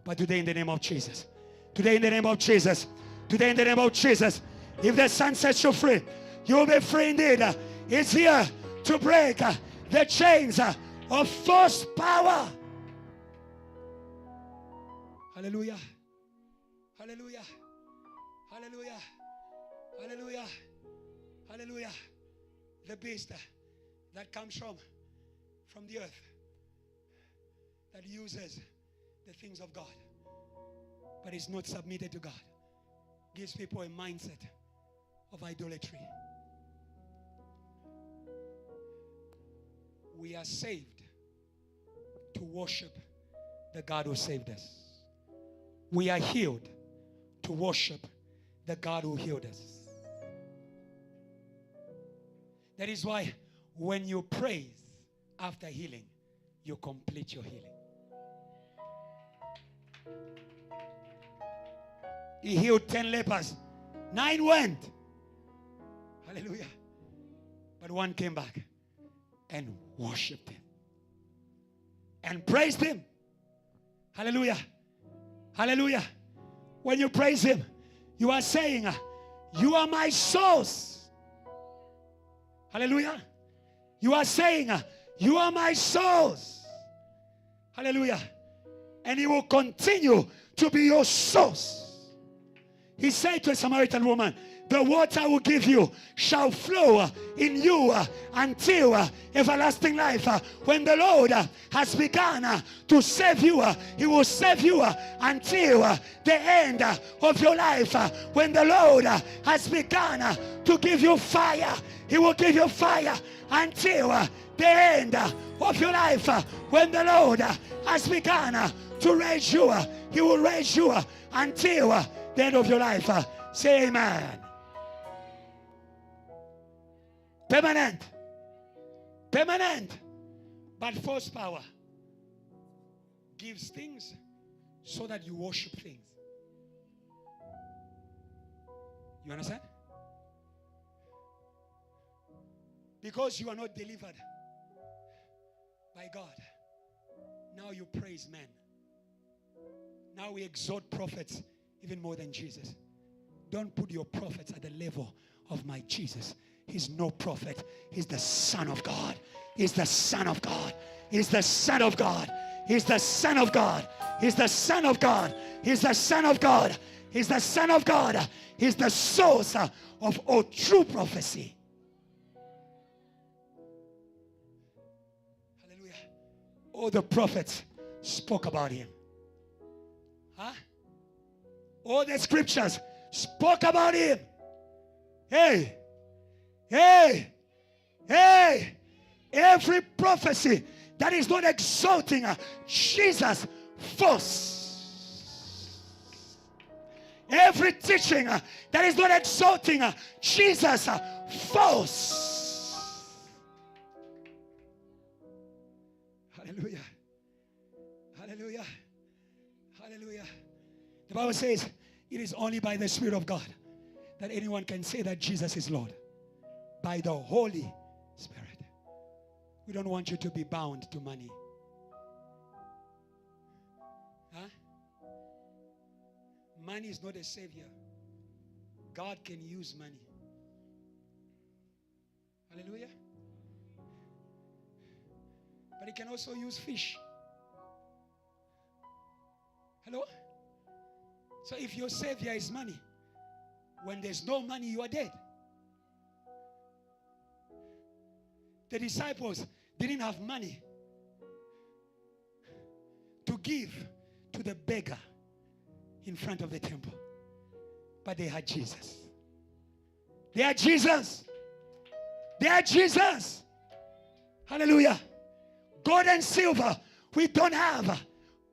But today in the name of Jesus. Today in the name of Jesus. Today in the name of Jesus. If the Son sets you free, you'll be free indeed. It's here to break the chains of false power. Hallelujah. Hallelujah. Hallelujah. Hallelujah. Hallelujah. The beast that comes from the earth, that uses the things of God, but is not submitted to God, gives people a mindset of idolatry. We are saved to worship the God who saved us. We are healed to worship the God who healed us. That is why when you praise after healing, you complete your healing. He healed 10 lepers. 9 went. Hallelujah. But 1 came back and worshipped him and praised him. Hallelujah. Hallelujah. When you praise him, you are saying, you are my source. Hallelujah. You are saying, you are my source. Hallelujah. And he will continue to be your source. He said to a Samaritan woman, the water I will give you shall flow in you until everlasting life. When the Lord has begun to save you, he will save you until the end of your life. When the Lord has begun to give you fire, he will give you fire until the end of your life. When the Lord has begun to raise you, he will raise you until the end of your life. Say amen. Permanent. Permanent. But false power gives things so that you worship things. You understand? Because you are not delivered by God, now you praise men. Now we exalt prophets even more than Jesus. Don't put your prophets at the level of my Jesus. He's no prophet. He's the Son of God. He's the Son of God. He's the Son of God. He's the Son of God. He's the Son of God. He's the Son of God. He's the Son of God. He's the source of all true prophecy. Hallelujah. All the prophets spoke about him. Huh? All the scriptures spoke about him. Hey, hey, hey. Every prophecy that is not exalting Jesus false. Every teaching that is not exalting Jesus false. Hallelujah. Hallelujah. Hallelujah. The Bible says it is only by the Spirit of God that anyone can say that Jesus is Lord. By the Holy Spirit. We don't want you to be bound to money. Huh? Money is not a savior. God can use money. Hallelujah. But he can also use fish. Hello? So if your savior is money, when there's no money, you are dead. The disciples didn't have money to give to the beggar in front of the temple. But they had Jesus. They had Jesus. They had Jesus. Hallelujah. Gold and silver we don't have.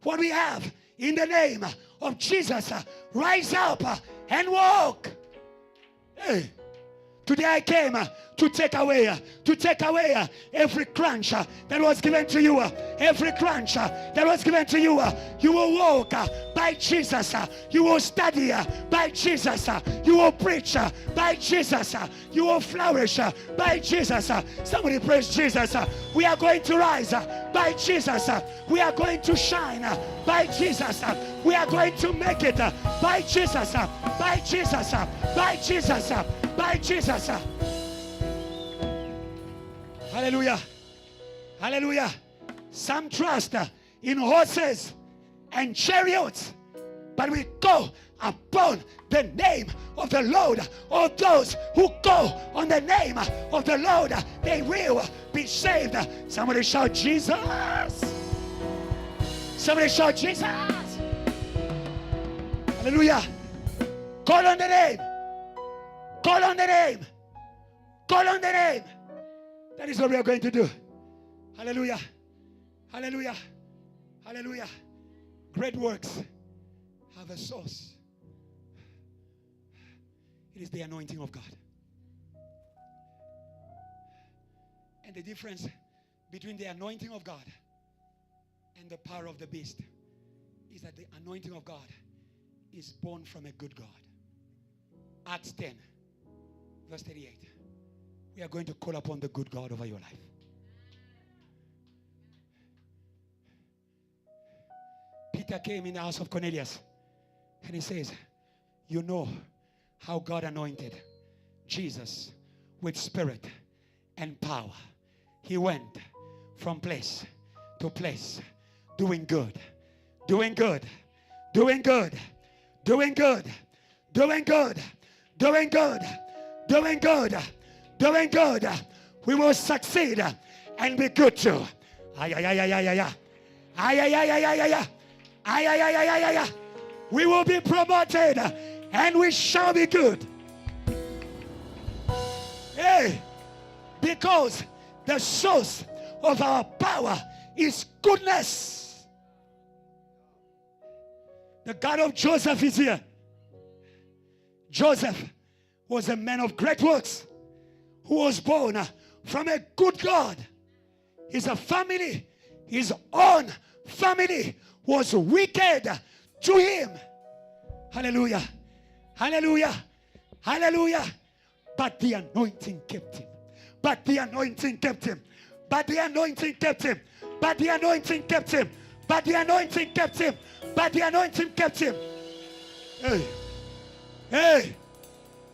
What we have in the name of Jesus. Rise up and walk. Hey. Today I came to take away every crunch that was given to you. Every crunch that was given to you. You will walk by Jesus. You will study by Jesus. You will preach by Jesus. You will flourish by Jesus. Somebody praise Jesus. We are going to rise by Jesus. We are going to shine by Jesus. We are going to make it by Jesus. By Jesus. By Jesus. By Jesus. Hallelujah. Hallelujah. Some trust in horses and chariots, but we go upon the name of the Lord. All those who go on the name of the Lord, they will be saved. Somebody shout Jesus. Somebody shout Jesus. Hallelujah. Call on the name. Call on the name. Call on the name. That is what we are going to do. Hallelujah. Hallelujah. Hallelujah. Great works have a source. It is the anointing of God. And the difference between the anointing of God and the power of the beast is that the anointing of God is born from a good God. Acts 10. Verse 38. We are going to call upon the good God over your life. Peter came in the house of Cornelius and he says, you know how God anointed Jesus with spirit and power. He went from place to place doing good, Doing good. Doing good. Doing good. Doing good. Doing good. Doing good. We will succeed and be good too. Ay, ay, ay, ay, ay, ay, ay. Ay, ay, ay, ay, ay, ay, ay. Ay, ay, ay, ay, ay, ay, ay. We will be promoted and we shall be good. Hey, because the source of our power is goodness. The God of Joseph is here. Joseph was a man of great works who was born from a good God. His family, his own family was wicked to him. Hallelujah. Hallelujah. Hallelujah. But the anointing kept him. But the anointing kept him. But the anointing kept him. But the anointing kept him. But the anointing kept him. But the anointing kept him. Hey. Hey.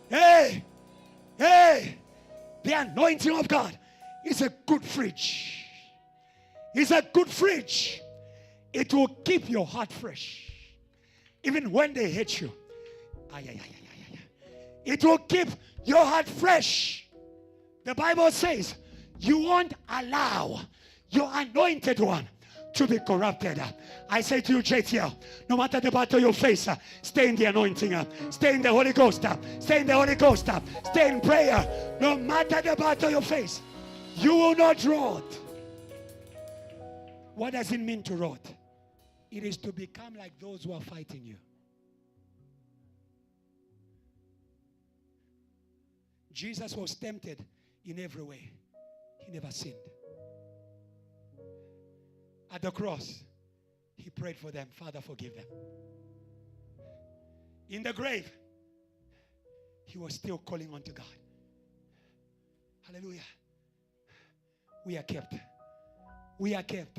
Hey. Hey. The anointing of God is a good fridge. It's a good fridge. It will keep your heart fresh. Even when they hate you. It will keep your heart fresh. The Bible says you won't allow your anointed one to be corrupted. I say to you, JTL, no matter the battle you face, stay in the anointing, stay in the Holy Ghost, stay in the Holy Ghost, stay in prayer. No matter the battle you face, you will not rot. What does it mean to rot? It is to become like those who are fighting you. Jesus was tempted in every way. He never sinned. At the cross, he prayed for them. Father, forgive them. In the grave, he was still calling on to God. Hallelujah. We are kept. We are kept.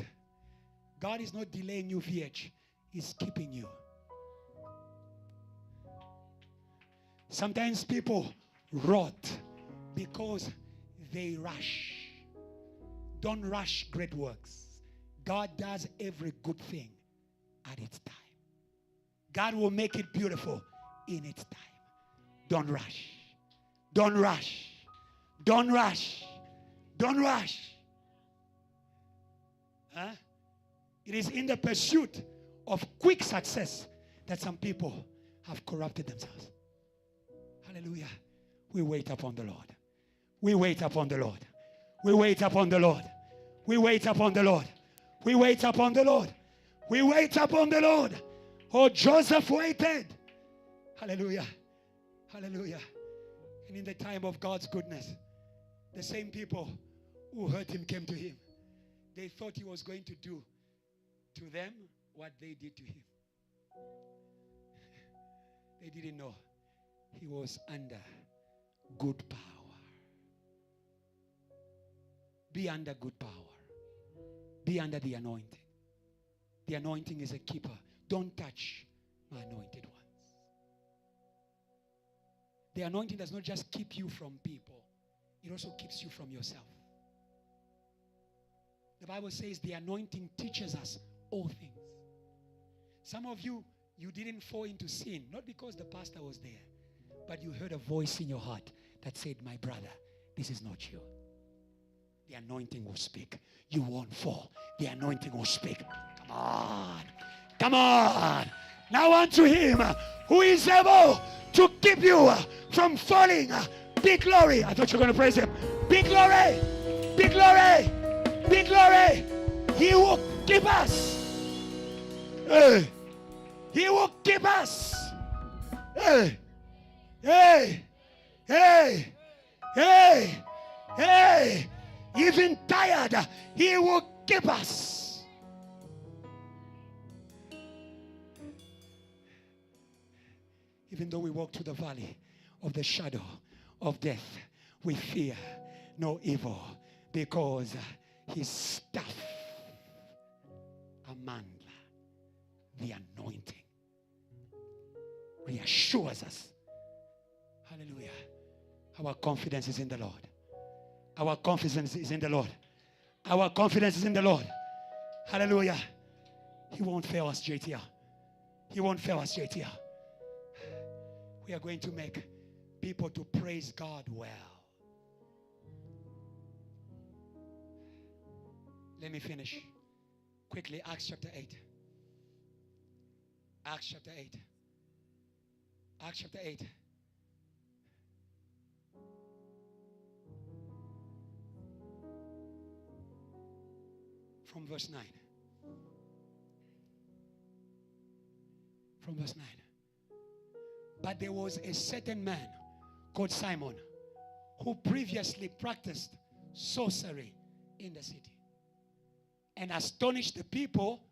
God is not delaying you, VH. He's keeping you. Sometimes people rot because they rush. Don't rush great works. God does every good thing at its time. God will make it beautiful in its time. Don't rush. Don't rush. Don't rush. Don't rush. Huh? It is in the pursuit of quick success that some people have corrupted themselves. Hallelujah. We wait upon the Lord. We wait upon the Lord. We wait upon the Lord. We wait upon the Lord. We wait upon the Lord. We wait upon the Lord. Oh, Joseph waited. Hallelujah. Hallelujah. And in the time of God's goodness, the same people who hurt him came to him. They thought he was going to do to them what they did to him. They didn't know he was under good power. Be under good power. Be under the anointing. The anointing is a keeper. Don't touch my anointed ones. The anointing does not just keep you from people, it also keeps you from yourself. The Bible says the anointing teaches us all things. Some of you, you didn't fall into sin, not because the pastor was there, but you heard a voice in your heart that said, my brother, this is not you. The anointing will speak. You won't fall. The anointing will speak. Come on. Come on. Now unto him who is able to keep you from falling. Big glory. I thought you were going to praise him. Big glory. Big glory. Big glory. He will keep us. Hey. He will keep us. Hey. Hey. Hey. Hey. Hey. Even tired, he will keep us. Even though we walk through the valley of the shadow of death, we fear no evil, because his staff, Amandla, the anointing, reassures us. Hallelujah. Our confidence is in the Lord. Our confidence is in the Lord. Our confidence is in the Lord. Hallelujah. He won't fail us, JTL. He won't fail us, JTL. We are going to make people to praise God well. Let me finish quickly. Acts chapter 8. Acts chapter 8. Acts chapter 8. From verse 9. From verse 9. But there was a certain man called Simon who previously practiced sorcery in the city and astonished the people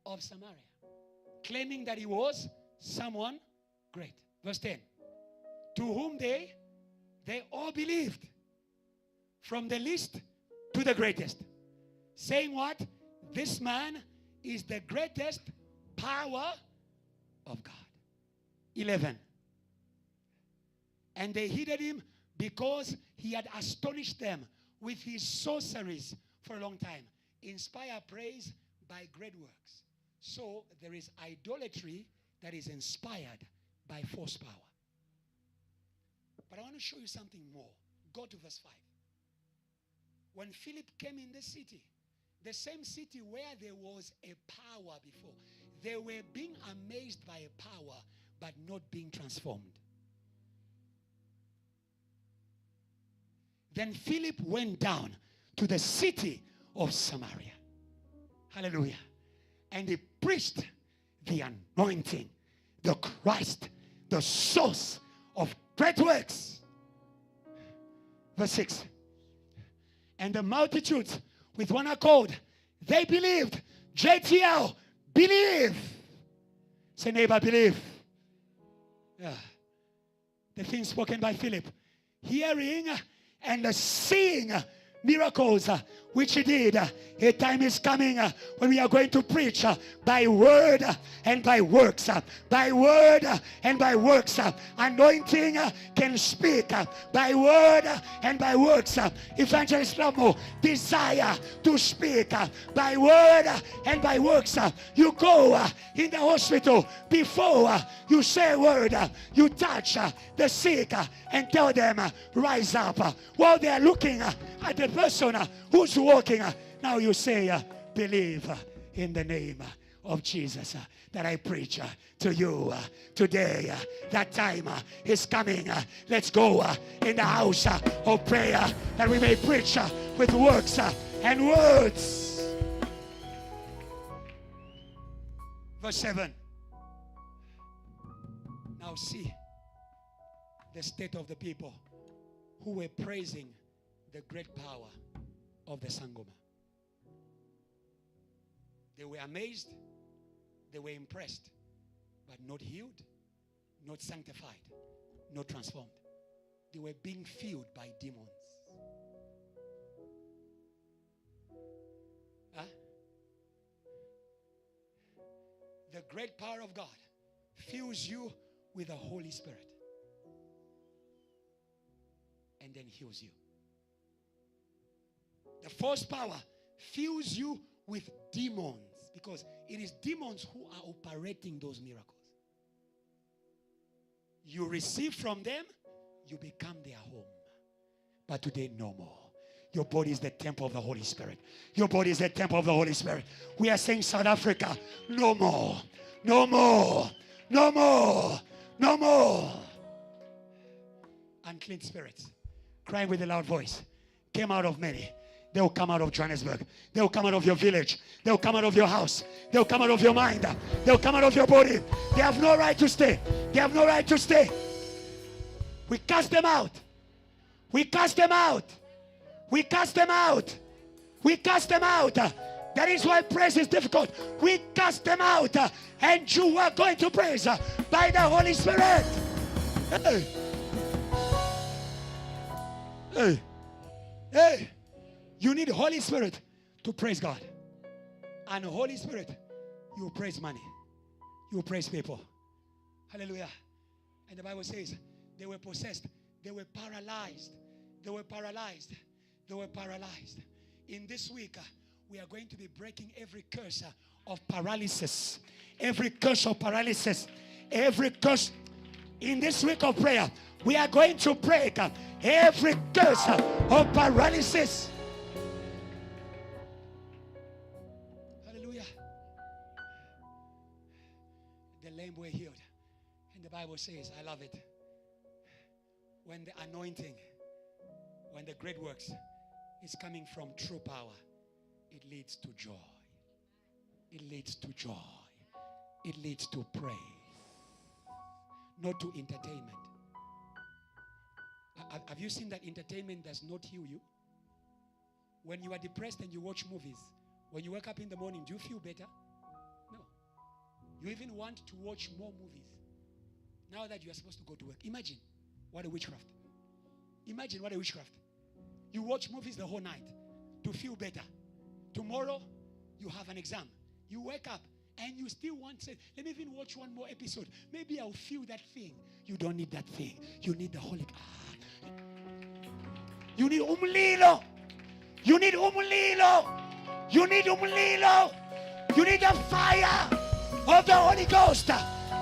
of Samaria, claiming that he was someone great. Verse 10. To whom they all believed, from the least to the greatest, saying what? This man is the greatest power of God. 11. And they heeded him because he had astonished them with his sorceries for a long time. Inspire praise by great works. So there is idolatry that is inspired by false power. But I want to show you something more. Go to verse 5. When Philip came in the city, the same city where there was a power before, they were being amazed by a power but not being transformed. Then Philip went down to the city of Samaria. Hallelujah. And he preached the anointing, the Christ, the source of great works. Verse 6. And the multitudes with one accord, they believed. JTL, believe. Say, neighbor, believe. Yeah. The things spoken by Philip. Hearing and seeing miracles which he did. A time is coming when we are going to preach by word and by works. By word and by works. Anointing can speak by word and by works. Evangelist Ramo, desire to speak by word and by works. You go in the hospital, before you say a word, you touch the sick and tell them, rise up. While they are looking at the person who's walking, now you say, believe in the name of Jesus that I preach to you today. That time is coming. Let's go in the house of prayer that we may preach with works and words. Verse 7. Now see the state of the people who were praising the great power of the Sangoma. They were amazed, they were impressed, but not healed, not sanctified, not transformed. They were being filled by demons. The great power of God fills you with the Holy Spirit and then heals you. The false power fills you with demons because it is demons who are operating those miracles. You receive from them, you become their home. But today, no more. Your body is the temple of the Holy Spirit. Your body is the temple of the Holy Spirit. We are saying, South Africa, no more. No more. No more. No more. Unclean spirits, crying with a loud voice, came out of many. They will come out of Johannesburg. They will come out of your village. They will come out of your house. They will come out of your mind. They will come out of your body. They have no right to stay. They have no right to stay. We cast them out. We cast them out. We cast them out. We cast them out. That is why praise is difficult. We cast them out. And you are going to praise by the Holy Spirit. Hey. Hey. Hey. You need Holy Spirit to praise God. And Holy Spirit, you praise money. You praise people. Hallelujah. And the Bible says they were possessed. They were paralyzed. They were paralyzed. They were paralyzed. In this week, we are going to be breaking every curse of paralysis, every curse of paralysis, every curse in this week of prayer, we are going to break every curse of paralysis. Hallelujah. The lame were healed. And the Bible says, I love it, when the anointing, when the great works is coming from true power, it leads to joy. It leads to joy. It leads to praise, not to entertainment. Have you seen that entertainment does not heal you? When you are depressed and you watch movies, when you wake up in the morning, do you feel better? No. You even want to watch more movies now that you are supposed to go to work. Imagine what a witchcraft. Imagine what a witchcraft. You watch movies the whole night to feel better. Tomorrow, you have an exam. You wake up and you still want to say, let me even watch one more episode. Maybe I'll feel that thing. You don't need that thing. You need the Holy Ghost. You need umlilo. You need umlilo. You need umlilo. You need the fire of the Holy Ghost.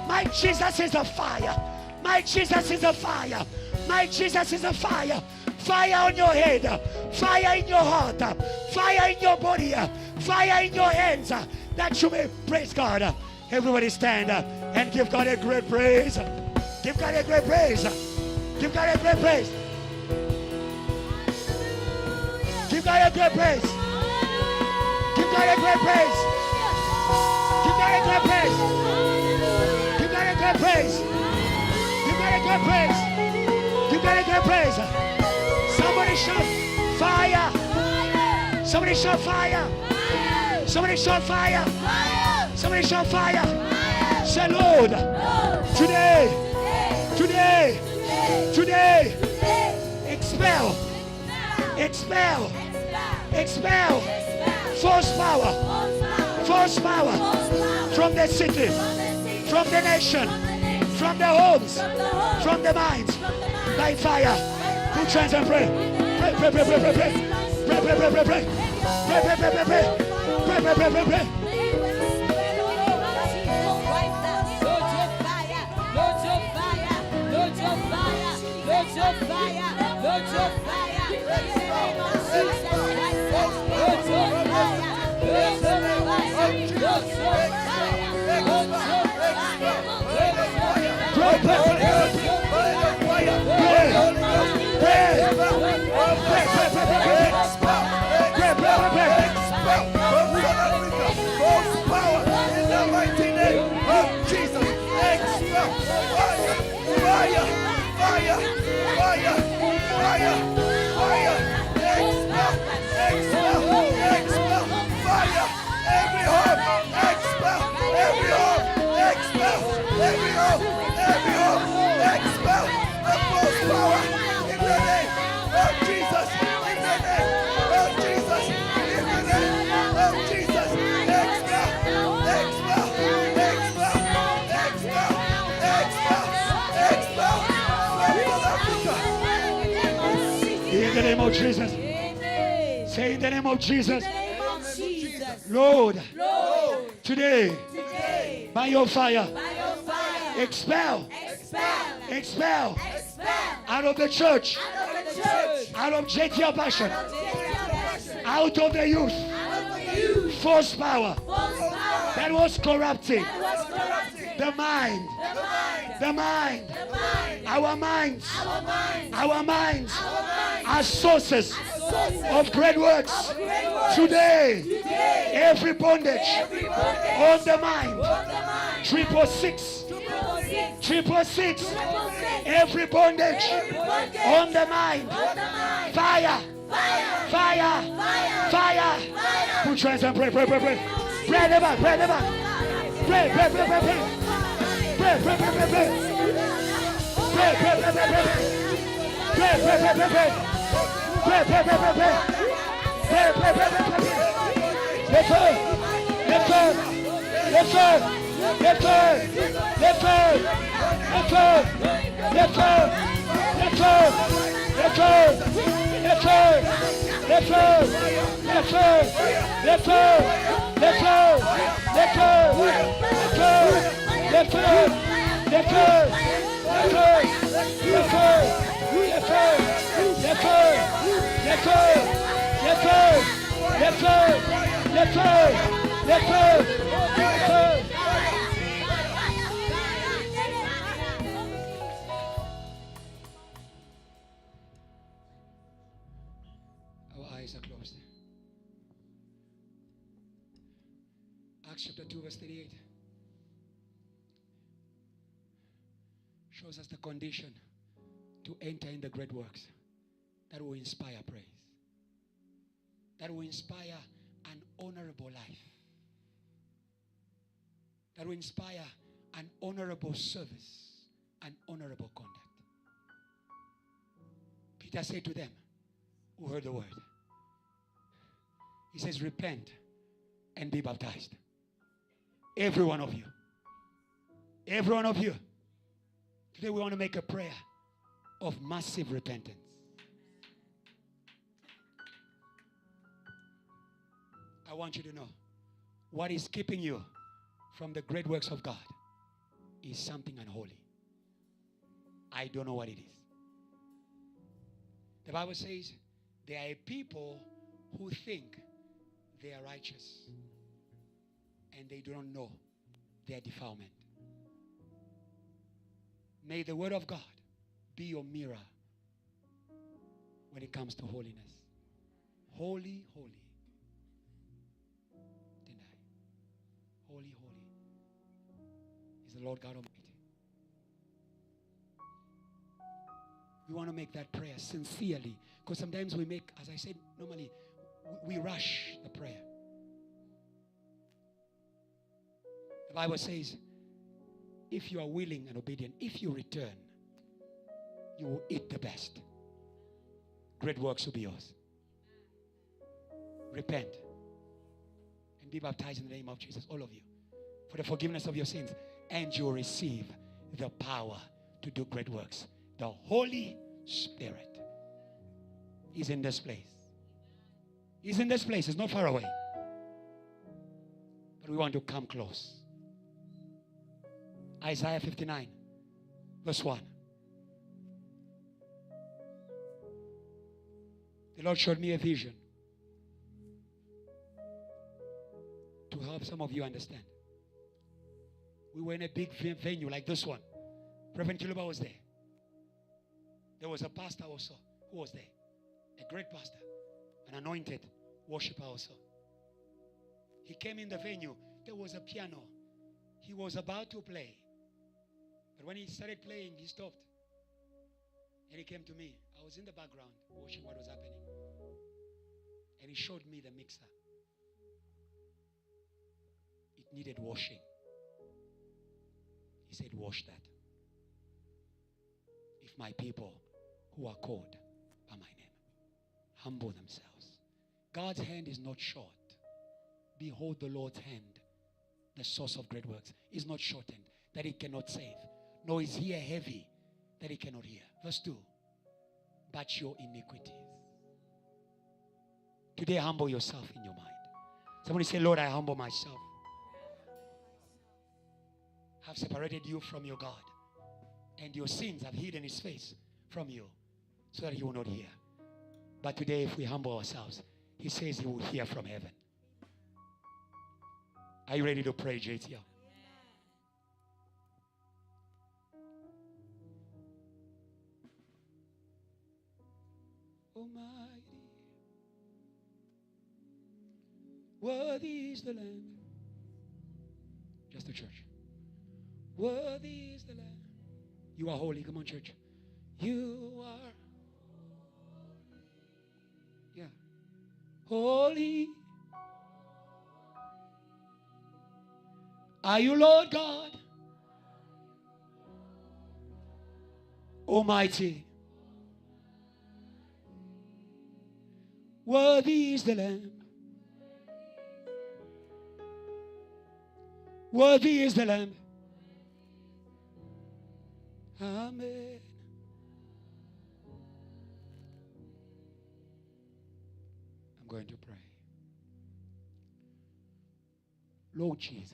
My Jesus is a fire. My Jesus is a fire. My Jesus is a fire. Fire on your head. Fire in your heart. Fire in your body. Fire in your hands. That you may praise God. Everybody stand and give God a great praise. Give God a great praise. Give God a great praise. Give God a great praise. Give God a great praise. Give God a great praise. Give God a great praise. Give God a great praise. Give God a great praise. Somebody shout fire. Somebody shout fire. Somebody shout fire. Somebody shout fire. Say, Lord, today, expel false power from the city, from the nation, from the homes, from the minds, by fire. Put your hands and pray. Pray, pray, pray, pray, pray, pray. Pray, pray, pray, pray, pray. Pray, pray, pray, pray, pray. Pray, pray, pray, pray, pray. In the name of Jesus. Say in the name of Jesus. Lord, today, by your fire, expel out of the church, out of JTL Passion, out of the youth, false power that was corrupting the mind, our minds are sources of great works. Today, every bondage on the mind, 666, every bondage on the mind, fire. Put your hands and pray. Pray the back. Pray. Pray. Let go. Let go. Let go. Let go. Let go. Let go. Let go. Let go. Let go. Let go. Let go. Let go. Let go. Let go. Let go. Let go. Let go. Let go. Our eyes are closed. Acts chapter 2 verse 38 shows us the condition to enter in the great works that will inspire praise, that will inspire an honorable life, that will inspire an honorable service, an honorable conduct. Peter said to them who heard the word, he says, repent and be baptized. Every one of you. Every one of you. Today we want to make a prayer of massive repentance. I want you to know what is keeping you from the great works of God is something unholy. I don't know what it is. The Bible says there are people who think they are righteous and they do not know their defilement. May the word of God be your mirror when it comes to holiness. Holy, holy. Deny. Holy, holy is the Lord God Almighty. We want to make that prayer sincerely, because sometimes we make, as I said, normally we rush the prayer. The Bible says, if you are willing and obedient, if you return, you will eat the best. Great works will be yours. Repent and be baptized in the name of Jesus, all of you, for the forgiveness of your sins, and you will receive the power to do great works. The Holy Spirit is in this place. He's in this place. It's not far away. But we want to come close. Isaiah 59, verse 1. The Lord showed me a vision to help some of you understand. We were in a big venue like this one. Reverend Kiluba was there. There was a pastor also who was there. A great pastor. An anointed worshiper also. He came in the venue. There was a piano. He was about to play. But when he started playing, he stopped. And he came to me. I was in the background watching what was happening. And he showed me the mixer. It needed washing. He said, wash that. If my people who are called by my name humble themselves. God's hand is not short. Behold the Lord's hand, the source of great works, is not shortened that he cannot save, nor is he heavy that he cannot hear. Verse 2. But your iniquities. Today, humble yourself in your mind. Somebody say, Lord, I humble myself. Have separated you from your God, and your sins have hidden his face from you so that he will not hear. But today, if we humble ourselves, he says he will hear from heaven. Are you ready to pray, JTL? Almighty, worthy is the Lamb. Just the church. Worthy is the Lamb. You are holy. Come on, church. You are. Yeah. Holy. Are you Lord God? Almighty. Worthy is the Lamb. Worthy is the Lamb. Amen. going to pray. Lord Jesus,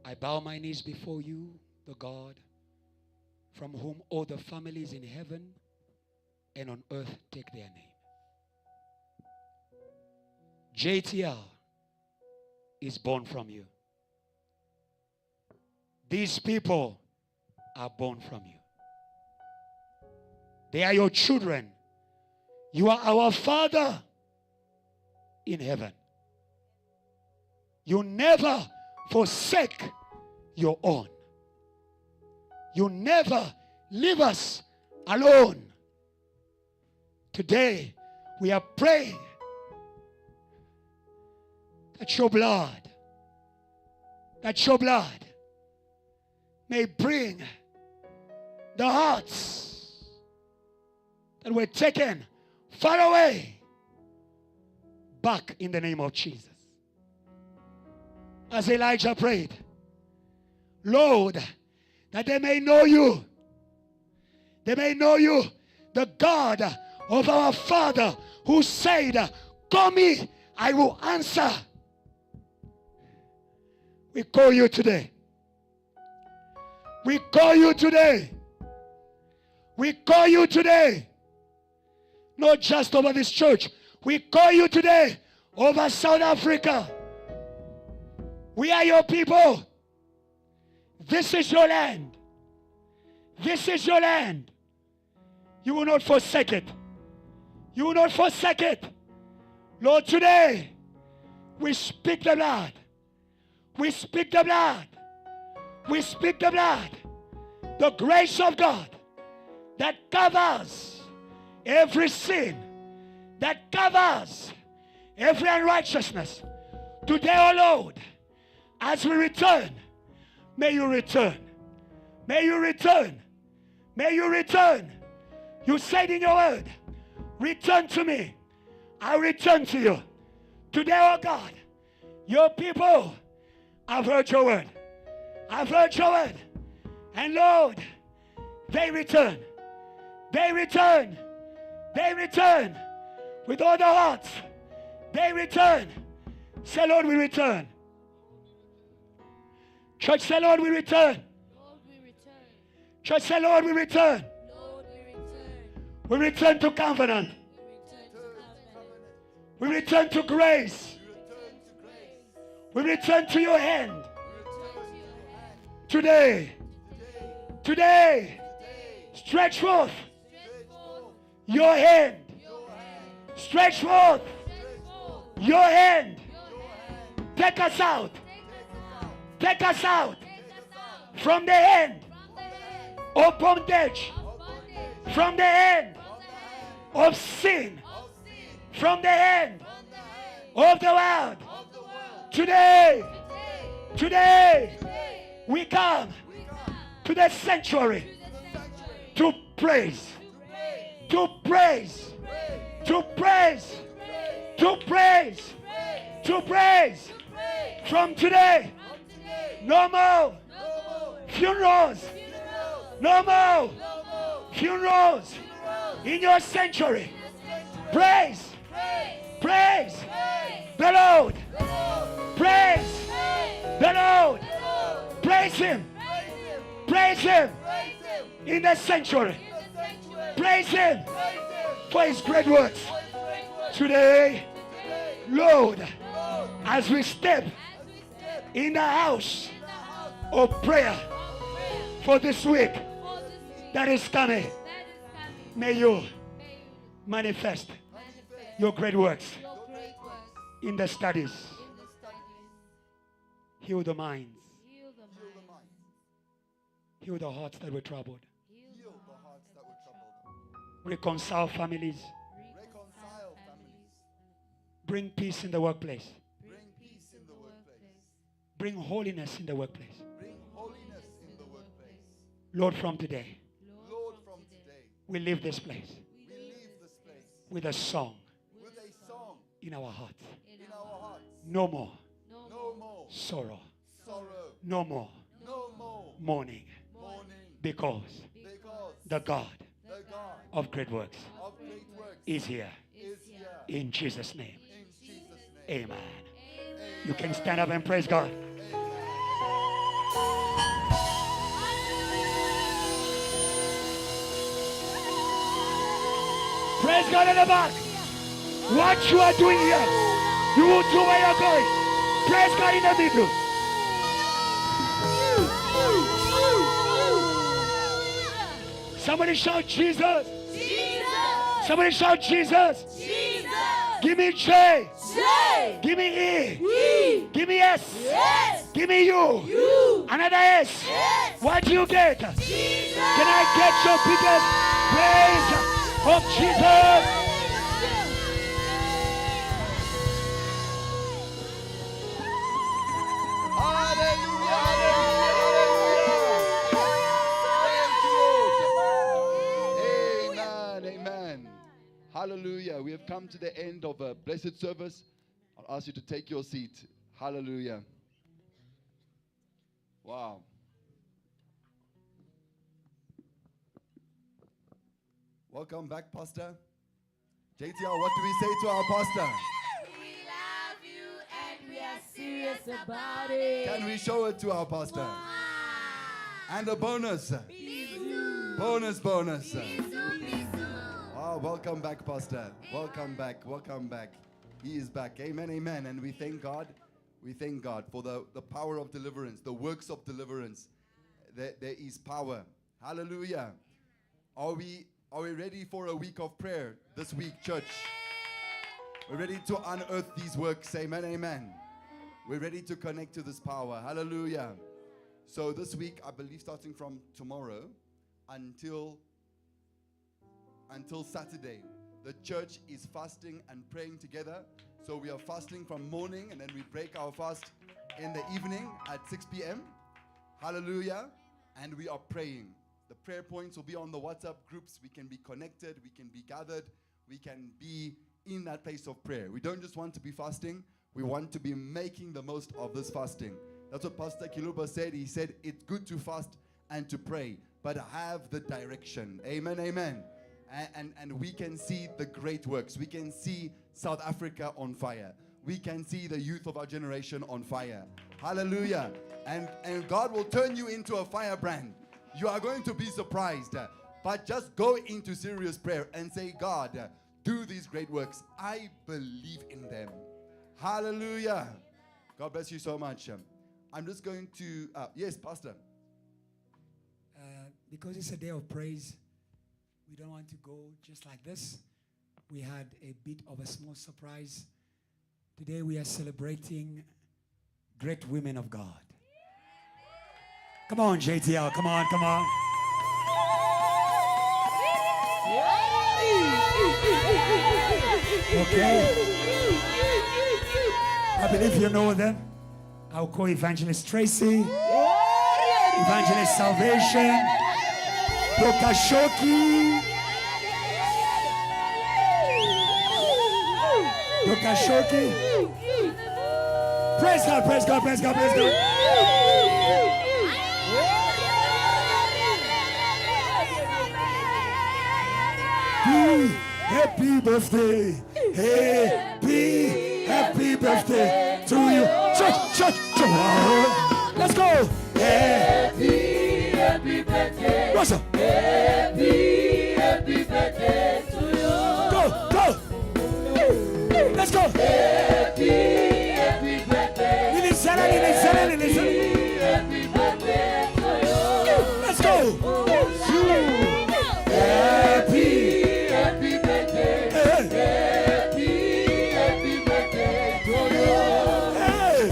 I bow my knees before you, the God from whom all the families in heaven and on earth take their name. JTL is born from you. These people are born from you. They are your children. You are our Father in heaven. You never forsake your own. You never leave us alone. Today, we are praying that your blood may bring the hearts that were taken far away back in the name of Jesus. As Elijah prayed, Lord, that they may know you. They may know you, the God of our Father who said, call me, I will answer. We call you today. We call you today. We call you today. Not just over this church. We call you today over South Africa. We are your people. This is your land. This is your land. You will not forsake it. You will not forsake it. Lord, today we speak the blood. We speak the blood. We speak the blood. The grace of God that covers every sin, that covers every unrighteousness. Today, oh Lord, as we return, may you return. May you return. May you return. You said in your word, return to me. I return to you. Today, oh God, your people have heard your word. I've heard your word. And Lord, they return. They return. They return. With all their hearts. They return. Say, Lord, we return. Church, say, Lord, we return. Lord, we return. Church, say, Lord, we return. Lord, we return. We return to covenant. We return to grace. We return to your hand. Today. Today. Stretch forth your hand. Stretch forth your hand. Take us out. Take us out from the hand of bondage. From the hand of sin. From the hand of the world. Today. Today. We come to the sanctuary to praise. To praise. To praise. To praise. To praise. From today, no more funerals. No more funerals in your sanctuary. Praise. Praise the Lord. Praise the Lord. Praise Him. Praise Him in the sanctuary. Praise Him for His great works. Today, Lord, as we step in the house of prayer for this week that is coming, may you manifest your great works in the studies. Heal the minds. Heal the hearts that were troubled. Reconcile families. Bring peace in the workplace. Bring holiness in the workplace. Lord, from today, we leave this place with a song in our hearts. No more sorrow. No more mourning. Because the God God of great works of great works is here. is here. In Jesus' name. In Jesus' name. Amen. You can stand up and praise God. Praise God in the back. What you are doing here, you will do where you're going. Praise God in the middle. Somebody shout Jesus. Jesus. Somebody shout Jesus. Jesus. Give me J. J. Give me E. E. Give me S. Yes. Give me U. U. Another S. Yes. What do you get? Jesus. Can I get your biggest praise of Jesus? Hallelujah. Hallelujah. Amen. Amen. Hallelujah. We have come to the end of a blessed service. I'll ask you to take your seat. Hallelujah. Wow. Welcome back, Pastor. JTL, what do we say to our pastor? We love you and we are serious about it. Can we show it to our pastor? And a bonus. Bonus. Oh, welcome back, Pastor. Welcome back. Welcome back. He is back. Amen, amen. And we thank God. We thank God for the power of deliverance, the works of deliverance. There is power. Hallelujah. Are we ready for a week of prayer this week, church? We're ready to unearth these works. Amen, amen. We're ready to connect to this power. Hallelujah. So this week, I believe starting from tomorrow until Saturday, the church is fasting and praying together. So we are fasting from morning and then we break our fast in the evening at 6 p.m. Hallelujah. And we are praying. The prayer points will be on the WhatsApp groups. We can be connected. We can be gathered. We can be in that place of prayer. We don't just want to be fasting. We want to be making the most of this fasting. That's what Pastor Kiluba said. He said, it's good to fast and to pray, but have the direction. Amen, amen. And we can see the great works. We can see South Africa on fire. We can see the youth of our generation on fire. Hallelujah. And God will turn you into a firebrand. You are going to be surprised. But just go into serious prayer and say, God, do these great works. I believe in them. Hallelujah. God bless you so much. I'm just going to, yes, Pastor. Because it's a day of praise, we don't want to go just like this. We had a bit of a small surprise. Today we are celebrating great women of God. Come on, JTL. Come on, come on. Okay. I believe you know them. I'll call Evangelist Tracy, Evangelist Salvation, Dr. Shoki, Dr. Shoki. Praise God, praise God, praise God, praise God. Happy birthday, happy birthday to you. Church, let's go. Happy birthday. What's up? Happy birthday to you. Go. Let's go. Happy birthday. Listen. Happy birthday to you. Let's go. Happy birthday. Happy birthday to you. Hey,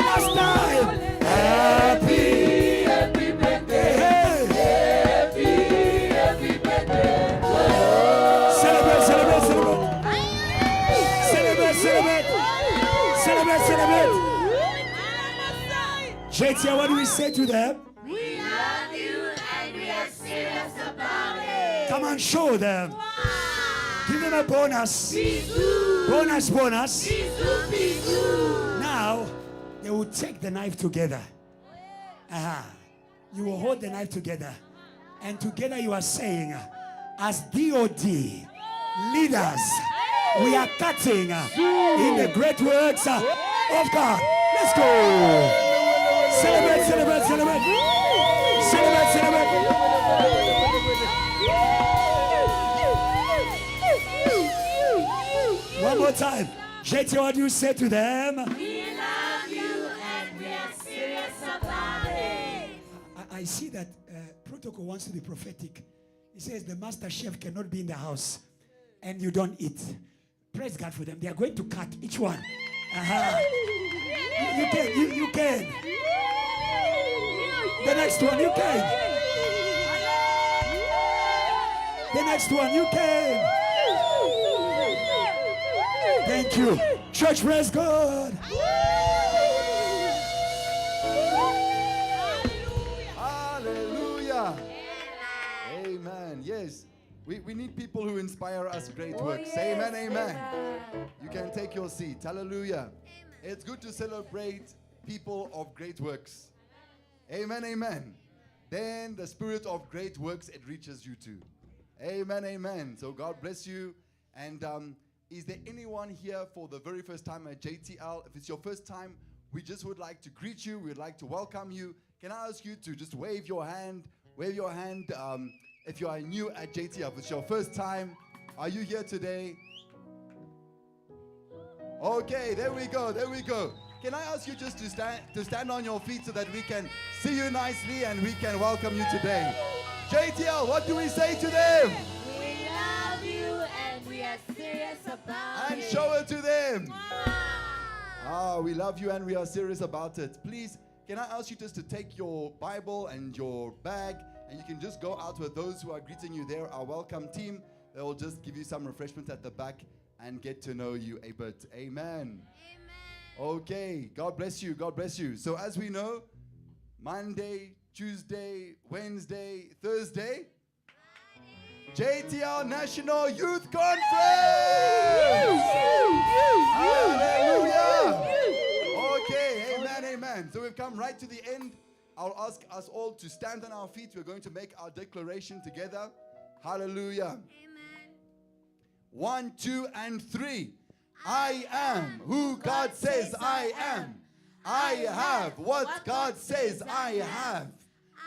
last time. Happy birthday. Happy birthday to you. Celebrate. JTL, what do we say to them? We love you and we are serious about it. Come on, show them. Give them a bonus. Bisou. Bonus. Bisou. Now, they will take the knife together. You will hold the knife together. And together you are saying, as DOD leaders, we are cutting in the great works of God. Let's go. Celebrate, celebrate, celebrate. Celebrate, celebrate. One more time. JT, what do you say to them? We love you and we are serious about it. I see that protocol wants to be prophetic. He says the master chef cannot be in the house and you don't eat. Praise God for them. They are going to cut each one. You can. You can. The next one, you can. The next one, you can. Thank you. Church, praise God. Hallelujah. Amen. Yes. We need people who inspire us great works. Amen, amen. You can take your seat. Hallelujah. It's good to celebrate people of great works. Amen, amen. Then the spirit of great works, it reaches you too. Amen, amen. So God bless you. And is there anyone here for the very first time at JTL? If it's your first time, we just would like to greet you. We'd like to welcome you. Can I ask you to just wave your hand? Wave your hand if you are new at JTL. If it's your first time, are you here today? Okay, there we go, there we go. Can I ask you just to stand on your feet so that we can see you nicely and we can welcome you today? JTL, what do we say to them? We love you and we are serious about And it. show it to them. We love you and we are serious about it. Please, can I ask you just to take your Bible and your bag and you can just go out with those who are greeting you there, our welcome team. They will just give you some refreshment at the back and get to know you a bit. Amen. Okay, God bless you, God bless you. So as we know, Monday, Tuesday, Wednesday, Thursday, JTL National Youth Conference! Hallelujah! Okay, amen, amen. So we've come right to the end. I'll ask us all to stand on our feet. We're going to make our declaration together. Hallelujah. 1, 2, and 3. I am who God says I am. I have what God says I have.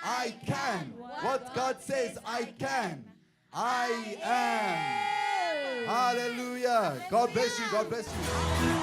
I can what God says I can. I am. Hallelujah. God bless you. God bless you.